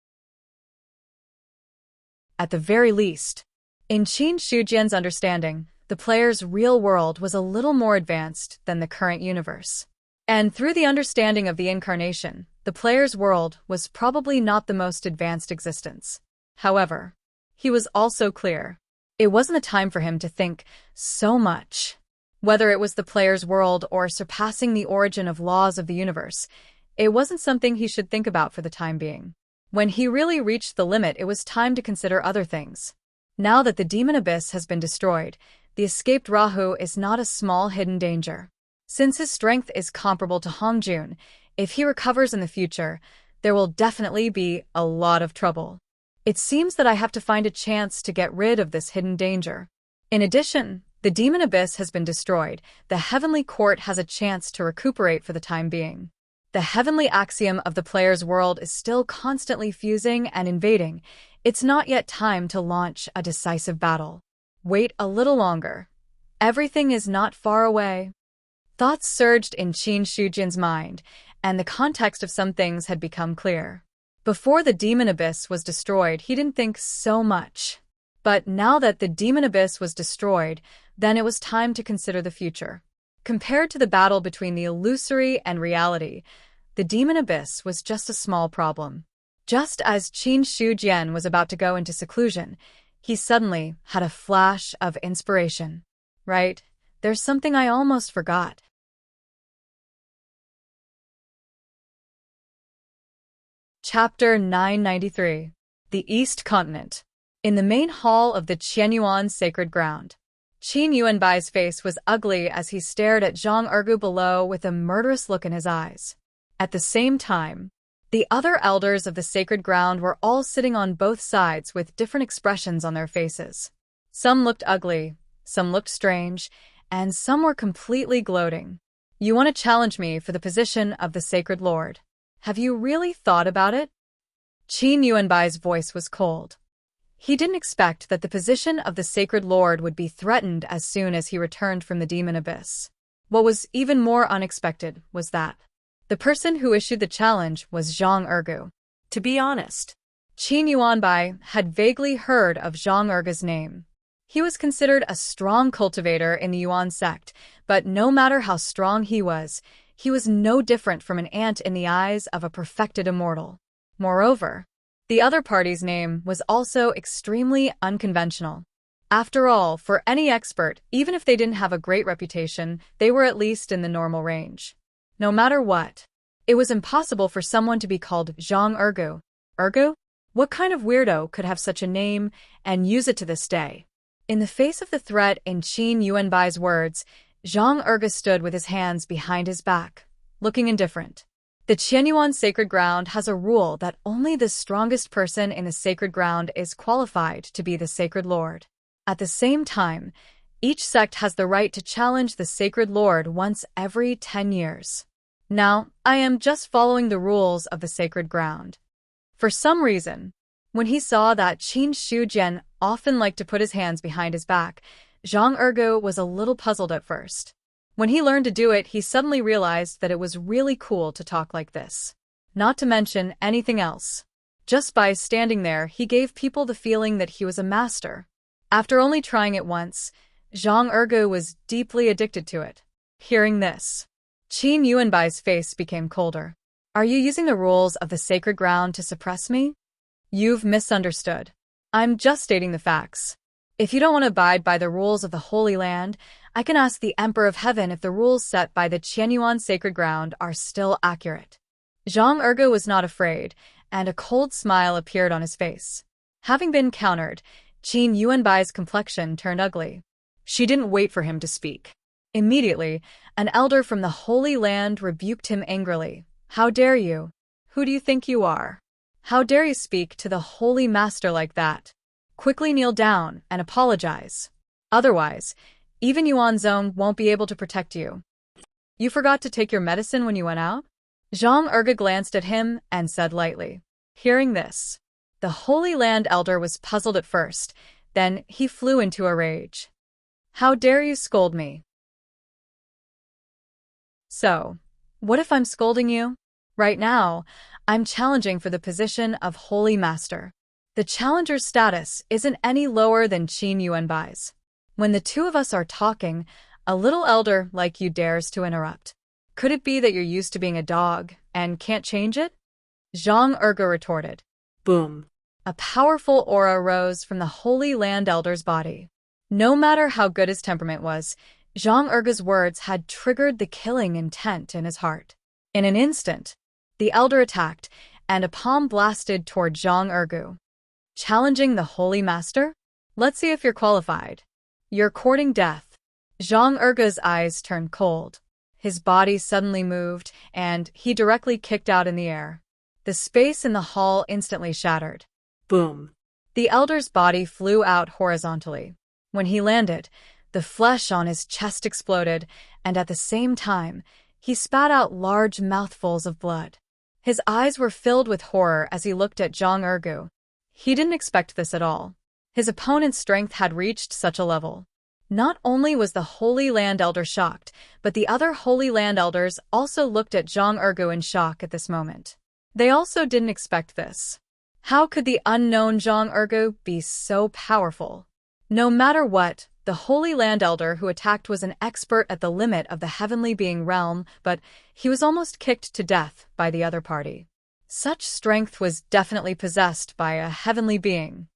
Speaker 1: At the very least, in Qin Shu Jian's understanding, the player's real world was a little more advanced than the current universe. And through the understanding of the incarnation, the player's world was probably not the most advanced existence. However, he was also clear. It wasn't a time for him to think so much. Whether it was the player's world or surpassing the origin of laws of the universe, it wasn't something he should think about for the time being. When he really reached the limit, it was time to consider other things. Now that the demon abyss has been destroyed, the escaped Rahu is not a small hidden danger. Since his strength is comparable to Hongjun, if he recovers in the future, there will definitely be a lot of trouble. It seems that I have to find a chance to get rid of this hidden danger. In addition, the demon abyss has been destroyed. The heavenly court has a chance to recuperate for the time being. The heavenly axiom of the player's world is still constantly fusing and invading. It's not yet time to launch a decisive battle. Wait a little longer. Everything is not far away. Thoughts surged in Qin Shu Jian's mind, and the context of some things had become clear. Before the demon abyss was destroyed, he didn't think so much. But now that the demon abyss was destroyed, then it was time to consider the future. Compared to the battle between the illusory and reality, the demon abyss was just a small problem. Just as Qin Shu Jian was about to go into seclusion, he suddenly had a flash of inspiration. Right, there's something I almost forgot. Chapter 993. The East Continent. In the main hall of the Qianyuan Sacred Ground, Qin Yuanbai's face was ugly as he stared at Zhang Ergu below with a murderous look in his eyes. At the same time, the other elders of the sacred ground were all sitting on both sides with different expressions on their faces. Some looked ugly, some looked strange, and some were completely gloating. You want to challenge me for the position of the Sacred Lord. Have you really thought about it? Qin Yuanbai's voice was cold. He didn't expect that the position of the Sacred Lord would be threatened as soon as he returned from the demon abyss. What was even more unexpected was that the person who issued the challenge was Zhang Ergu.
Speaker 2: To be honest,
Speaker 1: Qin Yuanbai had vaguely heard of Zhang Ergu's name. He was considered a strong cultivator in the Yuan sect, but no matter how strong he was no different from an ant in the eyes of a perfected immortal. Moreover, the other party's name was also extremely unconventional. After all, for any expert, even if they didn't have a great reputation, they were at least in the normal range. No matter what, it was impossible for someone to be called Zhang Ergu. Ergu? What kind of weirdo could have such a name and use it to this day? In the face of the threat in Qin Yuanbai's words, Zhang Ergu stood with his hands behind his back, looking indifferent. The Qianyuan sacred ground has a rule that only the strongest person in the sacred ground is qualified to be the sacred lord. At the same time, each sect has the right to challenge the sacred lord once every 10 years. Now, I am just following the rules of the sacred ground. For some reason, when he saw that Qin Shujian often liked to put his hands behind his back, Zhang Ergu was a little puzzled at first. When he learned to do it, he suddenly realized that it was really cool to talk like this. Not to mention anything else. Just by standing there, he gave people the feeling that he was a master. After only trying it once, Zhang Ergu was deeply addicted to it. Hearing this, Qin Yuanbai's face became colder. Are you using the rules of the sacred ground to suppress me? You've misunderstood. I'm just stating the facts. If you don't want to abide by the rules of the Holy Land, I can ask the Emperor of Heaven if the rules set by the Qianyuan sacred ground are still accurate. Zhang Ergu was not afraid, and a cold smile appeared on his face. Having been countered, Qin Yuanbai's complexion turned ugly. She didn't wait for him to speak. Immediately, an elder from the Holy Land rebuked him angrily. How dare you? Who do you think you are? How dare you speak to the Holy Master like that? Quickly kneel down and apologize. Otherwise, even Yuan's own won't be able to protect you. You forgot to take your medicine when you went out? Zhang Ergu glanced at him and said lightly. Hearing this, the Holy Land elder was puzzled at first, then he flew into a rage. How dare you scold me? So, what if I'm scolding you? Right now, I'm challenging for the position of Holy Master. The challenger's status isn't any lower than Qin Yuanbai's. When the two of us are talking, a little elder like you dares to interrupt. Could it be that you're used to being a dog and can't change it? Zhang Ergu retorted.
Speaker 2: Boom.
Speaker 1: A powerful aura rose from the Holy Land elder's body. No matter how good his temperament was, Zhang Ergu's words had triggered the killing intent in his heart. In an instant, the elder attacked, and a palm blasted toward Zhang Ergu. Challenging the Holy Master? Let's see if you're qualified. You're courting death. Zhang Ergu's eyes turned cold. His body suddenly moved, and he directly kicked out in the air. The space in the hall instantly shattered.
Speaker 2: Boom.
Speaker 1: The elder's body flew out horizontally. When he landed, the flesh on his chest exploded, and at the same time, he spat out large mouthfuls of blood. His eyes were filled with horror as he looked at Zhang Ergu. He didn't expect this at all. His opponent's strength had reached such a level. Not only was the Holy Land Elder shocked, but the other Holy Land Elders also looked at Zhang Ergu in shock at this moment. They also didn't expect this. How could the unknown Zhang Ergu be so powerful? No matter what, the Holy Land Elder who attacked was an expert at the limit of the heavenly being realm, but he was almost kicked to death by the other party. Such strength was definitely possessed by a heavenly being.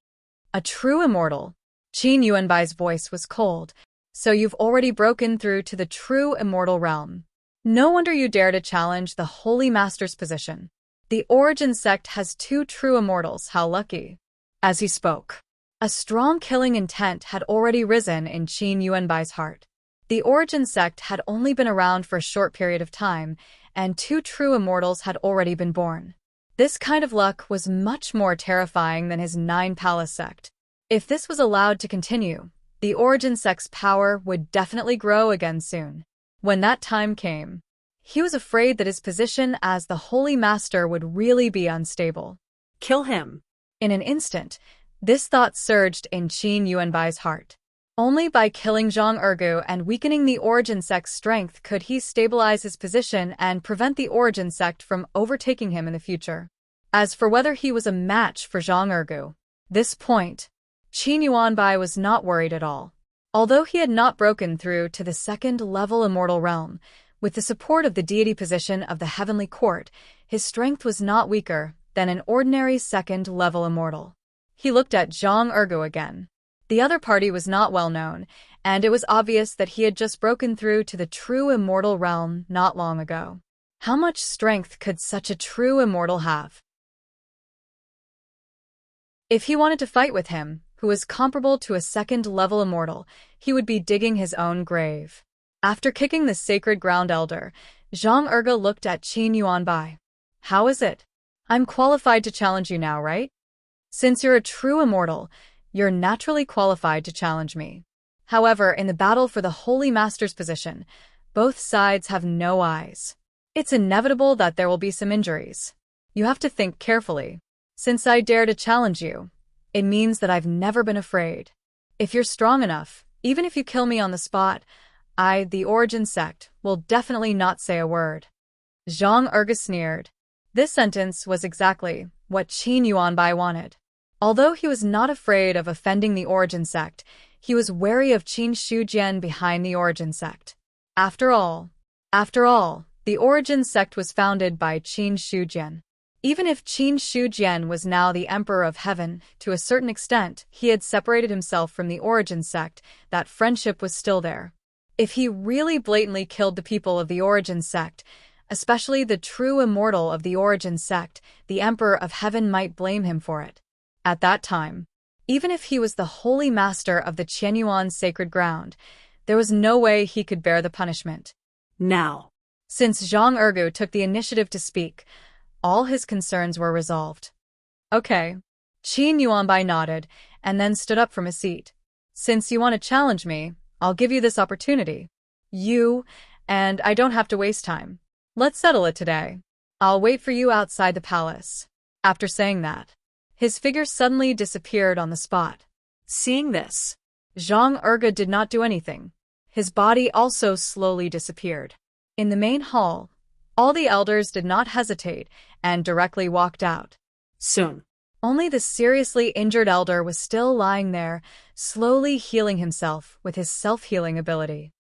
Speaker 1: A true immortal. Qin Yuanbai's voice was cold. So you've already broken through to the true immortal realm. No wonder you dare to challenge the Holy Master's position. The Origin sect has 2 true immortals, how lucky. As he spoke, a strong killing intent had already risen in Qin Yuanbai's heart. The Origin sect had only been around for a short period of time, and 2 true immortals had already been born. This kind of luck was much more terrifying than his 9 palace sect. If this was allowed to continue, the Origin sect's power would definitely grow again soon. When that time came, he was afraid that his position as the Holy Master would really be unstable.
Speaker 2: Kill him.
Speaker 1: In an instant, this thought surged in Qin Yuanbai's heart. Only by killing Zhang Ergu and weakening the Origin Sect's strength could he stabilize his position and prevent the Origin Sect from overtaking him in the future. As for whether he was a match for Zhang Ergu, this point, Qin Yuanbai was not worried at all. Although he had not broken through to the second-level immortal realm, with the support of the deity position of the Heavenly Court, his strength was not weaker than an ordinary second-level immortal. He looked at Zhang Ergu again. The other party was not well known, and it was obvious that he had just broken through to the true immortal realm not long ago. How much strength could such a true immortal have? If he wanted to fight with him, who was comparable to a second-level immortal, he would be digging his own grave. After kicking the sacred ground elder, Zhang Ergu looked at Qin Yuanbai. How is it? I'm qualified to challenge you now, right? Since you're a true immortal, you're naturally qualified to challenge me. However, in the battle for the Holy Master's position, both sides have no eyes. It's inevitable that there will be some injuries. You have to think carefully. Since I dare to challenge you, it means that I've never been afraid. If you're strong enough, even if you kill me on the spot, the Origin Sect, will definitely not say a word. Zhang Ergu sneered. This sentence was exactly what Qin Yuanbai wanted. Although he was not afraid of offending the Origin Sect, he was wary of Qin Shujian behind the Origin Sect. After all, the Origin Sect was founded by Qin Shujian. Even if Qin Shujian was now the Emperor of Heaven, to a certain extent, he had separated himself from the Origin Sect, that friendship was still there. If he really blatantly killed the people of the Origin Sect, especially the true immortal of the Origin Sect, the Emperor of Heaven might blame him for it. At that time, even if he was the Holy Master of the Qianyuan sacred ground, there was no way he could bear the punishment.
Speaker 2: Now.
Speaker 1: Since Zhang Ergu took the initiative to speak, all his concerns were resolved. Okay. Qin Yuanbai nodded, and then stood up from his seat. Since you want to challenge me, I'll give you this opportunity. And I don't have to waste time. Let's settle it today. I'll wait for you outside the palace. After saying that, his figure suddenly disappeared on the spot.
Speaker 2: Seeing this,
Speaker 1: Zhang Ergu did not do anything. His body also slowly disappeared. In the main hall, all the elders did not hesitate and directly walked out.
Speaker 2: Soon,
Speaker 1: only the seriously injured elder was still lying there, slowly healing himself with his self-healing ability.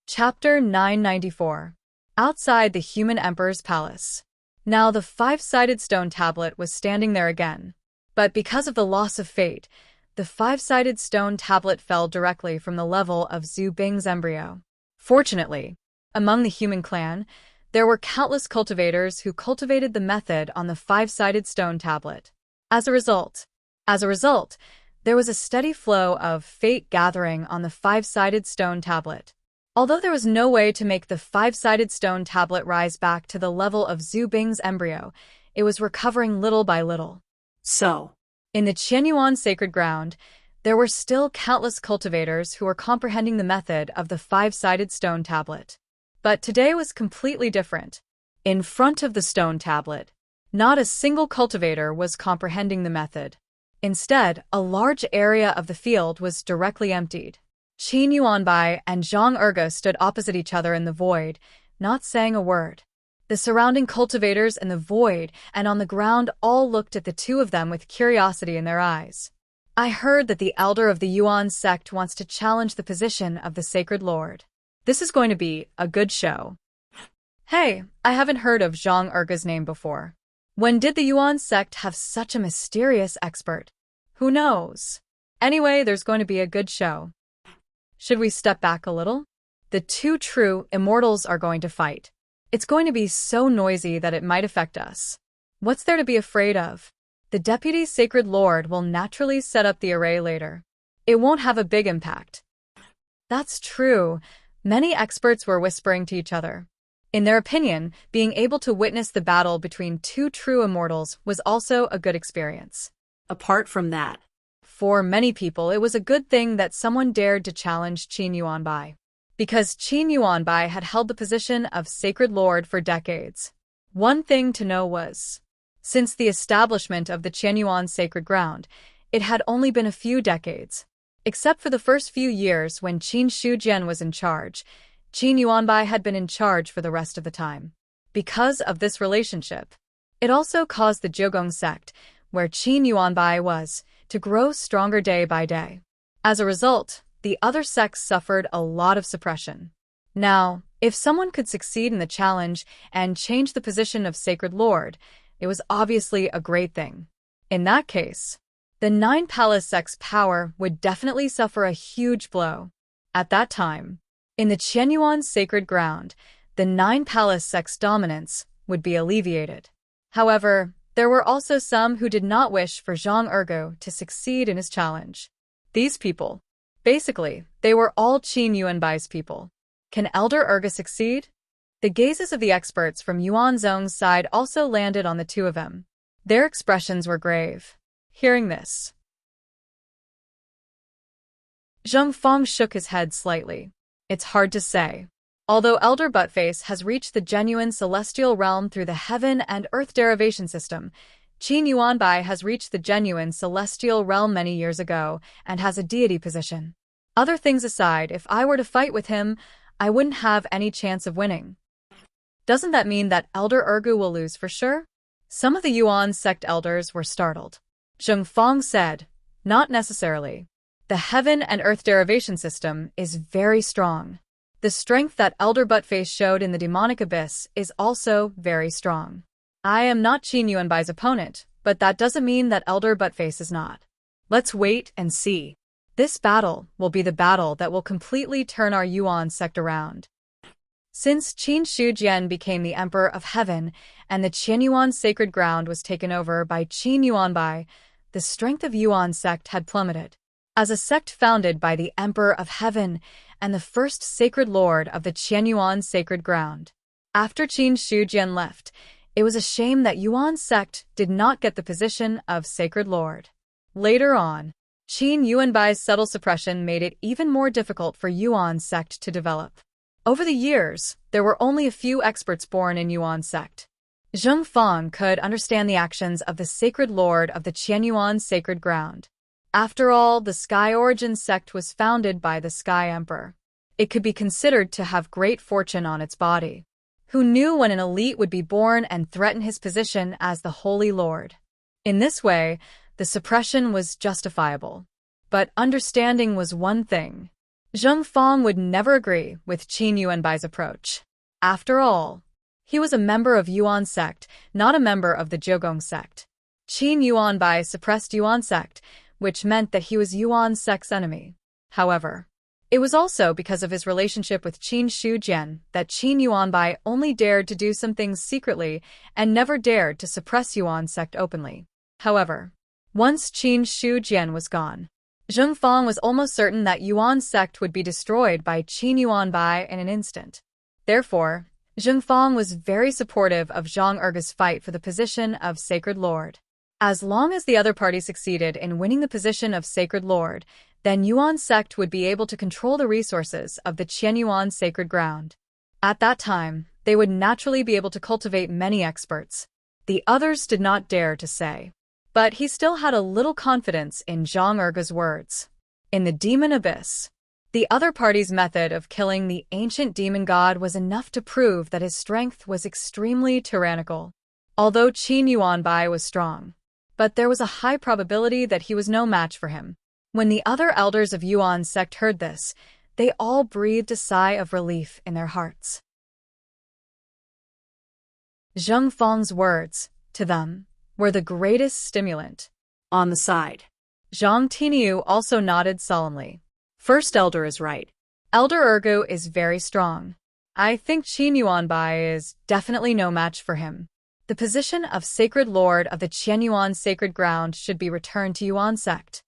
Speaker 1: Chapter 994. Outside the human emperor's palace. Now the five-sided stone tablet was standing there again. But because of the loss of fate, the five-sided stone tablet fell directly from the level of Zhu Bing's embryo. Fortunately, among the human clan, there were countless cultivators who cultivated the method on the five-sided stone tablet. As a result, there was a steady flow of fate gathering on the five-sided stone tablet. Although there was no way to make the five-sided stone tablet rise back to the level of Zhu Bing's embryo, it was recovering little by little.
Speaker 2: So,
Speaker 1: in the Qianyuan sacred ground, there were still countless cultivators who were comprehending the method of the five-sided stone tablet. But today was completely different. In front of the stone tablet, not a single cultivator was comprehending the method. Instead, a large area of the field was directly emptied. Qin Yuanbai and Zhang Ergu stood opposite each other in the void, not saying a word. The surrounding cultivators in the void and on the ground all looked at the two of them with curiosity in their eyes. I heard that the elder of the Yuan sect wants to challenge the position of the sacred lord. This is going to be a good show. Hey, I haven't heard of Zhang Ergu's name before. When did the Yuan sect have such a mysterious expert? Who knows? Anyway, there's going to be a good show. Should we step back a little? The two true immortals are going to fight. It's going to be so noisy that it might affect us. What's there to be afraid of? The Deputy Sacred Lord will naturally set up the array later. It won't have a big impact. That's true. Many experts were whispering to each other. In their opinion, being able to witness the battle between two true immortals was also a good experience.
Speaker 2: Apart from that,
Speaker 1: For many people, it was a good thing that someone dared to challenge Qin Yuanbai, because Qin Yuanbai had held the position of Sacred Lord for decades. One thing to know was, since the establishment of the Qianyuan sacred ground, it had only been a few decades. Except for the first few years when Qin Shujian was in charge, Qin Yuanbai had been in charge for the rest of the time. Because of this relationship, it also caused the Jiugong sect, where Qin Yuanbai was, to grow stronger day by day. As a result, the other sects suffered a lot of suppression. Now, if someone could succeed in the challenge and change the position of Sacred Lord, it was obviously a great thing. In that case, the Nine Palace sect's power would definitely suffer a huge blow. At that time, in the Qianyuan sacred ground, the Nine Palace sect's dominance would be alleviated. However, there were also some who did not wish for Zhang Ergu to succeed in his challenge. These people, basically, they were all Qin Yuanbai's people. Can Elder Ergu succeed? The gazes of the experts from Yuan Zhong's side also landed on the two of them. Their expressions were grave. Hearing this, Zheng Fong shook his head slightly. It's hard to say. Although Elder Buttface has reached the genuine celestial realm through the heaven and earth derivation system, Qin Yuanbai has reached the genuine celestial realm many years ago and has a deity position. Other things aside, if I were to fight with him, I wouldn't have any chance of winning. Doesn't that mean that Elder Ergu will lose for sure? Some of the Yuan sect elders were startled. Zheng Fong said, not necessarily. The heaven and earth derivation system is very strong. The strength that Elder Buttface showed in the demonic abyss is also very strong. I am not Qin Yuanbai's opponent, but that doesn't mean that Elder Buttface is not. Let's wait and see. This battle will be the battle that will completely turn our Yuan sect around. Since Qin Shujian became the Emperor of Heaven and the Qianyuan sacred ground was taken over by Qin Yuanbai, the strength of Yuan sect had plummeted. As a sect founded by the Emperor of Heaven and the first Sacred Lord of the Qianyuan sacred ground. After Qin Shujian left, it was a shame that Yuan sect did not get the position of Sacred Lord. Later on, Qin Yuanbai's subtle suppression made it even more difficult for Yuan sect to develop. Over the years, there were only a few experts born in Yuan sect. Zheng Fong could understand the actions of the Sacred Lord of the Qianyuan sacred ground. After all, the Sky Origin sect was founded by the Sky Emperor. It could be considered to have great fortune on its body. Who knew when an elite would be born and threaten his position as the Holy Lord? In this way, the suppression was justifiable. But understanding was one thing. Zheng Fong would never agree with Qin Yuanbai's approach. After all, he was a member of Yuan sect, not a member of the Jiugong sect. Qin Yuanbai suppressed Yuan sect, which meant that he was Yuan sect's enemy. However, it was also because of his relationship with Qin Shujian that Qin Yuanbai only dared to do some things secretly and never dared to suppress Yuan sect openly. However, once Qin Shujian was gone, Zheng Fong was almost certain that Yuan sect would be destroyed by Qin Yuanbai in an instant. Therefore, Zheng Fong was very supportive of Zhang Ergu's fight for the position of Sacred Lord. As long as the other party succeeded in winning the position of Sacred Lord, then Yuan sect would be able to control the resources of the Qianyuan sacred ground. At that time, they would naturally be able to cultivate many experts. The others did not dare to say. But he still had a little confidence in Zhang Ergu's words. In the demon abyss, the other party's method of killing the ancient demon god was enough to prove that his strength was extremely tyrannical. Although Qin Yuanbai was strong, but there was a high probability that he was no match for him. When the other elders of Yuan sect heard this, they all breathed a sigh of relief in their hearts. Zheng Fong's words, to them, were the greatest stimulant.
Speaker 2: On the side,
Speaker 1: Zhang Tiniu also nodded solemnly. First elder is right. Elder Ergu is very strong. I think Qin Yuanbai is definitely no match for him. The position of Sacred Lord of the Qianyuan sacred ground should be returned to Yuan sect.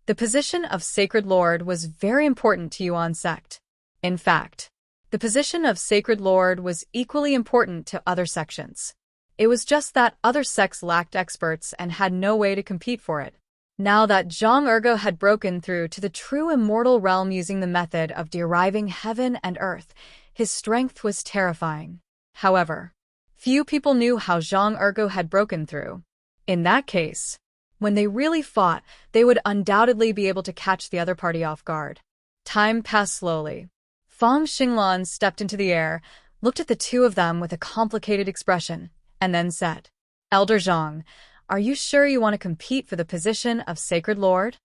Speaker 1: The position of Sacred Lord was very important to Yuan sect. In fact, the position of Sacred Lord was equally important to other sections. It was just that other sects lacked experts and had no way to compete for it. Now that Zhang Ergo had broken through to the true immortal realm using the method of deriving heaven and earth, his strength was terrifying. However, few people knew how Zhang Ergo had broken through. In that case, when they really fought, they would undoubtedly be able to catch the other party off guard. Time passed slowly. Fang Xinglan stepped into the air, looked at the two of them with a complicated expression, and then said, "Elder Zhang, are you sure you want to compete for the position of Sacred Lord?"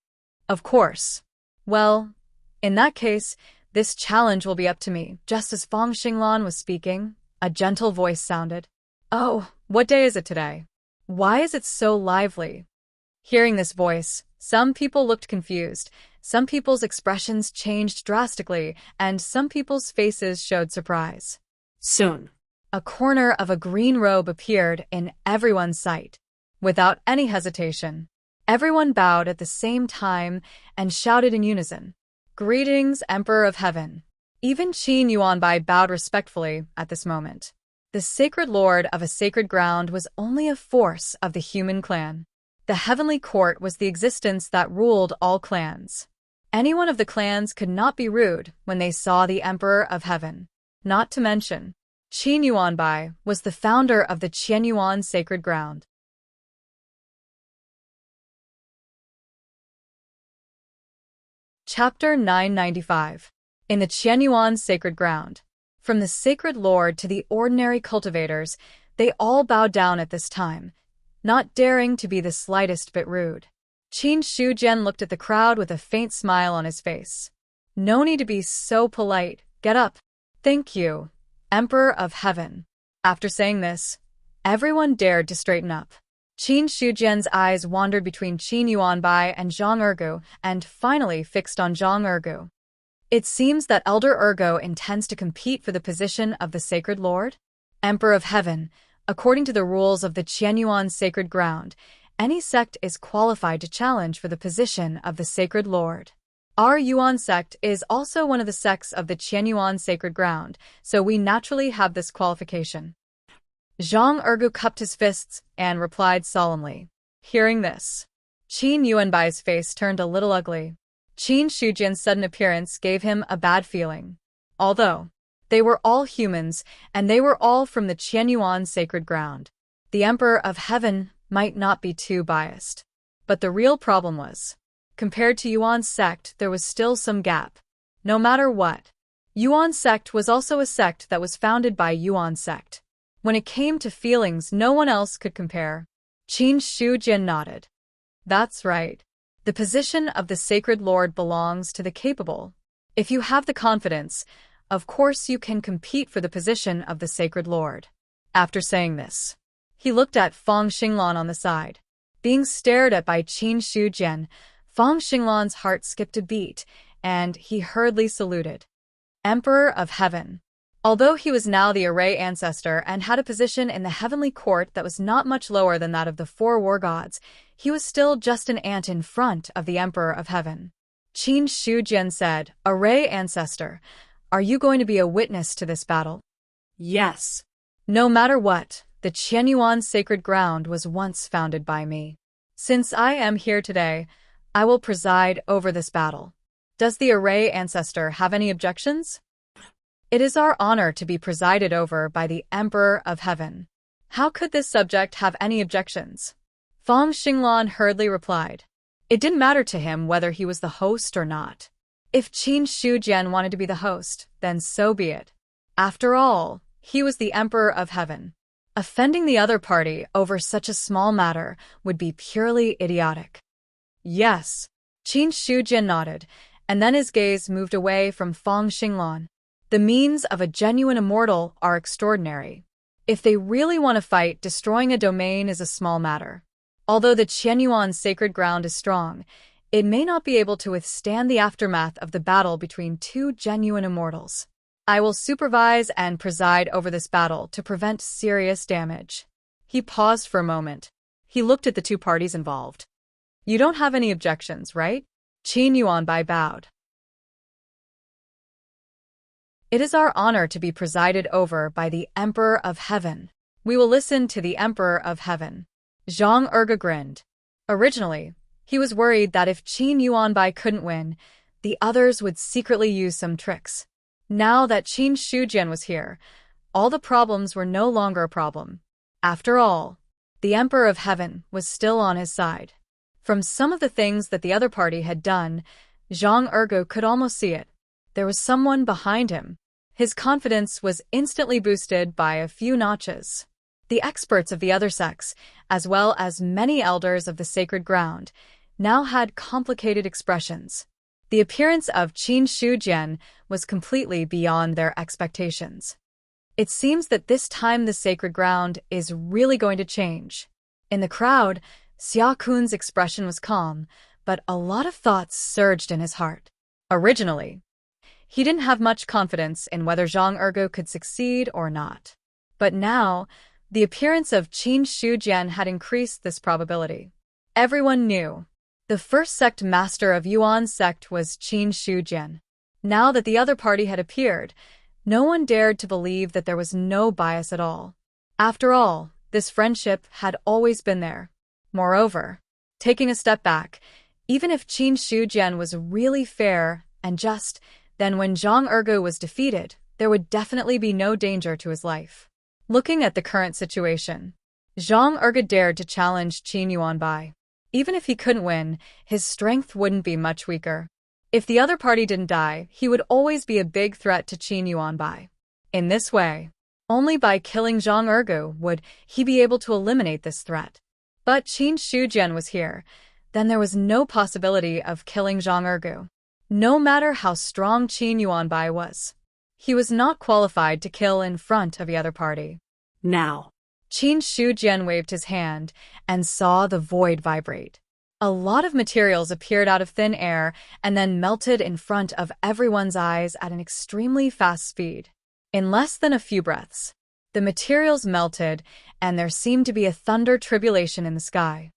Speaker 1: "Of course." "Well, in that case, this challenge will be up to me." Just as Fang Xinglan was speaking, a gentle voice sounded. "Oh, what day is it today? Why is it so lively?" Hearing this voice, some people looked confused, some people's expressions changed drastically, and some people's faces showed surprise.
Speaker 2: Soon,
Speaker 1: A corner of a green robe appeared in everyone's sight. Without any hesitation, everyone bowed at the same time and shouted in unison, "Greetings, Emperor of Heaven." Even Qin Yuanbai bowed respectfully at this moment. The sacred lord of a sacred ground was only a force of the human clan. The heavenly court was the existence that ruled all clans. Anyone of the clans could not be rude when they saw the Emperor of Heaven. Not to mention, Qin Yuanbai was the founder of the Qianyuan sacred ground. Chapter 995. In the Qianyuan sacred ground. From the sacred lord to the ordinary cultivators, they all bowed down at this time, not daring to be the slightest bit rude. Qin Shujian looked at the crowd with a faint smile on his face. "No need to be so polite. Get up." "Thank you, Emperor of Heaven." After saying this, everyone dared to straighten up. Qin Shujian's eyes wandered between Qin Yuanbai and Zhang Ergo and finally fixed on Zhang Ergo. "It seems that Elder Ergo intends to compete for the position of the Sacred Lord? Emperor of Heaven, according to the rules of the Qianyuan sacred ground, any sect is qualified to challenge for the position of the Sacred Lord. Our Yuan sect is also one of the sects of the Qianyuan sacred ground, so we naturally have this qualification." Zhang Ergu cupped his fists and replied solemnly. Hearing this, Qin Yuanbai's face turned a little ugly. Qin Shujian's sudden appearance gave him a bad feeling. Although they were all humans, and they were all from the Qianyuan sacred ground, the Emperor of Heaven might not be too biased. But the real problem was, compared to Yuan's sect, there was still some gap. No matter what, Yuan's sect was also a sect that was founded by Yuan's sect. When it came to feelings, no one else could compare. Qin Shujian nodded. "That's right. The position of the Sacred Lord belongs to the capable. If you have the confidence, of course you can compete for the position of the Sacred Lord." After saying this, he looked at Fang Xinglan on the side. Being stared at by Qin Shujian, Fang Xinglan's heart skipped a beat, and he hurriedly saluted. "Emperor of Heaven." Although he was now the Array ancestor and had a position in the heavenly court that was not much lower than that of the four war gods, he was still just an ant in front of the Emperor of Heaven. Qin Shujian said, "Array ancestor, are you going to be a witness to this battle?"
Speaker 2: yes.
Speaker 1: "No matter what, the Qianyuan sacred ground was once founded by me. Since I am here today, I will preside over this battle. Does the Array ancestor have any objections?" "It is our honor to be presided over by the Emperor of Heaven. How could this subject have any objections?" Fang Xinglan hurriedly replied. It didn't matter to him whether he was the host or not. If Qin Shujian wanted to be the host, then so be it. After all, he was the Emperor of Heaven. Offending the other party over such a small matter would be purely idiotic. "Yes." Qin Shujian nodded, and then his gaze moved away from Fang Xinglan. The means of a genuine immortal are extraordinary. If they really want to fight, destroying a domain is a small matter. Although the Qianyuan sacred ground is strong, it may not be able to withstand the aftermath of the battle between two genuine immortals. I will supervise and preside over this battle to prevent serious damage. He paused for a moment. He looked at the two parties involved. "You don't have any objections, right?" Qin Yuanbai bowed. "It is our honor to be presided over by the Emperor of Heaven. We will listen to the Emperor of Heaven." Zhang Erge grinned. Originally, He was worried that if Qin Yuanbai couldn't win, the others would secretly use some tricks. Now that Qin Shujian was here, all the problems were no longer a problem. After all, the Emperor of Heaven was still on his side. From some of the things that the other party had done, Zhang Ergo could almost see it. There was someone behind him. His confidence was instantly boosted by a few notches. The experts of the other sects, as well as many elders of the sacred ground, now had complicated expressions. The appearance of Qin Shujian was completely beyond their expectations. It seems that this time the sacred ground is really going to change. In the crowd, Xia Kun's expression was calm, but a lot of thoughts surged in his heart. Originally, he didn't have much confidence in whether Zhang Ergo could succeed or not. But now, the appearance of Qin Shujian had increased this probability. Everyone knew. The first sect master of Yuan's sect was Qin Shujian. Now that the other party had appeared, no one dared to believe that there was no bias at all. After all, this friendship had always been there. Moreover, taking a step back, even if Qin Shujian was really fair and just, then when Zhang Ergo was defeated, there would definitely be no danger to his life. Looking at the current situation, Zhang Ergo dared to challenge Qin Yuanbai. Even if he couldn't win, his strength wouldn't be much weaker. If the other party didn't die, he would always be a big threat to Qin Yuanbai. In this way, only by killing Zhang Ergo would he be able to eliminate this threat. But Qin Shujian was here, then there was no possibility of killing Zhang Ergo. No matter how strong Qin Yuanbai was, he was not qualified to kill in front of the other party.
Speaker 2: Now.
Speaker 1: Qin Shujian waved his hand and saw the void vibrate. A lot of materials appeared out of thin air and then melted in front of everyone's eyes at an extremely fast speed. In less than a few breaths, the materials melted and there seemed to be a thunder tribulation in the sky.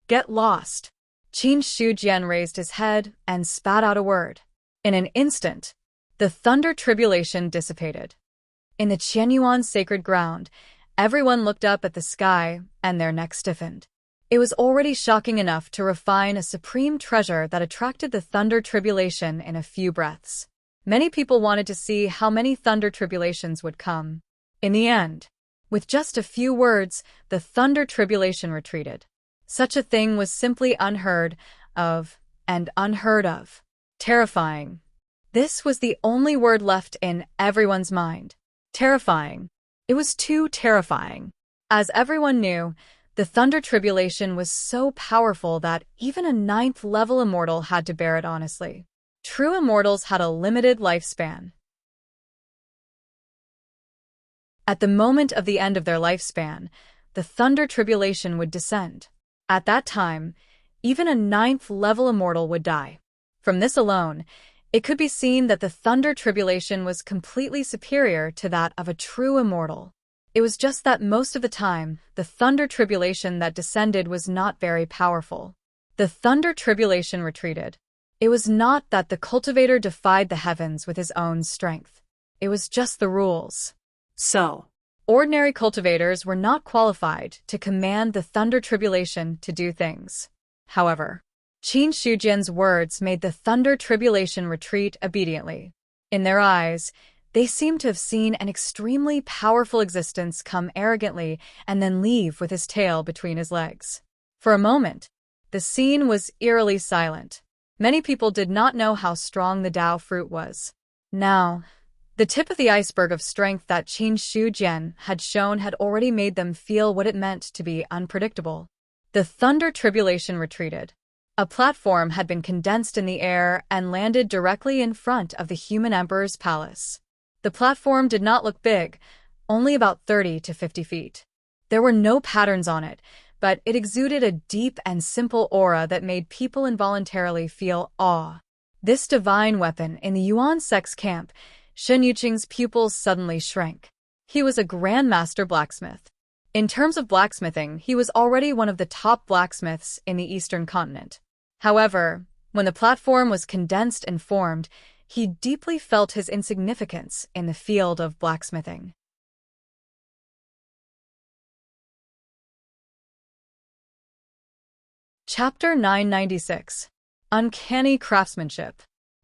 Speaker 1: Get lost. Qin Shujian raised his head and spat out a word. In an instant, the thunder tribulation dissipated. In the Qianyuan sacred ground, everyone looked up at the sky and their necks stiffened. It was already shocking enough to refine a supreme treasure that attracted the thunder tribulation in a few breaths. Many people wanted to see how many thunder tribulations would come. In the end, with just a few words, the thunder tribulation retreated. Such a thing was simply unheard of and unheard of. Terrifying. This was the only word left in everyone's mind. Terrifying. It was too terrifying. As everyone knew, the thunder tribulation was so powerful that even a 9th-level immortal had to bear it honestly. True immortals had a limited lifespan. At the moment of the end of their lifespan, the thunder tribulation would descend. At that time, even a 9th-level immortal would die. From this alone, it could be seen that the thunder tribulation was completely superior to that of a true immortal. It was just that most of the time, the thunder tribulation that descended was not very powerful. The thunder tribulation retreated. It was not that the cultivator defied the heavens with his own strength. It was just the rules.
Speaker 2: So,
Speaker 1: ordinary cultivators were not qualified to command the thunder tribulation to do things. However, Qin Shujian's words made the thunder tribulation retreat obediently. In their eyes, they seemed to have seen an extremely powerful existence come arrogantly and then leave with his tail between his legs. For a moment, the scene was eerily silent. Many people did not know how strong the Dao fruit was. Now, the tip of the iceberg of strength that Qin Shujian had shown had already made them feel what it meant to be unpredictable. The thunder tribulation retreated. A platform had been condensed in the air and landed directly in front of the human emperor's palace. The platform did not look big, only about 30 to 50 feet. There were no patterns on it, but it exuded a deep and simple aura that made people involuntarily feel awe. This divine weapon in the Yuan sect's camp, Shen Yuqing's pupils suddenly shrank. He was a grandmaster blacksmith. In terms of blacksmithing, he was already one of the top blacksmiths in the eastern continent. However, when the platform was condensed and formed, he deeply felt his insignificance in the field of blacksmithing. Chapter 996. Uncanny Craftsmanship.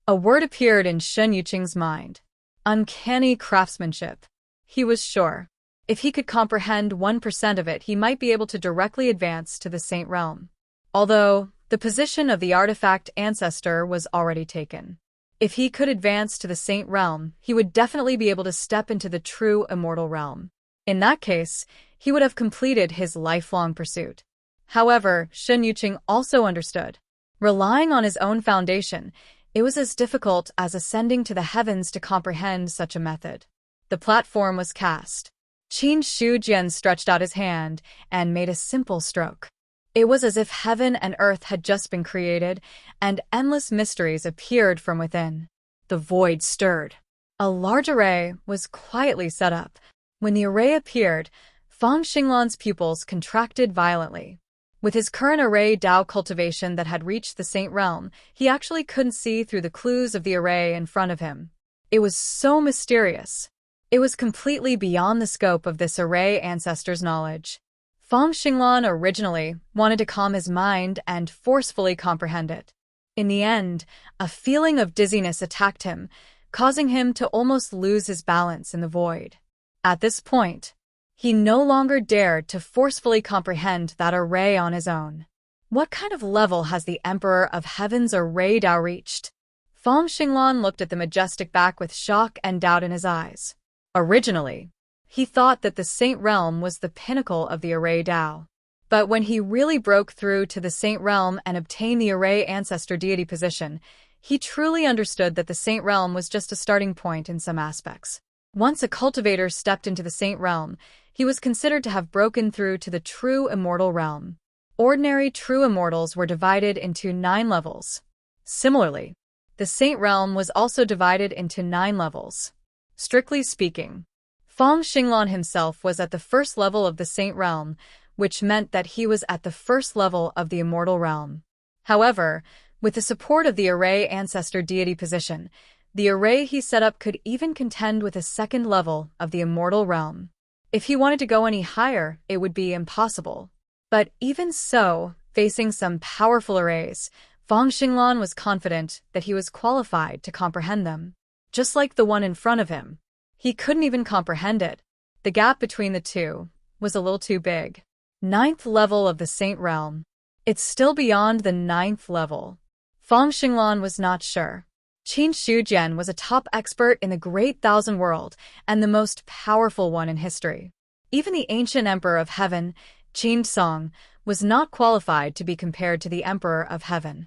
Speaker 1: A word appeared in Shen Yuqing's mind. Uncanny craftsmanship. He was sure. If he could comprehend 1% of it, he might be able to directly advance to the Saint Realm. Although, the position of the artifact ancestor was already taken. If he could advance to the Saint Realm, he would definitely be able to step into the true immortal realm. In that case, he would have completed his lifelong pursuit. However, Shen Yuqing also understood. Relying on his own foundation, it was as difficult as ascending to the heavens to comprehend such a method. The platform was cast. Qin Shujian stretched out his hand and made a simple stroke. It was as if heaven and earth had just been created, and endless mysteries appeared from within. The void stirred. A large array was quietly set up. When the array appeared, Fang Xinglan's pupils contracted violently. With his current array Dao cultivation that had reached the Saint Realm, he actually couldn't see through the clues of the array in front of him. It was so mysterious. It was completely beyond the scope of this array ancestor's knowledge. Fang Xinglan originally wanted to calm his mind and forcefully comprehend it. In the end, a feeling of dizziness attacked him, causing him to almost lose his balance in the void. At this point, he no longer dared to forcefully comprehend that array on his own. What kind of level has the Emperor of Heaven's array Dao reached? Fang Xinglan looked at the majestic back with shock and doubt in his eyes. Originally, he thought that the Saint Realm was the pinnacle of the array Dao. But when he really broke through to the Saint Realm and obtained the array ancestor deity position, he truly understood that the Saint Realm was just a starting point in some aspects. Once a cultivator stepped into the Saint Realm, he was considered to have broken through to the true immortal realm. Ordinary true immortals were divided into 9 levels. Similarly, the Saint Realm was also divided into 9 levels. Strictly speaking, Fang Xinglan himself was at the first level of the Saint Realm, which meant that he was at the first level of the immortal realm. However, with the support of the array ancestor deity position, the array he set up could even contend with a second level of the immortal realm. If he wanted to go any higher, it would be impossible. But even so, facing some powerful arrays, Fang Xinglan was confident that he was qualified to comprehend them. Just like the one in front of him, he couldn't even comprehend it. The gap between the two was a little too big. 9th level of the Saint Realm. It's still beyond the 9th level. Fang Xinglan was not sure. Qin Shujian was a top expert in the Great Thousand World and the most powerful one in history. Even the ancient Emperor of Heaven, Qin Song, was not qualified to be compared to the Emperor of Heaven.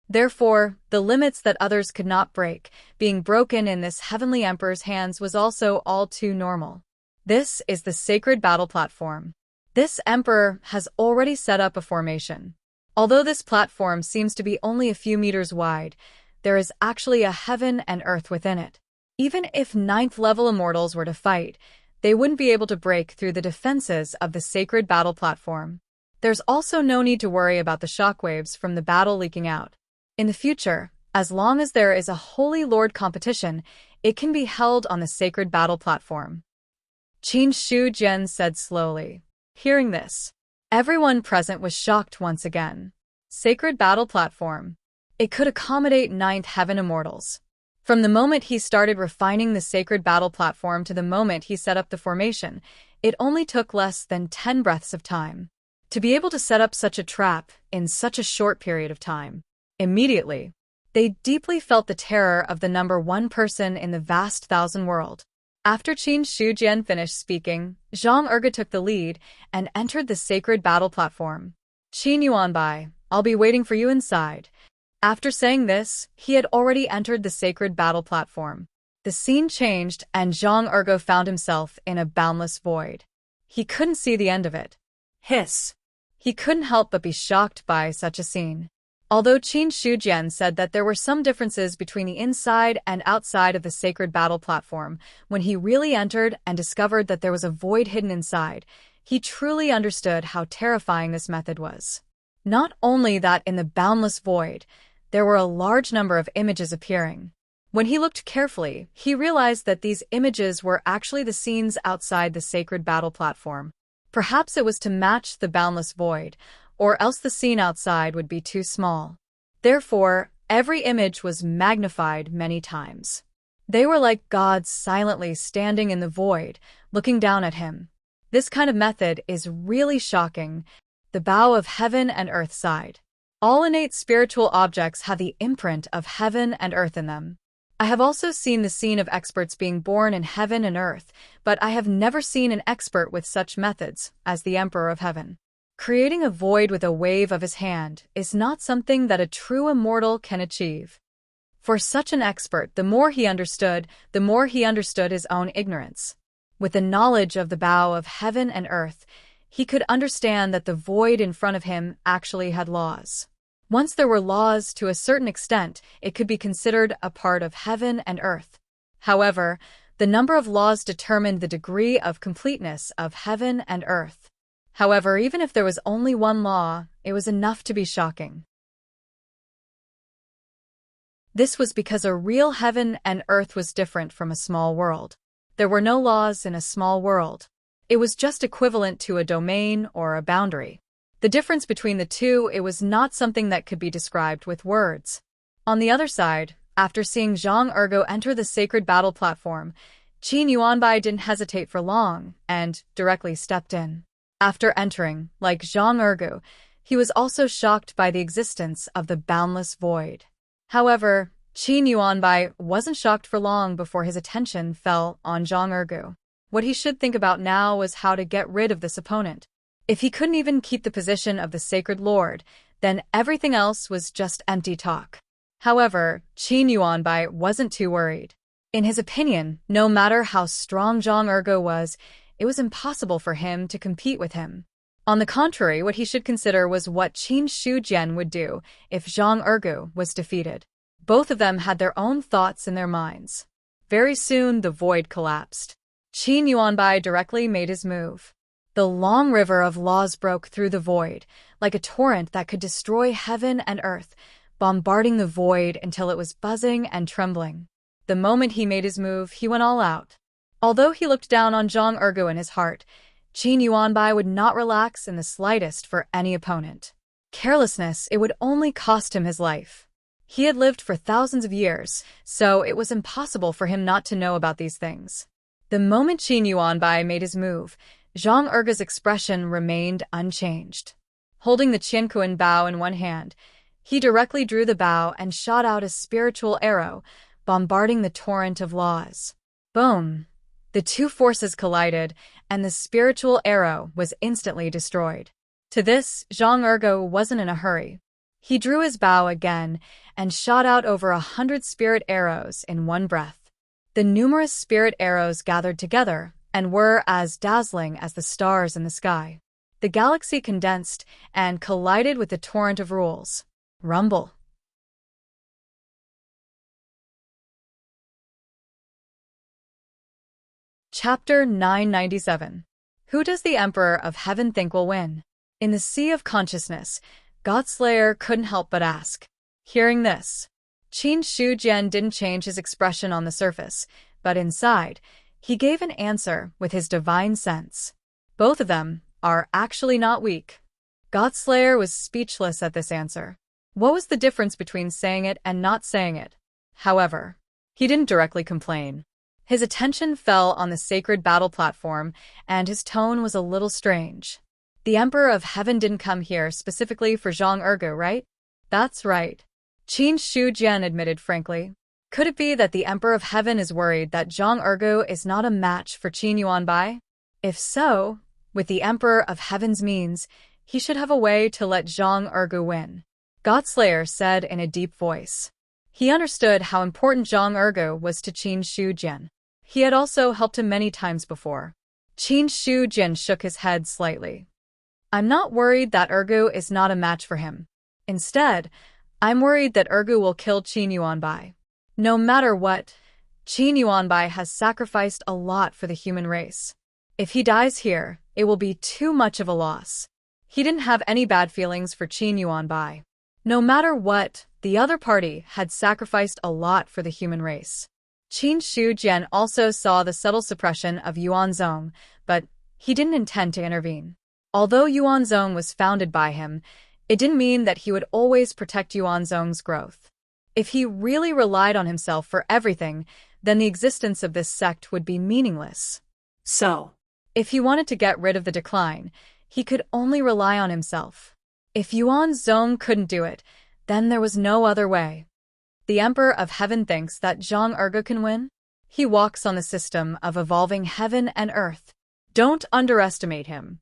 Speaker 1: Therefore, the limits that others could not break, being broken in this heavenly emperor's hands was also all too normal. This is the sacred battle platform. This emperor has already set up a formation. Although this platform seems to be only a few meters wide, there is actually a heaven and earth within it. Even if 9th level immortals were to fight, they wouldn't be able to break through the defenses of the sacred battle platform. There's also no need to worry about the shockwaves from the battle leaking out. In the future, as long as there is a Holy Lord competition, it can be held on the sacred battle platform. Qin Shujian said slowly. Hearing this, everyone present was shocked once again. Sacred battle platform. It could accommodate 9th heaven immortals. From the moment he started refining the sacred battle platform to the moment he set up the formation, it only took less than 10 breaths of time. To be able to set up such a trap in such a short period of time. Immediately, they deeply felt the terror of the number 1 person in the vast thousand world. After Qin Shujian finished speaking, Zhang Erge took the lead and entered the sacred battle platform. Qin Yuanbai, I'll be waiting for you inside. After saying this, he had already entered the sacred battle platform. The scene changed and Zhang Erge found himself in a boundless void. He couldn't see the end of it. Hiss! He couldn't help but be shocked by such a scene. Although Qin Shujian said that there were some differences between the inside and outside of the sacred battle platform, when he really entered and discovered that there was a void hidden inside, he truly understood how terrifying this method was. Not only that, in the boundless void, there were a large number of images appearing. When he looked carefully, he realized that these images were actually the scenes outside the sacred battle platform. Perhaps it was to match the boundless void, or else the scene outside would be too small. Therefore, every image was magnified many times. They were like gods silently standing in the void, looking down at him. This kind of method is really shocking. The bow of heaven and earth sighed. All innate spiritual objects have the imprint of heaven and earth in them. I have also seen the scene of experts being born in heaven and earth, but I have never seen an expert with such methods as the Emperor of Heaven. Creating a void with a wave of his hand is not something that a true immortal can achieve. For such an expert, the more he understood his own ignorance. With the knowledge of the bow of heaven and earth, he could understand that the void in front of him actually had laws. Once there were laws to a certain extent, it could be considered a part of heaven and earth. However, the number of laws determined the degree of completeness of heaven and earth. However, even if there was only one law, it was enough to be shocking. This was because a real heaven and earth was different from a small world. There were no laws in a small world. It was just equivalent to a domain or a boundary. The difference between the two, it was not something that could be described with words. On the other side, after seeing Zhang Ergo enter the sacred battle platform, Qin Yuanbai didn't hesitate for long and directly stepped in. After entering, like Zhang Ergo, he was also shocked by the existence of the boundless void. However, Qin Yuanbai wasn't shocked for long before his attention fell on Zhang Ergo. What he should think about now was how to get rid of this opponent. If he couldn't even keep the position of the sacred lord, then everything else was just empty talk. However, Qin Yuanbai wasn't too worried. In his opinion, no matter how strong Zhang Ergo was, it was impossible for him to compete with him. On the contrary, what he should consider was what Qin Shujian would do if Zhang Ergo was defeated. Both of them had their own thoughts in their minds. Very soon, the void collapsed. Qin Yuanbai directly made his move. The long river of laws broke through the void, like a torrent that could destroy heaven and earth, bombarding the void until it was buzzing and trembling. The moment he made his move, he went all out. Although he looked down on Zhang Ergo in his heart, Qin Yuanbai would not relax in the slightest for any opponent. Carelessness, it would only cost him his life. He had lived for thousands of years, so it was impossible for him not to know about these things. The moment Qin Yuanbai made his move, Zhang Ergo's expression remained unchanged. Holding the Qianquan bow in one hand, he directly drew the bow and shot out a spiritual arrow, bombarding the torrent of laws. Boom! The two forces collided, and the spiritual arrow was instantly destroyed. To this, Zhang Ergo wasn't in a hurry. He drew his bow again and shot out over 100 spirit arrows in one breath. The numerous spirit arrows gathered together and were as dazzling as the stars in the sky. The galaxy condensed and collided with the torrent of rules. Rumble. Chapter 997. Who does the Emperor of Heaven think will win? In the sea of consciousness, Godslayer couldn't help but ask. Hearing this, Qin Shujian didn't change his expression on the surface, but inside, he gave an answer with his divine sense. Both of them are actually not weak. Godslayer was speechless at this answer. What was the difference between saying it and not saying it? However, he didn't directly complain. His attention fell on the sacred battle platform, and his tone was a little strange. The Emperor of Heaven didn't come here specifically for Zhang Ergo, right? That's right. Qin Shujian admitted frankly. Could it be that the Emperor of Heaven is worried that Zhang Ergo is not a match for Qin Yuanbai? If so, with the Emperor of Heaven's means, he should have a way to let Zhang Ergo win. Godslayer said in a deep voice. He understood how important Zhang Ergo was to Qin Shujian. He had also helped him many times before. Qin Shujian shook his head slightly. I'm not worried that Ergo is not a match for him. Instead, I'm worried that Ergo will kill Qin Yuanbai. No matter what, Qin Yuanbai has sacrificed a lot for the human race. If he dies here, it will be too much of a loss. He didn't have any bad feelings for Qin Yuanbai. No matter what, the other party had sacrificed a lot for the human race. Qin Shujian also saw the subtle suppression of Yuanzong, but He didn't intend to intervene. Although Yuanzhong was founded by him, it didn't mean that he would always protect Yuanzhong's growth. If he really relied on himself for everything, then the existence of this sect would be meaningless.
Speaker 2: So,
Speaker 1: If he wanted to get rid of the decline, he could only rely on himself. If Yuanzhong couldn't do it, then there was no other way. The Emperor of Heaven thinks that Zhang Erge can win? He walks on the system of evolving heaven and earth. Don't underestimate him.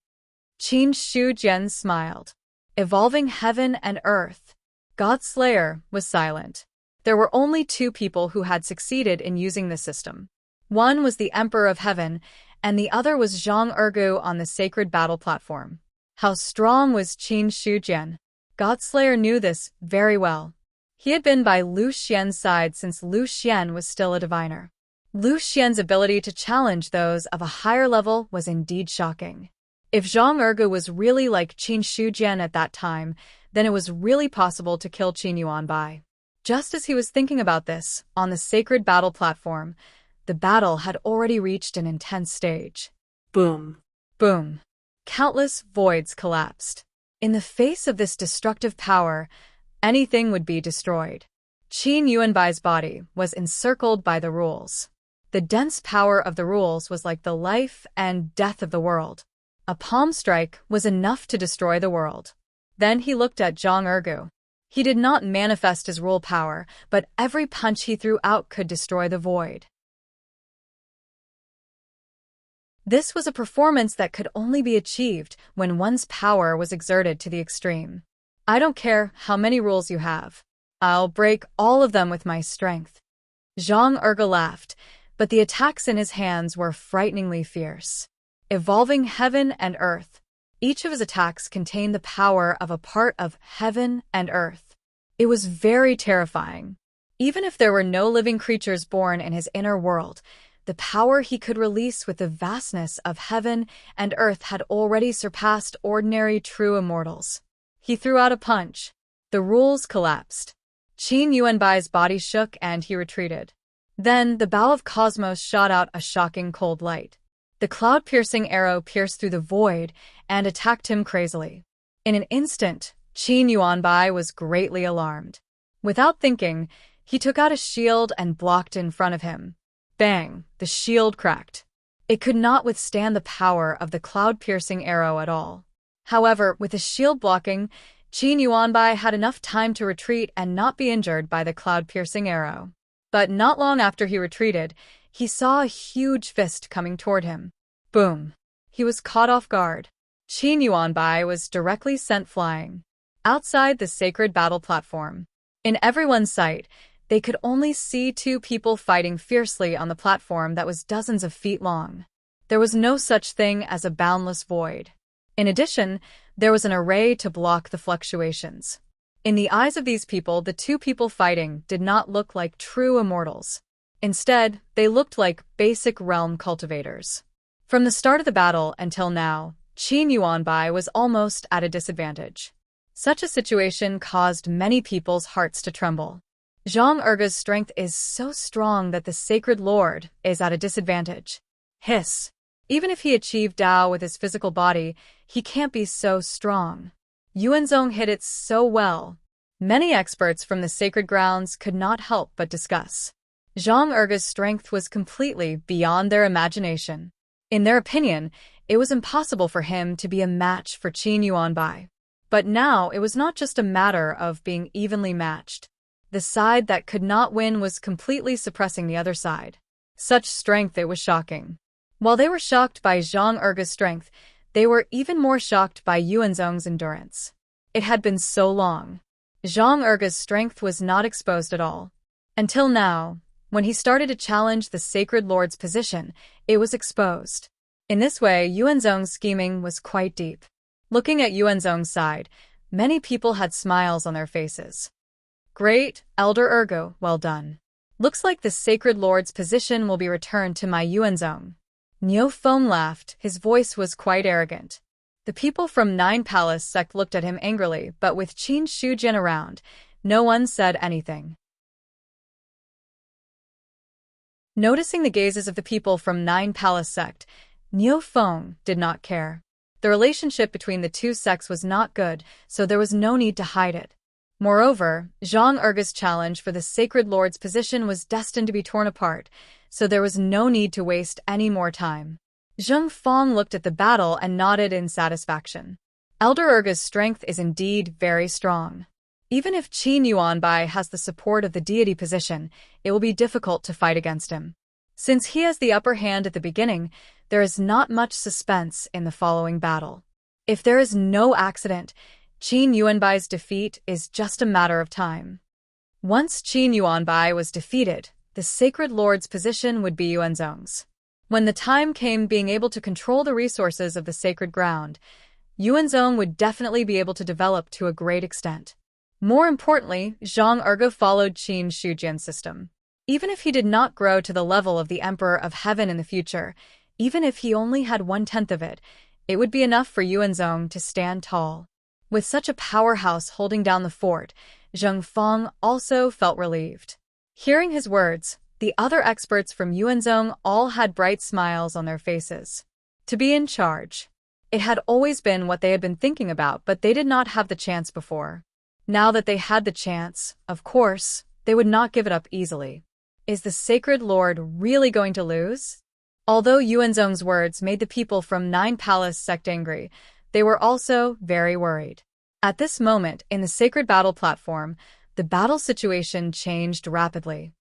Speaker 1: Qin Shujian smiled. Evolving heaven and earth. Godslayer was silent. There were only two people who had succeeded in using the system. One was the Emperor of Heaven, and the other was Zhang Ergu on the sacred battle platform. How strong was Qin Shujian? Godslayer knew this very well. He had been by Lu Xian's side since Lu Xian was still a diviner. Lu Xian's ability to challenge those of a higher level was indeed shocking. If Zhang Ergu was really like Qin Shujian at that time, then it was really possible to kill Qin Yuanbai. Just as he was thinking about this, on the sacred battle platform, the battle had already reached an intense stage.
Speaker 2: boom.
Speaker 1: Boom. Countless voids collapsed. In the face of this destructive power, anything would be destroyed. Qin Yuanbai's body was encircled by the rules. The dense power of the rules was like the life and death of the world. A palm strike was enough to destroy the world. Then he looked at Zhang Ergu. He did not manifest his rule power, but every punch he threw out could destroy the void. This was a performance that could only be achieved when one's power was exerted to the extreme. I don't care how many rules you have. I'll break all of them with my strength. Zhang Erge laughed, but the attacks in his hands were frighteningly fierce. Evolving heaven and earth. Each of his attacks contained the power of a part of heaven and earth. It was very terrifying. Even if there were no living creatures born in his inner world, the power he could release with the vastness of heaven and earth had already surpassed ordinary true immortals. He threw out a punch. The rules collapsed. Qin Yuanbai's body shook and he retreated. Then the bow of cosmos shot out a shocking cold light. The cloud-piercing arrow pierced through the void and attacked him crazily. In an instant, Qin Yuanbai was greatly alarmed. Without thinking, he took out a shield and blocked in front of him. Bang! The shield cracked. It could not withstand the power of the cloud-piercing arrow at all. However, with the shield blocking, Qin Yuanbai had enough time to retreat and not be injured by the cloud-piercing arrow. But not long after he retreated, he saw a huge fist coming toward him. Boom! He was caught off guard. Qin Yuanbai was directly sent flying. Outside the sacred battle platform. In everyone's sight, they could only see two people fighting fiercely on the platform that was dozens of feet long. There was no such thing as a boundless void. In addition, there was an array to block the fluctuations. In the eyes of these people, the two people fighting did not look like true immortals. Instead, they looked like basic realm cultivators. From the start of the battle until now, Qin Yuanbai was almost at a disadvantage. Such a situation caused many people's hearts to tremble. Zhang Erge's strength is so strong that the sacred lord is at a disadvantage. Hiss. Even if he achieved Tao with his physical body, he can't be so strong. Yuanzhong hit it so well. Many experts from the sacred grounds could not help but discuss. Zhang Erge's strength was completely beyond their imagination. In their opinion, it was impossible for him to be a match for Qin Yuanbai. But now it was not just a matter of being evenly matched. The side that could not win was completely suppressing the other side. Such strength, it was shocking. While they were shocked by Zhang Erge's strength, they were even more shocked by Yuanzhong's endurance. It had been so long. Zhang Erge's strength was not exposed at all. Until now, when he started to challenge the Sacred Lord's position, it was exposed. In this way, Yuanzhong's scheming was quite deep. Looking at Yuanzhong's side, many people had smiles on their faces. Great, Elder Ergo, well done. Looks like the Sacred Lord's position will be returned to my Yuanzhong. Niu Feng laughed, his voice was quite arrogant. The people from Nine Palace sect looked at him angrily, but with Qin Shujian around, no one said anything. Noticing the gazes of the people from Nine Palace sect, Niu Feng did not care. The relationship between the two sects was not good, so there was no need to hide it. Moreover, Zhang Erge's challenge for the Sacred Lord's position was destined to be torn apart, so there was no need to waste any more time. Zheng Feng looked at the battle and nodded in satisfaction. Elder Erge's strength is indeed very strong. Even if Qin Yuanbai has the support of the deity position, it will be difficult to fight against him. Since he has the upper hand at the beginning, there is not much suspense in the following battle. If there is no accident, Qin Yuanbai's defeat is just a matter of time. Once Qin Yuanbai was defeated, the Sacred Lord's position would be Yuanzong's. When the time came being able to control the resources of the sacred ground, Yuanzong would definitely be able to develop to a great extent. More importantly, Zhang Erge followed Qin Shujian's system. Even if he did not grow to the level of the Emperor of Heaven in the future, even if he only had 1/10 of it, it would be enough for Yuanzong to stand tall. With such a powerhouse holding down the fort, Zheng Feng also felt relieved. Hearing his words, the other experts from Yuanzong all had bright smiles on their faces. To be in charge. It had always been what they had been thinking about, but they did not have the chance before. Now that they had the chance, of course, they would not give it up easily. Is the Sacred Lord really going to lose? Although Yuanzong's words made the people from Nine Palace sect angry, they were also very worried. At this moment, in the sacred battle platform, the battle situation changed rapidly.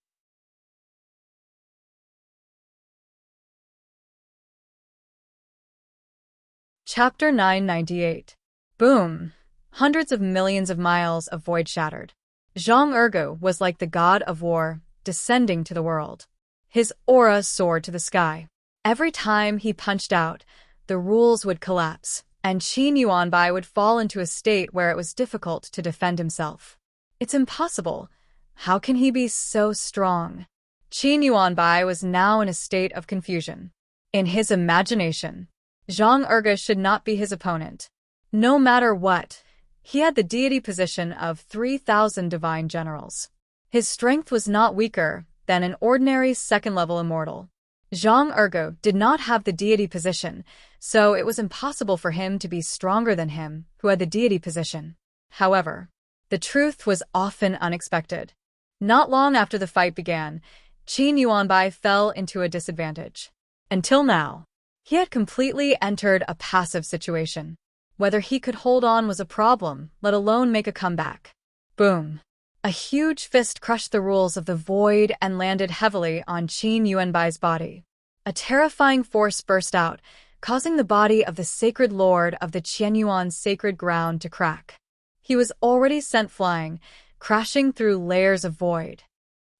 Speaker 1: Chapter 998. Boom! Hundreds of millions of miles of void shattered. Zhang Erge was like the god of war, descending to the world. His aura soared to the sky. Every time he punched out, the rules would collapse, and Qin Yuanbai would fall into a state where it was difficult to defend himself. It's impossible. How can he be so strong? Qin Yuanbai was now in a state of confusion. In his imagination, Zhang Erge should not be his opponent. No matter what, he had the deity position of 3,000 divine generals. His strength was not weaker than an ordinary second-level immortal. Zhang Erge did not have the deity position, so it was impossible for him to be stronger than him, who had the deity position. However, the truth was often unexpected. Not long after the fight began, Qin Yuanbai fell into a disadvantage. Until now, he had completely entered a passive situation. Whether he could hold on was a problem, let alone make a comeback. Boom! A huge fist crushed the rules of the void and landed heavily on Qin Yuanbai's body. A terrifying force burst out, causing the body of the Sacred Lord of the Qianyuan sacred ground to crack. He was already sent flying, crashing through layers of void.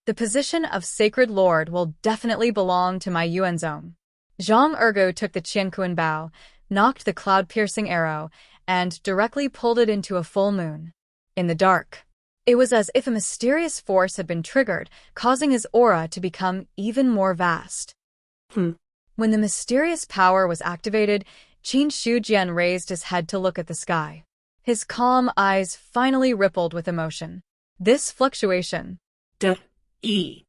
Speaker 1: The position of Sacred Lord will definitely belong to my Yuanzong. Zhang Erge took the Qianquan bow, knocked the cloud-piercing arrow, and directly pulled it into a full moon. In the dark, it was as if a mysterious force had been triggered, causing his aura to become even more vast. When the mysterious power was activated, Qin Shujian raised his head to look at the sky. His calm eyes finally rippled with emotion. This fluctuation.
Speaker 2: He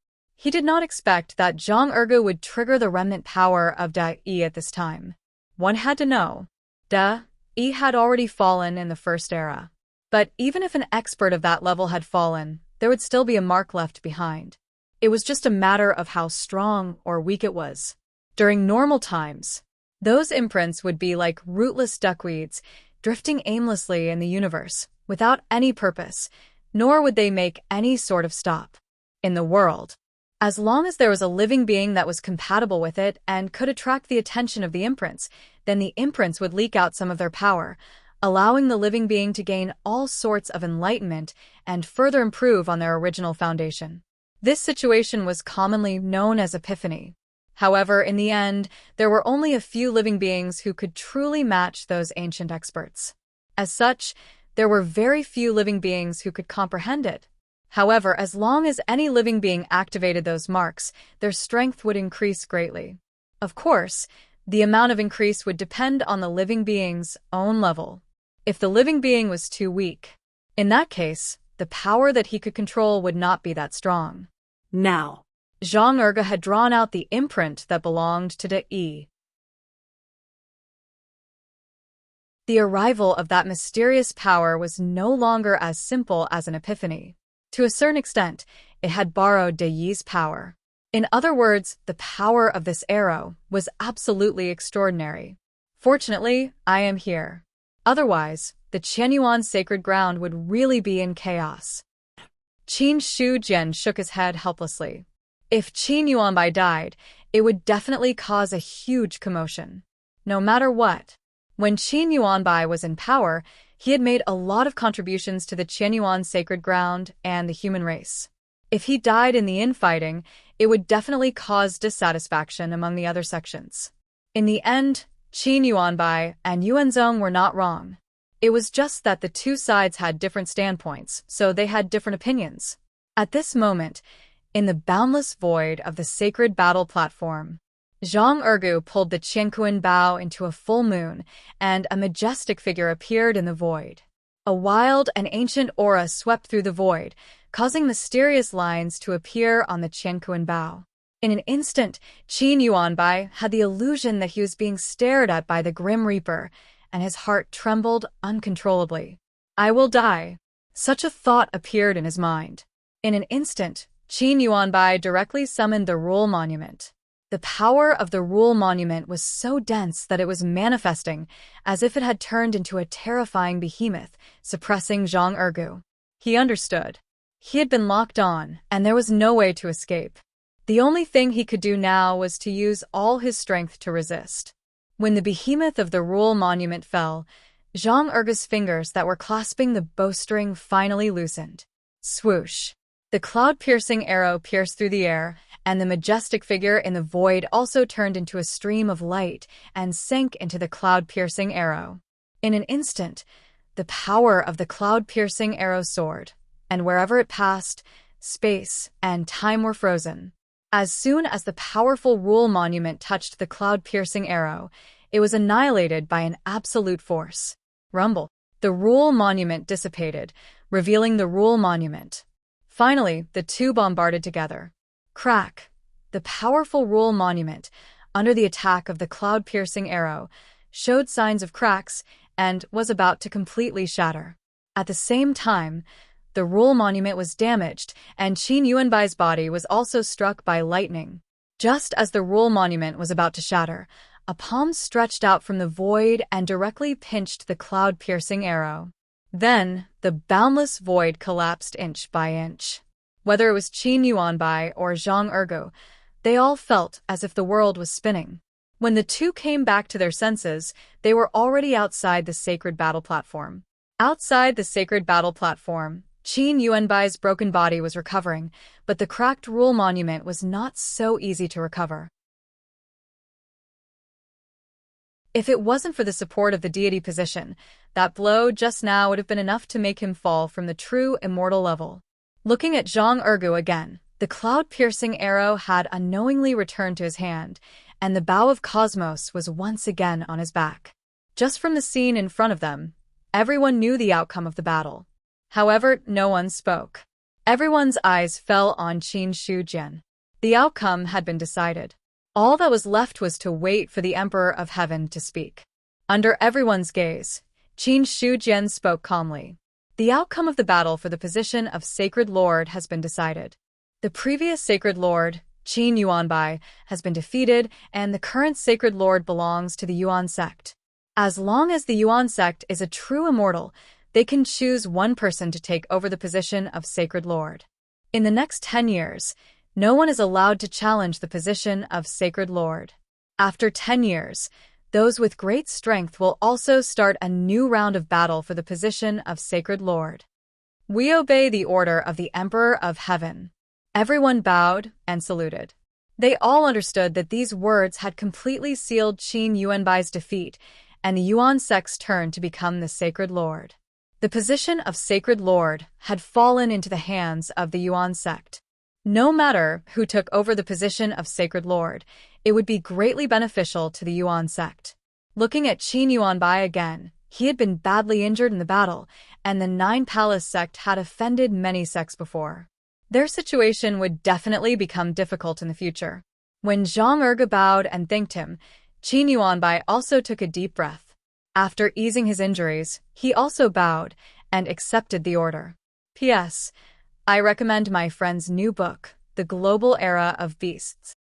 Speaker 1: did not expect that Zhang Erge would trigger the remnant power of Da-I at this time. One had to know. Da-I had already fallen in the first era. But even if an expert of that level had fallen, there would still be a mark left behind. It was just a matter of how strong or weak it was. During normal times, those imprints would be like rootless duckweeds, drifting aimlessly in the universe, without any purpose, nor would they make any sort of stop. In the world, as long as there was a living being that was compatible with it and could attract the attention of the imprints, then the imprints would leak out some of their power, allowing the living being to gain all sorts of enlightenment and further improve on their original foundation. This situation was commonly known as epiphany. However, in the end, there were only a few living beings who could truly match those ancient experts. As such, there were very few living beings who could comprehend it. However, as long as any living being activated those marks, their strength would increase greatly. Of course, the amount of increase would depend on the living being's own level. If the living being was too weak, in that case, the power that he could control would not be that strong.
Speaker 2: Now,
Speaker 1: Zhang Erge had drawn out the imprint that belonged to Da-I. The arrival of that mysterious power was no longer as simple as an epiphany. To a certain extent, it had borrowed De Yi's power. In other words, the power of this arrow was absolutely extraordinary. Fortunately, I am here. Otherwise, the Qianyuan sacred ground would really be in chaos. Qin Shu Jian shook his head helplessly. If Qin Yuanbai died, it would definitely cause a huge commotion. No matter what. When Qin Yuanbai was in power, he had made a lot of contributions to the Qianyuan sacred ground and the human race. If he died in the infighting, it would definitely cause dissatisfaction among the other sections. In the end, Qin Yuanbai and Yuanzong were not wrong. It was just that the two sides had different standpoints, so they had different opinions. At this moment, in the boundless void of the sacred battle platform, Zhang Ergu pulled the Qianquan bow into a full moon, and a majestic figure appeared in the void. A wild and ancient aura swept through the void, causing mysterious lines to appear on the Qianquan bow. In an instant, Qin Yuanbai had the illusion that he was being stared at by the Grim Reaper, and his heart trembled uncontrollably. I will die. Such a thought appeared in his mind. In an instant, Qin Yuanbai directly summoned the Rule Monument. The power of the Rule Monument was so dense that it was manifesting, as if it had turned into a terrifying behemoth, suppressing Zhang Ergu. He understood. He had been locked on, and there was no way to escape. The only thing he could do now was to use all his strength to resist. When the behemoth of the Rule Monument fell, Zhang Ergu's fingers that were clasping the bowstring finally loosened. Swoosh! The cloud-piercing arrow pierced through the air, and the majestic figure in the void also turned into a stream of light and sank into the cloud-piercing arrow. In an instant, the power of the cloud-piercing arrow soared, and wherever it passed, space and time were frozen. As soon as the powerful Rule Monument touched the cloud-piercing arrow, it was annihilated by an absolute force. Rumble. The Rule Monument dissipated, revealing the Rule Monument. Finally, the two bombarded together. Crack! The powerful Rule Monument, under the attack of the cloud-piercing arrow, showed signs of cracks and was about to completely shatter. At the same time, the Rule Monument was damaged, and Qin Yuanbai's body was also struck by lightning. Just as the Rule Monument was about to shatter, a palm stretched out from the void and directly pinched the cloud-piercing arrow. Then, the boundless void collapsed inch by inch. Whether it was Qin Yuanbai or Zhang Ergu, they all felt as if the world was spinning. When the two came back to their senses, they were already outside the sacred battle platform. Outside the sacred battle platform, Qin Yuanbai's broken body was recovering, but the cracked Rule Monument was not so easy to recover. If it wasn't for the support of the deity position, that blow just now would have been enough to make him fall from the true immortal level. Looking at Zhang Ergu again, the cloud-piercing arrow had unknowingly returned to his hand, and the bow of Cosmos was once again on his back. Just from the scene in front of them, everyone knew the outcome of the battle. However, no one spoke. Everyone's eyes fell on Qin Shu Jian. The outcome had been decided. All that was left was to wait for the Emperor of Heaven to speak. Under everyone's gaze, Qin Shu Jian spoke calmly. The outcome of the battle for the position of Sacred Lord has been decided. The previous Sacred Lord, Qin Yuanbai, has been defeated, and the current Sacred Lord belongs to the Yuan sect. As long as the Yuan sect is a true immortal, they can choose one person to take over the position of Sacred Lord. In the next 10 years, no one is allowed to challenge the position of Sacred Lord. After 10 years, those with great strength will also start a new round of battle for the position of Sacred Lord. We obey the order of the Emperor of Heaven. Everyone bowed and saluted. They all understood that these words had completely sealed Qin Yuanbai's defeat, and the Yuan sect's turn to become the Sacred Lord. The position of Sacred Lord had fallen into the hands of the Yuan sect. No matter who took over the position of Sacred Lord, it would be greatly beneficial to the Yuan sect. Looking at Qin Yuanbai again, he had been badly injured in the battle, and the Nine Palace sect had offended many sects before. Their situation would definitely become difficult in the future. When Zhang Ergu bowed and thanked him, Qin Yuanbai also took a deep breath. After easing his injuries, he also bowed and accepted the order. P.S. I recommend my friend's new book, The Global Era of Beasts.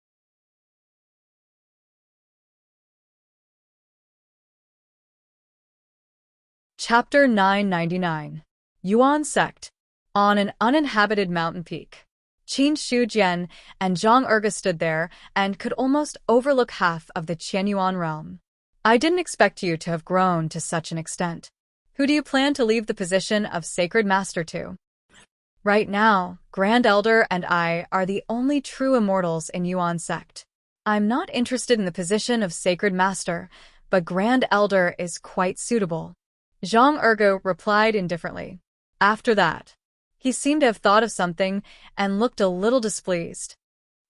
Speaker 1: Chapter 999. Yuan Sect. On an uninhabited mountain peak, Qin Shujian and Zhang Erge stood there and could almost overlook half of the Qianyuan realm. I didn't expect you to have grown to such an extent. Who do you plan to leave the position of Sacred Master to? Right now, Grand Elder and I are the only true immortals in Yuan Sect. I'm not interested in the position of Sacred Master, but Grand Elder is quite suitable. Zhang Erge replied indifferently. After that, he seemed to have thought of something and looked a little displeased.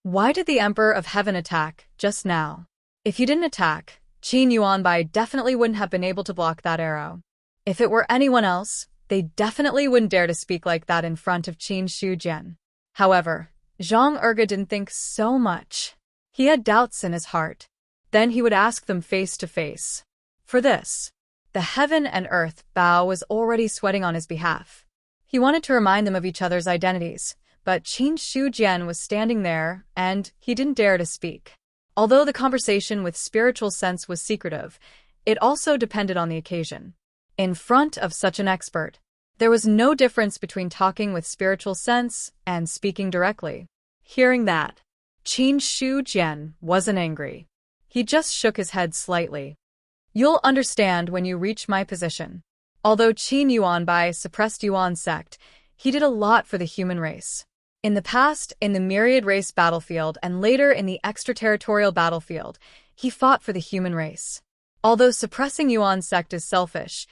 Speaker 1: Why did the Emperor of Heaven attack just now? If you didn't attack, Qin Yuanbai definitely wouldn't have been able to block that arrow. If it were anyone else, they definitely wouldn't dare to speak like that in front of Qin Shujian. However, Zhang Erge didn't think so much. He had doubts in his heart. Then he would ask them face to face. For this, the heaven and earth Bao was already sweating on his behalf. He wanted to remind them of each other's identities, but Qin Shujian was standing there, and he didn't dare to speak. Although the conversation with spiritual sense was secretive, it also depended on the occasion. In front of such an expert, there was no difference between talking with spiritual sense and speaking directly. Hearing that, Qin Shujian wasn't angry. He just shook his head slightly. You'll understand when you reach my position. Although Qin Yuanbai suppressed Yuan Sect, he did a lot for the human race. In the past, in the myriad race battlefield and later in the extraterritorial battlefield, he fought for the human race. Although suppressing Yuan Sect is selfish,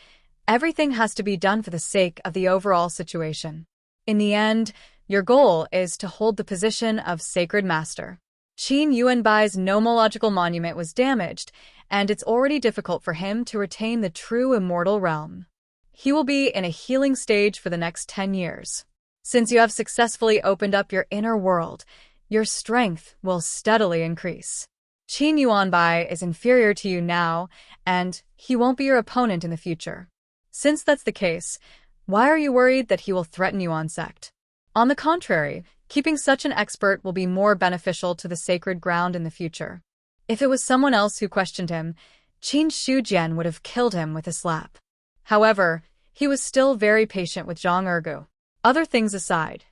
Speaker 1: everything has to be done for the sake of the overall situation. In the end, your goal is to hold the position of Sacred Master. Qin Yuanbai's nomological monument was damaged, and it's already difficult for him to retain the true immortal realm. He will be in a healing stage for the next 10 years. Since you have successfully opened up your inner world, your strength will steadily increase. Qin Yuanbai is inferior to you now, and he won't be your opponent in the future. Since that's the case, why are you worried that he will threaten Yuan Sect? On the contrary, keeping such an expert will be more beneficial to the sacred ground in the future. If it was someone else who questioned him, Qin Shujian would have killed him with a slap. However, he was still very patient with Zhang Erge. Other things aside,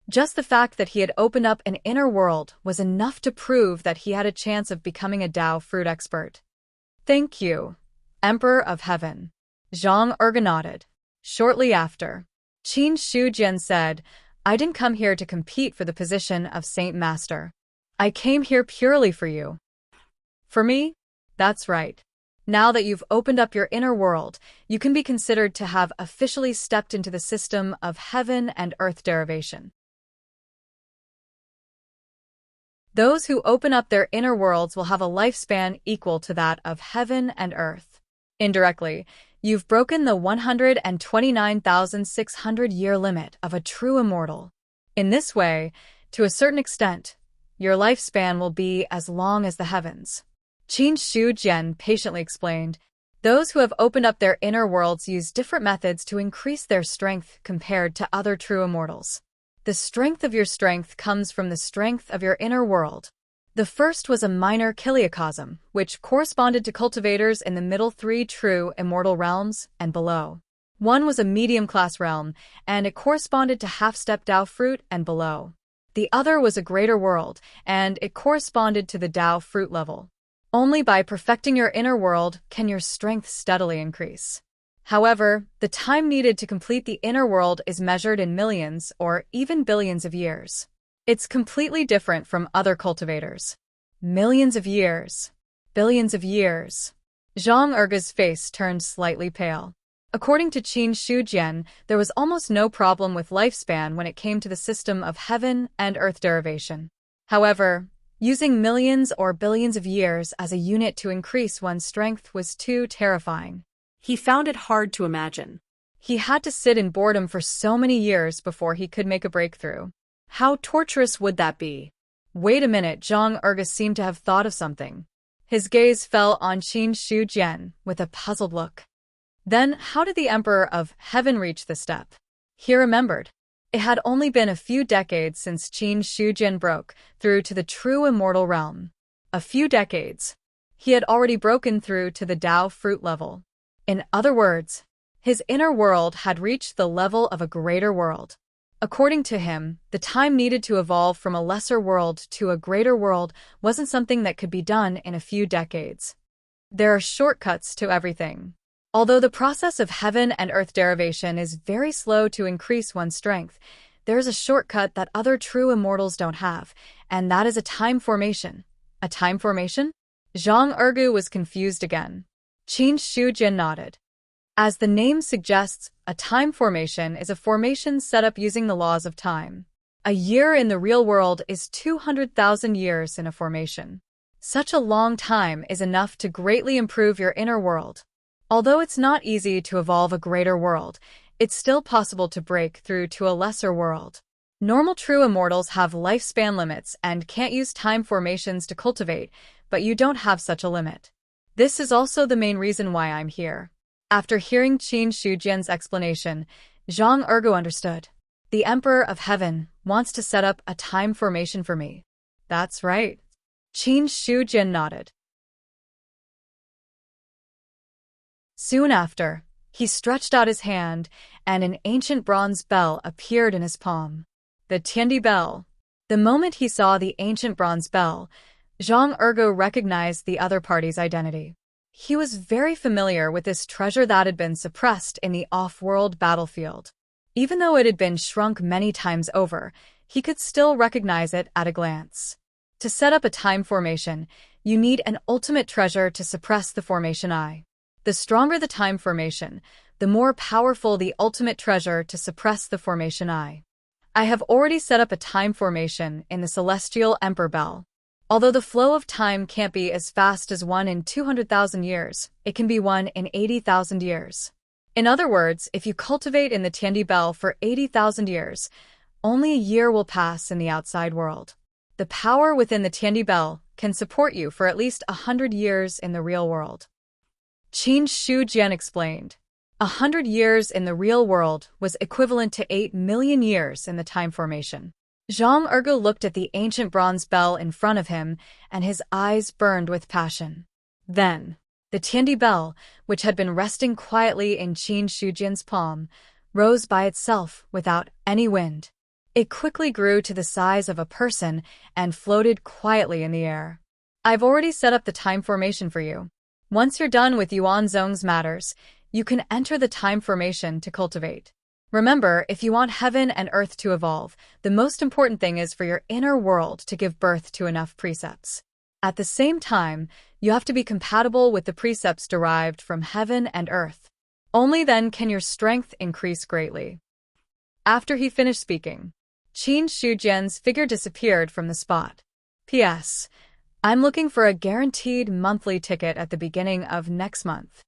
Speaker 1: just the fact that he had opened up an inner world was enough to prove that he had a chance of becoming a Dao fruit expert. Thank you, Emperor of Heaven. Zhang Erge nodded. Shortly after, Qin Shujian said, I didn't come here to compete for the position of Saint Master. I came here purely for you. For me? That's right. Now that you've opened up your inner world, you can be considered to have officially stepped into the system of heaven and earth derivation. Those who open up their inner worlds will have a lifespan equal to that of heaven and earth. Indirectly, you've broken the 129,600-year limit of a true immortal. In this way, to a certain extent, your lifespan will be as long as the heavens. Qin Shujian patiently explained, those who have opened up their inner worlds use different methods to increase their strength compared to other true immortals. The strength of your strength comes from the strength of your inner world. The first was a minor kiliacosm, which corresponded to cultivators in the middle 3 true immortal realms and below. One was a medium-class realm, and it corresponded to half-step Dao fruit and below. The other was a greater world, and it corresponded to the Dao fruit level. Only by perfecting your inner world can your strength steadily increase. However, the time needed to complete the inner world is measured in millions or even billions of years. It's completely different from other cultivators. Millions of years. Billions of years. Zhang Erge's face turned slightly pale. According to Qin Shujian, there was almost no problem with lifespan when it came to the system of heaven and earth derivation. However, using millions or billions of years as a unit to increase one's strength was too terrifying.
Speaker 2: He found it hard to imagine.
Speaker 1: He had to sit in boredom for so many years before he could make a breakthrough. How torturous would that be? Wait a minute, Zhang Erge seemed to have thought of something. His gaze fell on Qin Shujian with a puzzled look. Then, how did the Emperor of Heaven reach the step? He remembered. It had only been a few decades since Qin Shujian broke through to the true immortal realm. A few decades. He had already broken through to the Tao fruit level. In other words, his inner world had reached the level of a greater world. According to him, the time needed to evolve from a lesser world to a greater world wasn't something that could be done in a few decades. There are shortcuts to everything. Although the process of heaven and earth derivation is very slow to increase one's strength, there's a shortcut that other true immortals don't have, and that is a time formation. A time formation? Zhang Ergu was confused again. Qin Shujian nodded. As the name suggests, a time formation is a formation set up using the laws of time. A year in the real world is 200,000 years in a formation. Such a long time is enough to greatly improve your inner world. Although it's not easy to evolve a greater world, it's still possible to break through to a lesser world. Normal true immortals have lifespan limits and can't use time formations to cultivate, but you don't have such a limit. This is also the main reason why I'm here. After hearing Qin Shujian's explanation, Zhang Ergu understood. The Emperor of Heaven wants to set up a time formation for me. That's right. Qin Shujian nodded. Soon after, he stretched out his hand, and an ancient bronze bell appeared in his palm. The Tiandi bell. The moment he saw the ancient bronze bell, Zhang Ergu recognized the other party's identity. He was very familiar with this treasure that had been suppressed in the off-world battlefield. Even though it had been shrunk many times over, he could still recognize it at a glance. To set up a time formation, you need an ultimate treasure to suppress the formation eye. The stronger the time formation, the more powerful the ultimate treasure to suppress the formation eye. I have already set up a time formation in the Celestial Emperor Bell. Although the flow of time can't be as fast as one in 200,000 years, it can be one in 80,000 years. In other words, if you cultivate in the Tiandi Bell for 80,000 years, only a year will pass in the outside world. The power within the Tiandi Bell can support you for at least 100 years in the real world. Qin Shujian explained. 100 years in the real world was equivalent to 8 million years in the time formation. Zhang Ergu looked at the ancient bronze bell in front of him, and his eyes burned with passion. Then, the Tiandi bell, which had been resting quietly in Qin Shujian's palm, rose by itself without any wind. It quickly grew to the size of a person and floated quietly in the air. I've already set up the time formation for you. Once you're done with Yuan Zong's matters, you can enter the time formation to cultivate. Remember, if you want heaven and earth to evolve, the most important thing is for your inner world to give birth to enough precepts. At the same time, you have to be compatible with the precepts derived from heaven and earth. Only then can your strength increase greatly. After he finished speaking, Qin Shujian's figure disappeared from the spot. P.S. I'm looking for a guaranteed monthly ticket at the beginning of next month.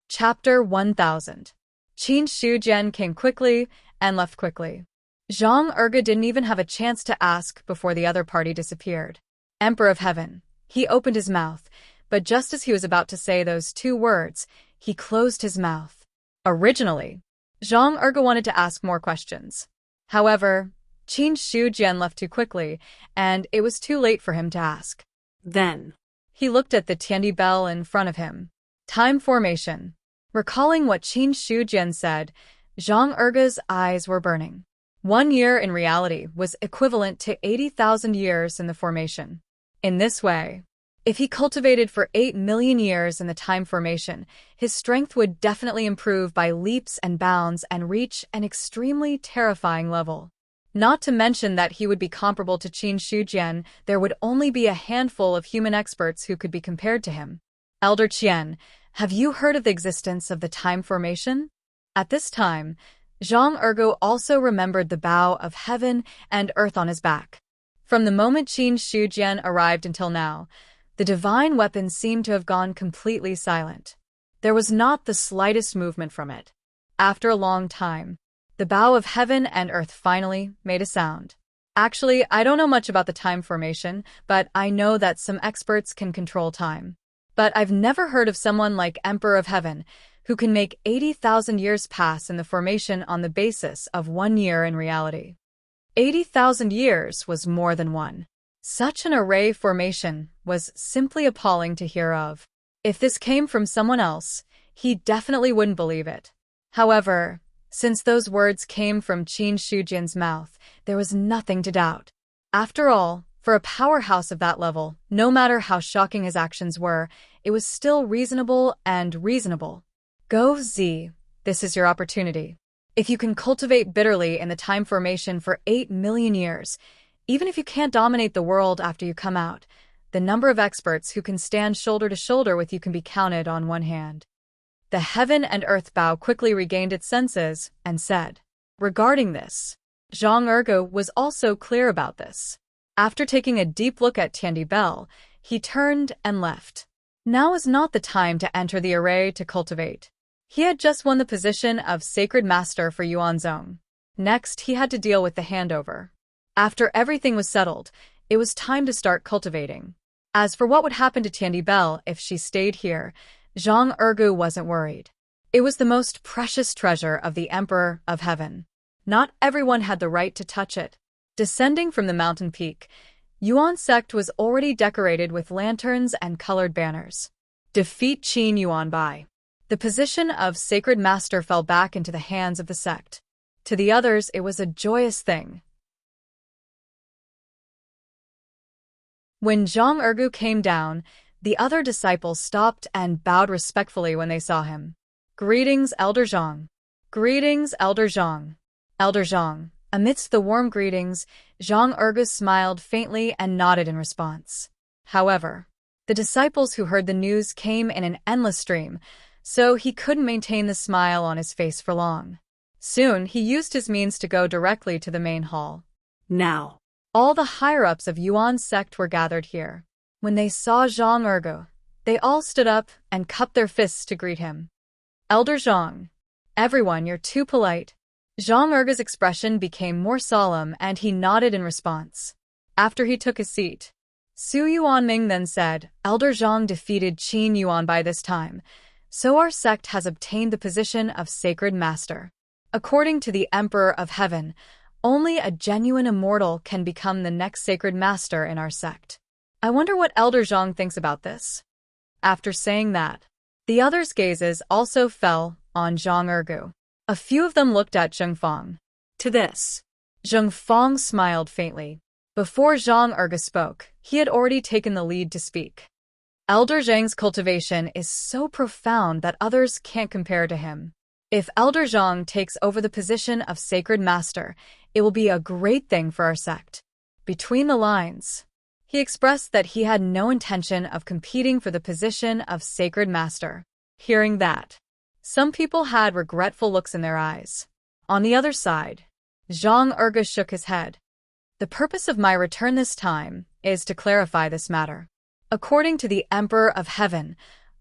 Speaker 1: Chapter 1000. Qin Shujian came quickly and left quickly. Zhang Ergu didn't even have a chance to ask before the other party disappeared. Emperor of Heaven. He opened his mouth, but just as he was about to say those two words, he closed his mouth. Originally, Zhang Ergu wanted to ask more questions. However, Qin Shujian left too quickly, and it was too late for him to ask.
Speaker 2: Then,
Speaker 1: he looked at the Tiandi bell in front of him. Time formation. Recalling what Qin Shujian said, Zhang Ergu's eyes were burning. 1 year in reality was equivalent to 80,000 years in the formation. In this way, if he cultivated for 8 million years in the time formation, his strength would definitely improve by leaps and bounds and reach an extremely terrifying level. Not to mention that he would be comparable to Qin Shujian, there would only be a handful of human experts who could be compared to him. Elder Qian, have you heard of the existence of the time formation? At this time, Zhang Ergu also remembered the bow of heaven and earth on his back. From the moment Qin Shujian arrived until now, the divine weapon seemed to have gone completely silent. There was not the slightest movement from it. After a long time, the bow of heaven and earth finally made a sound. Actually, I don't know much about the time formation, but I know that some experts can control time. But I've never heard of someone like Emperor of Heaven, who can make 80,000 years pass in the formation on the basis of 1 year in reality. 80,000 years was more than one. Such an array formation was simply appalling to hear of. If this came from someone else, he definitely wouldn't believe it. However, since those words came from Qin Shujian's mouth, there was nothing to doubt. After all, for a powerhouse of that level, no matter how shocking his actions were, it was still reasonable and reasonable. Go Z, this is your opportunity. If you can cultivate bitterly in the time formation for 8 million years, even if you can't dominate the world after you come out, the number of experts who can stand shoulder to shoulder with you can be counted on one hand. The heaven and earth bow quickly regained its senses and said. Regarding this, Zhang Ergu was also clear about this. After taking a deep look at Tiandi Bell, he turned and left. Now is not the time to enter the array to cultivate. He had just won the position of Sacred Master for Yuanzhong. Next, he had to deal with the handover. After everything was settled, it was time to start cultivating. As for what would happen to Tiandi Bell if she stayed here, Zhang Ergu wasn't worried. It was the most precious treasure of the Emperor of Heaven. Not everyone had the right to touch it. Descending from the mountain peak, Yuan sect was already decorated with lanterns and colored banners. Defeat Qin Yuan Bai. The position of Sacred Master fell back into the hands of the sect. To the others, it was a joyous thing. When Zhang Ergu came down, the other disciples stopped and bowed respectfully when they saw him. Greetings, Elder Zhang. Greetings, Elder Zhang. Elder Zhang. Amidst the warm greetings, Zhang Ergu smiled faintly and nodded in response. However, the disciples who heard the news came in an endless stream, so he couldn't maintain the smile on his face for long. Soon, he used his means to go directly to the main hall.
Speaker 2: Now,
Speaker 1: all the higher-ups of Yuan's sect were gathered here. When they saw Zhang Ergu, they all stood up and cupped their fists to greet him. Elder Zhang. Everyone, you're too polite. Zhang Ergu's expression became more solemn and he nodded in response. After he took his seat, Su Yuanming then said, Elder Zhang defeated Qin Yuan by this time, so our sect has obtained the position of Sacred Master. According to the Emperor of Heaven, only a genuine immortal can become the next Sacred Master in our sect. I wonder what Elder Zhang thinks about this. After saying that, the others' gazes also fell on Zhang Ergu. A few of them looked at Zheng Fang.
Speaker 2: to this,
Speaker 1: Zheng Fang smiled faintly. Before Zhang Ergu spoke, he had already taken the lead to speak. Elder Zhang's cultivation is so profound that others can't compare to him. If Elder Zhang takes over the position of Sacred Master, it will be a great thing for our sect. Between the lines, he expressed that he had no intention of competing for the position of Sacred Master. Hearing that, some people had regretful looks in their eyes. On the other side, Zhang Ergu shook his head. The purpose of my return this time is to clarify this matter. According to the Emperor of Heaven,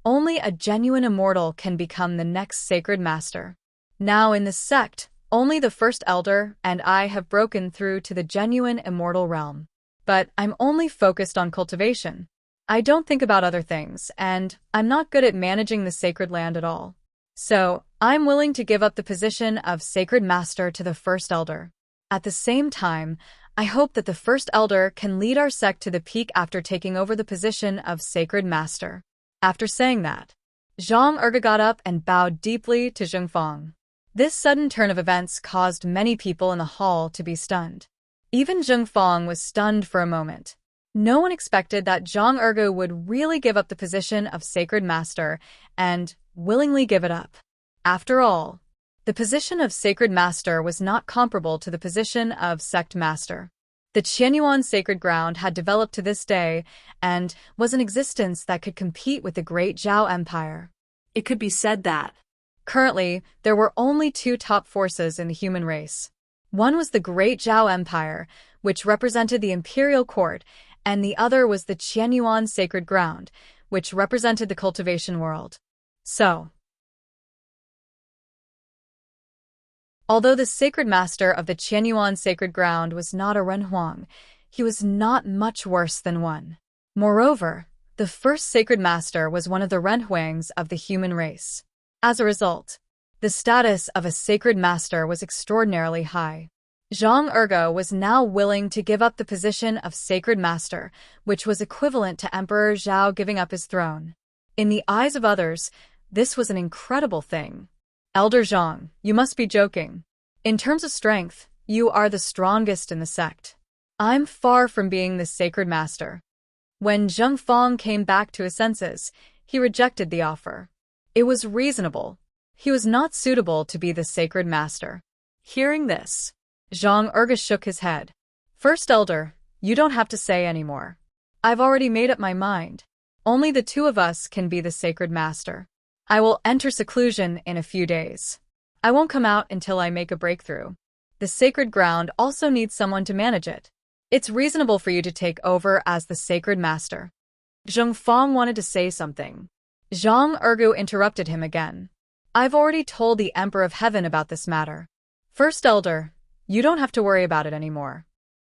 Speaker 1: only a genuine immortal can become the next Sacred Master. Now in this sect, only the first elder and I have broken through to the genuine immortal realm. But I'm only focused on cultivation. I don't think about other things, and I'm not good at managing the sacred land at all. So, I'm willing to give up the position of Sacred Master to the First Elder. At the same time, I hope that the First Elder can lead our sect to the peak after taking over the position of Sacred Master. After saying that, Zhang Ergu got up and bowed deeply to Zheng Fang. This sudden turn of events caused many people in the hall to be stunned. Even Zheng Fang was stunned for a moment. No one expected that Zhang Ergu would really give up the position of Sacred Master and willingly give it up. After all, the position of Sacred Master was not comparable to the position of Sect Master. The Qianyuan Sacred Ground had developed to this day and was an existence that could compete with the Great Zhao Empire.
Speaker 2: it could be said that,
Speaker 1: Currently, there were only two top forces in the human race. One was the Great Zhao Empire, which represented the imperial court, and the other was the Qianyuan Sacred Ground, which represented the cultivation world. So, Although the sacred master of the Qianyuan sacred ground was not a Renhuang, he was not much worse than one. Moreover, the first sacred master was one of the Renhuangs of the human race. As a result, the status of a sacred master was extraordinarily high. Zhang Ergo was now willing to give up the position of sacred master, which was equivalent to Emperor Zhao giving up his throne. In the eyes of others, this was an incredible thing. Elder Zhang, you must be joking. In terms of strength, you are the strongest in the sect. I'm far from being the sacred master. When Zheng Fang came back to his senses, he rejected the offer. It was reasonable. He was not suitable to be the sacred master. Hearing this, Zhang Erge shook his head. First Elder, you don't have to say anymore. I've already made up my mind. Only the two of us can be the sacred master. I will enter seclusion in a few days. I won't come out until I make a breakthrough. The sacred ground also needs someone to manage it. It's reasonable for you to take over as the sacred master. Zheng Fang wanted to say something. Zhang Ergu interrupted him again. I've already told the Emperor of Heaven about this matter. First Elder, you don't have to worry about it anymore.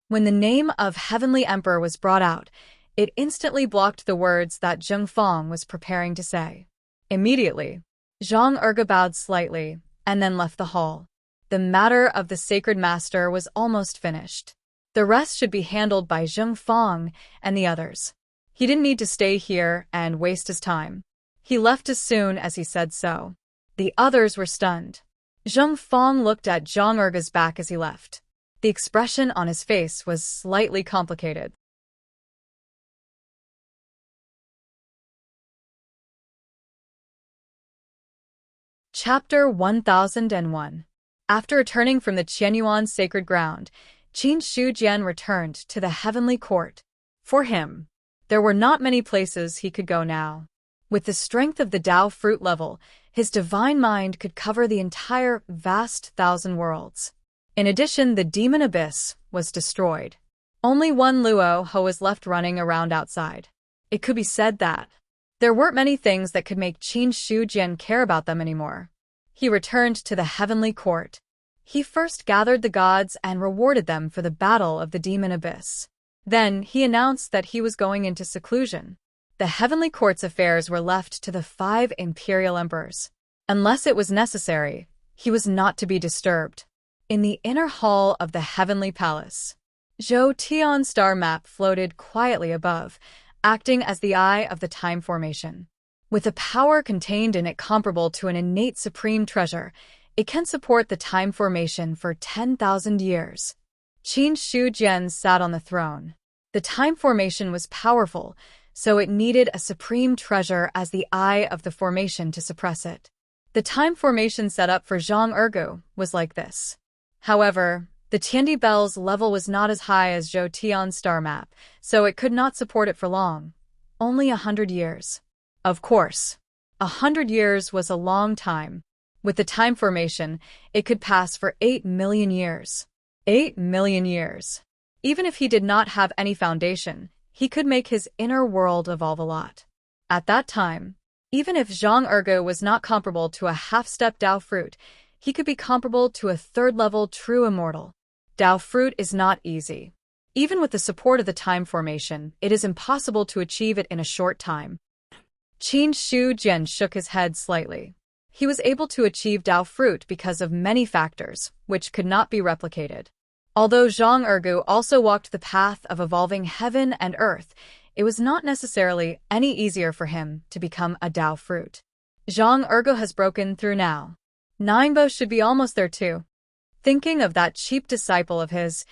Speaker 1: When the name of Heavenly Emperor was brought out, it instantly blocked the words that Zheng Fang was preparing to say. Immediately, Zhang Erge bowed slightly and then left the hall. The matter of the sacred master was almost finished. The rest should be handled by Zheng Fang and the others. He didn't need to stay here and waste his time. He left as soon as he said so. The others were stunned. Zheng Fang looked at Zhang Erge's back as he left. The expression on his face was slightly complicated. Chapter 1001. After returning from the Qianyuan sacred ground, Qin Shujian returned to the heavenly court. For him, there were not many places he could go now. With the strength of the Tao fruit level, his divine mind could cover the entire vast 1,000 worlds. In addition, the demon abyss was destroyed. Only one Luo Ho was left running around outside. It could be said that there weren't many things that could make Qin Shujian care about them anymore. He returned to the heavenly court. He first gathered the gods and rewarded them for the battle of the demon abyss. Then he announced that he was going into seclusion. The heavenly court's affairs were left to the 5 imperial emperors. Unless it was necessary, he was not to be disturbed. In the inner hall of the heavenly palace, Zhou Tian's star map floated quietly above, acting as the eye of the time formation. With a power contained in it comparable to an innate supreme treasure, it can support the time formation for 10,000 years. Qin Shujian sat on the throne. The time formation was powerful, so it needed a supreme treasure as the eye of the formation to suppress it. The time formation set up for Zhang Ergu was like this. However, the Tiandi Bell's level was not as high as Zhou Tian's star map, so it could not support it for long. Only 100 years. Of course, 100 years was a long time. With the time formation, it could pass for 8 million years. 8 million years. Even if he did not have any foundation, he could make his inner world evolve a lot. At that time, even if Zhang Ergu was not comparable to a half-step Tao fruit, he could be comparable to a third-level true immortal. Tao fruit is not easy. Even with the support of the time formation, it is impossible to achieve it in a short time. Qin Shujian shook his head slightly. He was able to achieve Tao fruit because of many factors, which could not be replicated. Although Zhang Ergu also walked the path of evolving heaven and earth, it was not necessarily any easier for him to become a Tao fruit. Zhang Ergu has broken through now. Ningbo should be almost there too. Thinking of that cheap disciple of his,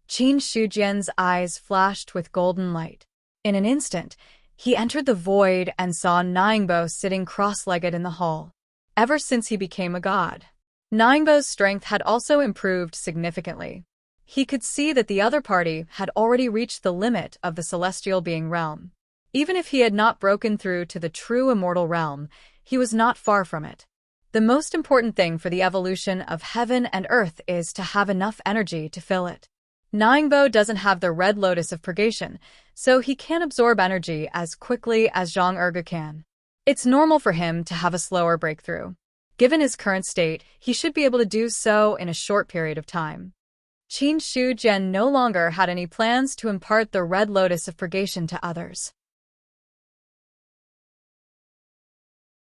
Speaker 1: Qin Shujian's eyes flashed with golden light. In an instant, he entered the void and saw Ningbo sitting cross-legged in the hall. Ever since he became a god, Ningbo's strength had also improved significantly. He could see that the other party had already reached the limit of the celestial being realm. Even if he had not broken through to the true immortal realm, he was not far from it. The most important thing for the evolution of heaven and earth is to have enough energy to fill it. Ningbo doesn't have the red lotus of purgation, so he can't absorb energy as quickly as Zhang Ergu can. It's normal for him to have a slower breakthrough. Given his current state, he should be able to do so in a short period of time. Qin Shu Jian no longer had any plans to impart the Red Lotus of Purgation to others.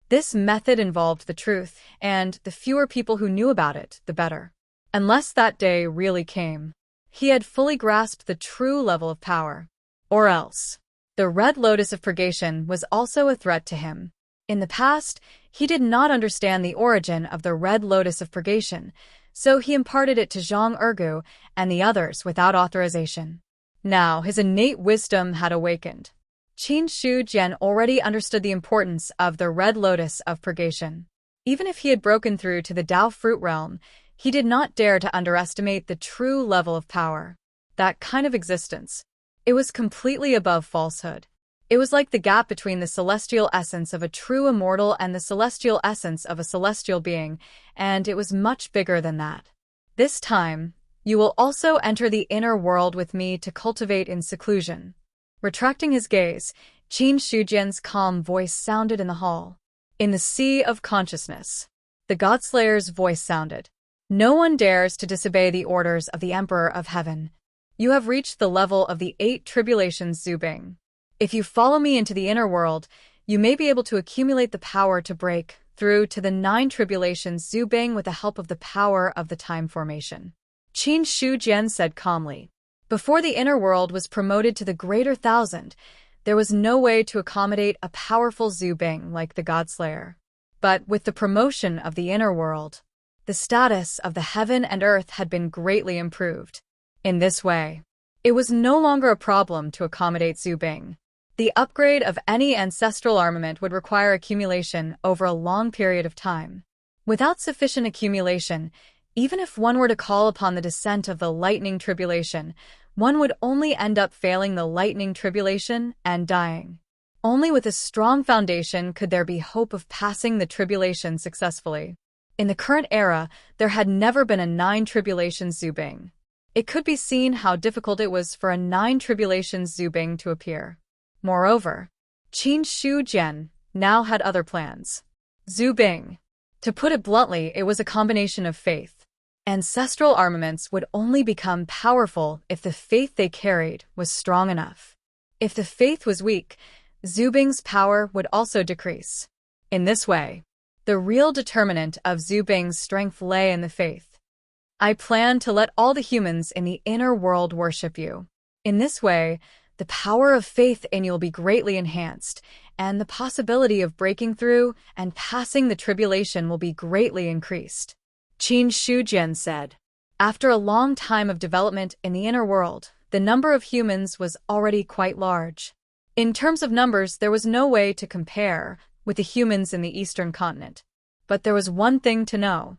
Speaker 1: This method involved the truth, and the fewer people who knew about it, the better. Unless that day really came, he had fully grasped the true level of power. Or else, the Red Lotus of Purgation was also a threat to him. In the past, he did not understand the origin of the Red Lotus of Purgation, so he imparted it to Zhang Ergu and the others without authorization. Now his innate wisdom had awakened. Qin Shu Jian already understood the importance of the Red Lotus of Purgation. Even if he had broken through to the Dao Fruit Realm, he did not dare to underestimate the true level of power. That kind of existence. It was completely above falsehood. It was like the gap between the celestial essence of a true immortal and the celestial essence of a celestial being, and it was much bigger than that. This time, you will also enter the inner world with me to cultivate in seclusion. Retracting his gaze, Qin Shujian's calm voice sounded in the hall. In the sea of consciousness, the Godslayer's voice sounded. No one dares to disobey the orders of the Emperor of Heaven. You have reached the level of the 8 tribulations Zubing. If you follow me into the inner world, you may be able to accumulate the power to break through to the 9 tribulations Zubing with the help of the power of the time formation. Qin Shujian said calmly. Before the inner world was promoted to the greater 1,000, there was no way to accommodate a powerful Zubing like the Godslayer. But with the promotion of the inner world, the status of the heaven and earth had been greatly improved. In this way, it was no longer a problem to accommodate Zubing. The upgrade of any ancestral armament would require accumulation over a long period of time. Without sufficient accumulation, even if one were to call upon the descent of the lightning tribulation, one would only end up failing the lightning tribulation and dying. Only with a strong foundation could there be hope of passing the tribulation successfully. In the current era, there had never been a 9 tribulations Zubing. It could be seen how difficult it was for a 9 tribulations Zubing to appear. Moreover, Qin Shu Jian now had other plans. Zubing. To put it bluntly, it was a combination of faith. Ancestral armaments would only become powerful if the faith they carried was strong enough. If the faith was weak, Zubing's power would also decrease. In this way, the real determinant of Zubing's strength lay in the faith. I plan to let all the humans in the inner world worship you. In this way, the power of faith in you will be greatly enhanced, and the possibility of breaking through and passing the tribulation will be greatly increased. Qin Shujian said. After a long time of development in the inner world, the number of humans was already quite large. In terms of numbers, there was no way to compare with the humans in the eastern continent. But there was one thing to know.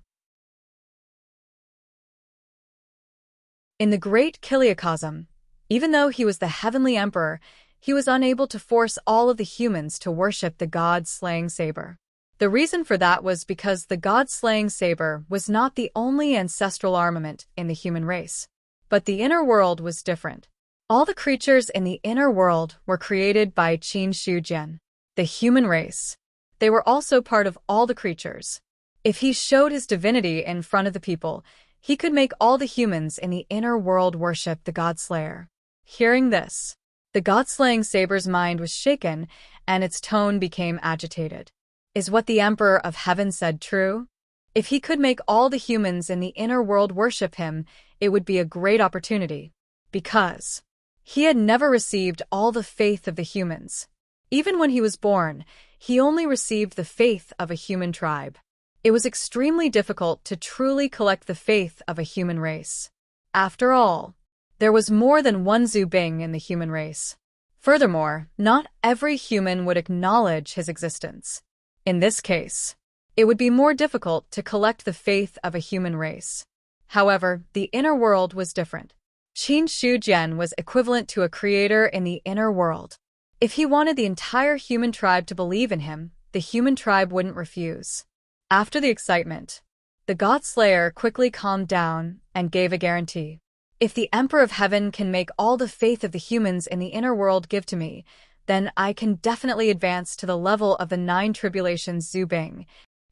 Speaker 1: In the Great Kiliacosm, even though he was the Heavenly Emperor, he was unable to force all of the humans to worship the god-slaying saber. The reason for that was because the god-slaying saber was not the only ancestral armament in the human race. But the inner world was different. All the creatures in the inner world were created by Qin Shujian, the human race. They were also part of all the creatures. If he showed his divinity in front of the people, he could make all the humans in the inner world worship the Godslayer. Hearing this, the god-slaying saber's mind was shaken, and its tone became agitated. Is what the Emperor of Heaven said true? If he could make all the humans in the inner world worship him, it would be a great opportunity. Because he had never received all the faith of the humans. Even when he was born, he only received the faith of a human tribe. It was extremely difficult to truly collect the faith of a human race. After all, there was more than one Zubing in the human race. Furthermore, not every human would acknowledge his existence. In this case, it would be more difficult to collect the faith of a human race. However, the inner world was different. Qin Shujian was equivalent to a creator in the inner world. If he wanted the entire human tribe to believe in him, the human tribe wouldn't refuse. After the excitement, the Godslayer quickly calmed down and gave a guarantee. If the Emperor of Heaven can make all the faith of the humans in the inner world give to me, then I can definitely advance to the level of the 9 tribulations Zubing.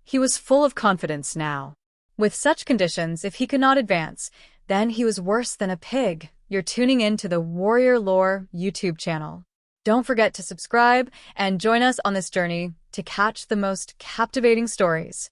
Speaker 1: He was full of confidence now. With such conditions, if he could not advance, then he was worse than a pig. You're tuning in to the Warrior Lore YouTube channel. Don't forget to subscribe and join us on this journey to catch the most captivating stories.